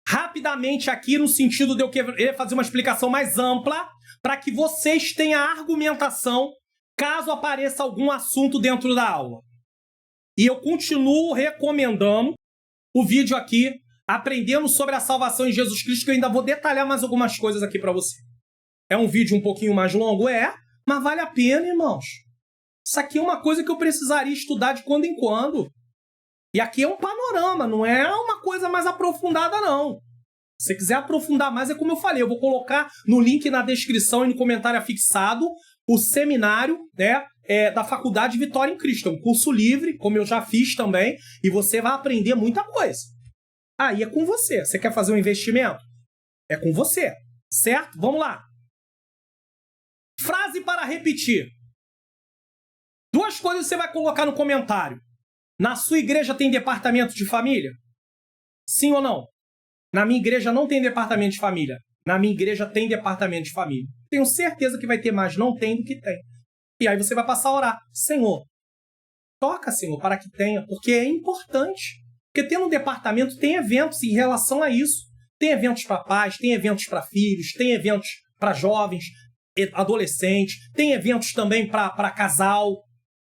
rapidamente aqui, no sentido de eu querer fazer uma explicação mais ampla para que vocês tenham argumentação caso apareça algum assunto dentro da aula. E eu continuo recomendando o vídeo aqui, aprendendo sobre a salvação em Jesus Cristo, que eu ainda vou detalhar mais algumas coisas aqui para você. É um vídeo um pouquinho mais longo? É, mas vale a pena, irmãos. Isso aqui é uma coisa que eu precisaria estudar de quando em quando. E aqui é um panorama, não é uma coisa mais aprofundada, não. Se você quiser aprofundar mais, é como eu falei, eu vou colocar no link na descrição e no comentário afixado o seminário, né, da Faculdade Vitória em Cristo. É um curso livre, como eu já fiz também, e você vai aprender muita coisa. Aí é com você. Você quer fazer um investimento? É com você, certo? Vamos lá. Frase para repetir. 2 coisas você vai colocar no comentário. Na sua igreja tem departamento de família? Sim ou não? Na minha igreja não tem departamento de família. Na minha igreja tem departamento de família. Tenho certeza que vai ter mais não tem do que tem. E aí você vai passar a orar. Senhor, toca, Senhor, para que tenha, porque é importante. Porque tendo um departamento tem eventos em relação a isso. Tem eventos para pais, tem eventos para filhos, tem eventos para jovens, adolescentes, tem eventos também para casal,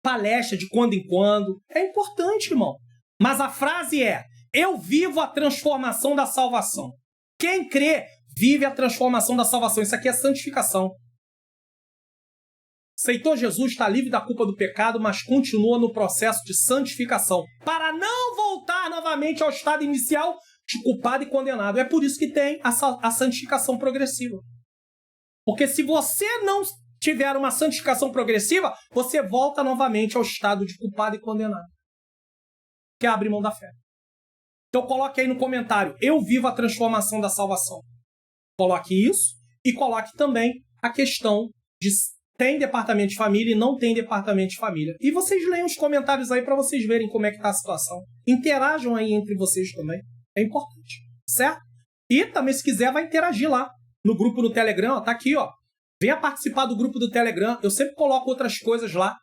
palestra de quando em quando. É importante, irmão. Mas a frase é: eu vivo a transformação da salvação. Quem crê, vive a transformação da salvação. Isso aqui é santificação. Aceitou Jesus, está livre da culpa do pecado, mas continua no processo de santificação, para não voltar novamente ao estado inicial de culpado e condenado. É por isso que tem a santificação progressiva. Porque se você não tiver uma santificação progressiva, você volta novamente ao estado de culpado e condenado, que é abrir mão da fé. Então coloque aí no comentário: eu vivo a transformação da salvação. Coloque isso e coloque também a questão de tem departamento de família e não tem departamento de família. E vocês leiam os comentários aí para vocês verem como é que está a situação. Interajam aí entre vocês também. É importante, certo? E também, se quiser, vai interagir lá no grupo do Telegram. Ó, tá aqui, ó. Venha participar do grupo do Telegram. Eu sempre coloco outras coisas lá.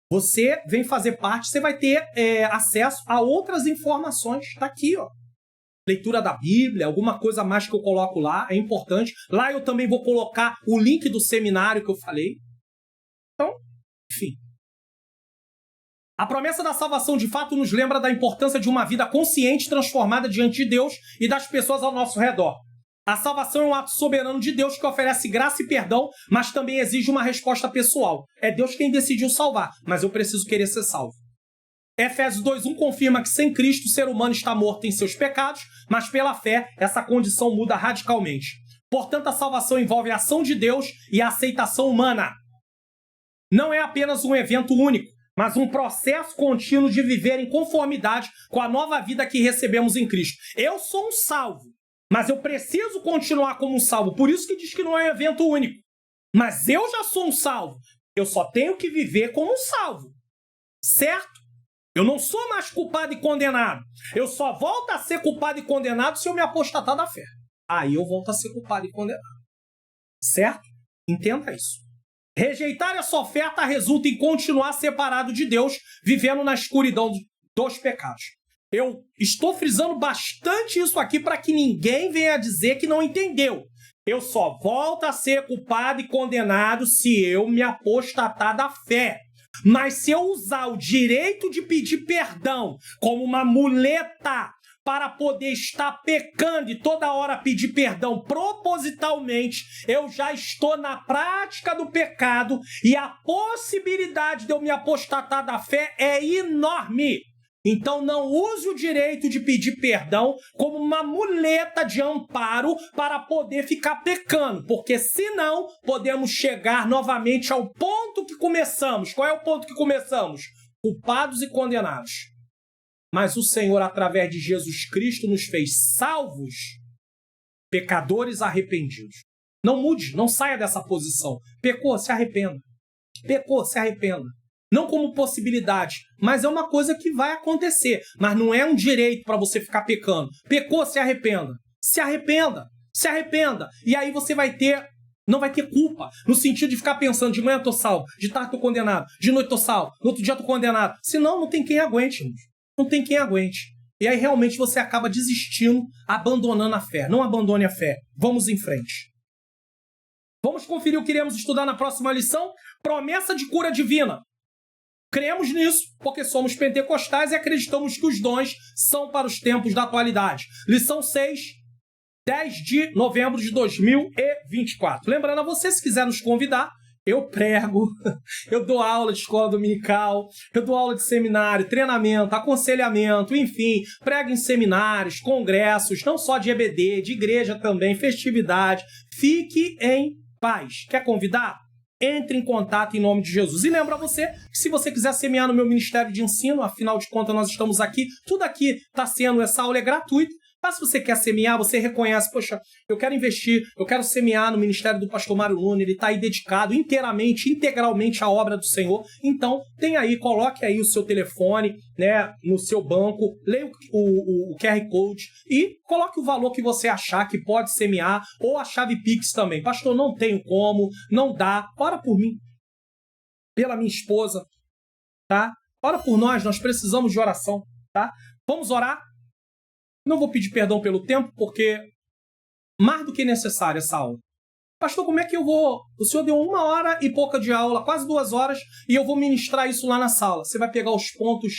Você vem fazer parte, você vai ter acesso a outras informações. Tá aqui, ó. Leitura da Bíblia, alguma coisa a mais que eu coloco lá, é importante. Lá eu também vou colocar o link do seminário que eu falei. Então, enfim. A promessa da salvação, de fato, nos lembra da importância de uma vida consciente transformada diante de Deus e das pessoas ao nosso redor. A salvação é um ato soberano de Deus que oferece graça e perdão, mas também exige uma resposta pessoal. É Deus quem decidiu salvar, mas eu preciso querer ser salvo. Efésios 2:1 confirma que sem Cristo o ser humano está morto em seus pecados, mas pela fé essa condição muda radicalmente. Portanto, a salvação envolve a ação de Deus e a aceitação humana. Não é apenas um evento único, mas um processo contínuo de viver em conformidade com a nova vida que recebemos em Cristo. Eu sou um salvo, mas eu preciso continuar como um salvo. Por isso que diz que não é um evento único. Mas eu já sou um salvo. Eu só tenho que viver como um salvo. Certo? Eu não sou mais culpado e condenado. Eu só volto a ser culpado e condenado se eu me apostatar da fé. Aí eu volto a ser culpado e condenado. Certo? Entenda isso. Rejeitar essa oferta resulta em continuar separado de Deus, vivendo na escuridão dos pecados. Eu estou frisando bastante isso aqui para que ninguém venha dizer que não entendeu. Eu só volto a ser culpado e condenado se eu me apostatar da fé. Mas se eu usar o direito de pedir perdão como uma muleta para poder estar pecando e toda hora pedir perdão propositalmente, eu já estou na prática do pecado e a possibilidade de eu me apostatar da fé é enorme. Então não use o direito de pedir perdão como uma muleta de amparo para poder ficar pecando, porque senão podemos chegar novamente ao ponto que começamos. Qual é o ponto que começamos? Culpados e condenados. Mas o Senhor, através de Jesus Cristo, nos fez salvos, pecadores arrependidos. Não mude, não saia dessa posição. Pecou, se arrependa. Pecou, se arrependa. Não como possibilidade, mas é uma coisa que vai acontecer. Mas não é um direito para você ficar pecando. Pecou, se arrependa. Se arrependa. Se arrependa. E aí você não vai ter culpa. No sentido de ficar pensando, de manhã eu tô salvo, de tarde eu tô condenado, de noite eu tô salvo, no outro dia eu tô condenado. Senão não tem quem aguente, irmãos. Não tem quem aguente. E aí realmente você acaba desistindo, abandonando a fé. Não abandone a fé. Vamos em frente. Vamos conferir o que iremos estudar na próxima lição. Promessa de cura divina. Cremos nisso porque somos pentecostais e acreditamos que os dons são para os tempos da atualidade. Lição 6, 10 de novembro de 2024. Lembrando a você, se quiser nos convidar, eu prego, eu dou aula de escola dominical, eu dou aula de seminário, treinamento, aconselhamento, enfim, prego em seminários, congressos, não só de EBD, de igreja também, festividade. Fique em paz. Quer convidar? Entre em contato em nome de Jesus. E lembro a você que se você quiser semear no meu ministério de ensino, afinal de contas nós estamos aqui, tudo aqui está sendo, essa aula é gratuita. Mas se você quer semear, você reconhece, poxa, eu quero investir, eu quero semear no ministério do pastor Mário Luna, ele está aí dedicado integralmente à obra do Senhor. Então, coloque aí o seu telefone, né, no seu banco, leia o QR Code e coloque o valor que você achar que pode semear, ou a chave Pix também. Pastor, não tenho como, não dá, ora por mim, pela minha esposa, tá? Ora por nós precisamos de oração, tá? Vamos orar? Não vou pedir perdão pelo tempo, porque mais do que necessário essa aula. Pastor, como é que eu vou? O senhor deu 1 hora e pouca de aula, quase 2 horas, e eu vou ministrar isso lá na sala. Você vai pegar os pontos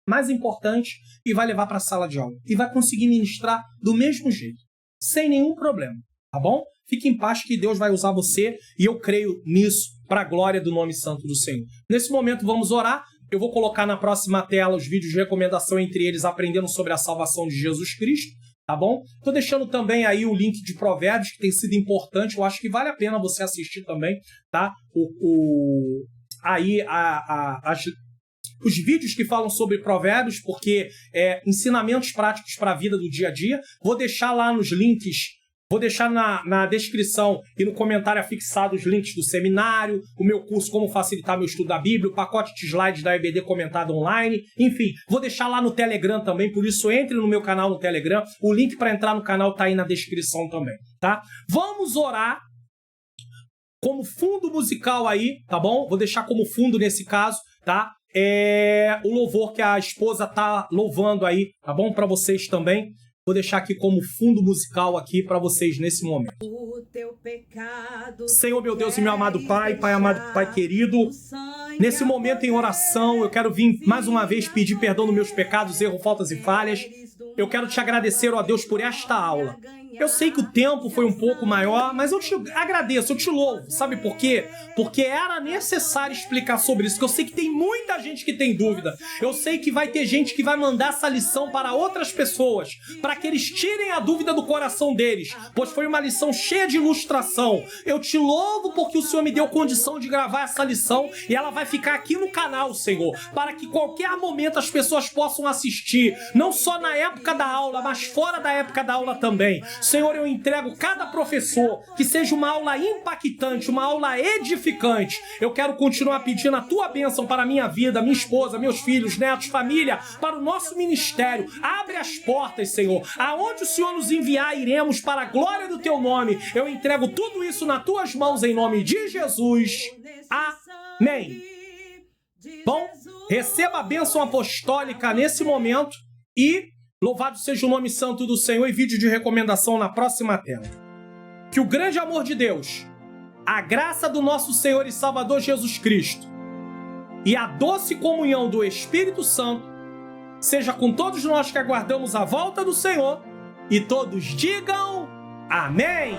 mais importantes e vai levar para a sala de aula. E vai conseguir ministrar do mesmo jeito, sem nenhum problema, tá bom? Fique em paz que Deus vai usar você e eu creio nisso para a glória do nome santo do Senhor. Nesse momento vamos orar. Eu vou colocar na próxima tela os vídeos de recomendação, entre eles aprendendo sobre a salvação de Jesus Cristo, tá bom? Tô deixando também aí o link de Provérbios, que tem sido importante. Eu acho que vale a pena você assistir também, tá? Os vídeos que falam sobre Provérbios, porque ensinamentos práticos para a vida do dia a dia. Vou deixar lá nos links. Vou deixar na descrição e no comentário afixado os links do seminário, o meu curso Como Facilitar Meu Estudo da Bíblia, o pacote de slides da EBD comentado online. Enfim, vou deixar lá no Telegram também, por isso entre no meu canal no Telegram. O link para entrar no canal tá aí na descrição também, tá? Vamos orar como fundo musical aí, tá bom? Vou deixar como fundo nesse caso, tá? O louvor que a esposa tá louvando aí, tá bom? Para vocês também. Vou deixar aqui como fundo musical aqui para vocês nesse momento. Senhor, meu Deus e meu amado Pai, Pai amado, Pai querido, nesse momento em oração, eu quero vir mais uma vez pedir perdão dos meus pecados, erros, faltas e falhas. Eu quero te agradecer, ó Deus, por esta aula. Eu sei que o tempo foi um pouco maior, mas eu te agradeço, eu te louvo. Sabe por quê? Porque era necessário explicar sobre isso, que eu sei que tem muita gente que tem dúvida. Eu sei que vai ter gente que vai mandar essa lição para outras pessoas, para que eles tirem a dúvida do coração deles, pois foi uma lição cheia de ilustração. Eu te louvo porque o Senhor me deu condição de gravar essa lição e ela vai ficar aqui no canal, Senhor, para que qualquer momento as pessoas possam assistir, não só na época da aula, mas fora da época da aula também. Senhor, eu entrego cada professor que seja uma aula impactante, uma aula edificante. Eu quero continuar pedindo a tua bênção para a minha vida, minha esposa, meus filhos, netos, família, para o nosso ministério. Abre as portas, Senhor. Aonde o Senhor nos enviar, iremos para a glória do teu nome. Eu entrego tudo isso nas tuas mãos em nome de Jesus. Amém. Bom, receba a bênção apostólica nesse momento e louvado seja o nome santo do Senhor e vídeo de recomendação na próxima tela. Que o grande amor de Deus, a graça do nosso Senhor e Salvador Jesus Cristo e a doce comunhão do Espírito Santo seja com todos nós que aguardamos a volta do Senhor e todos digam amém.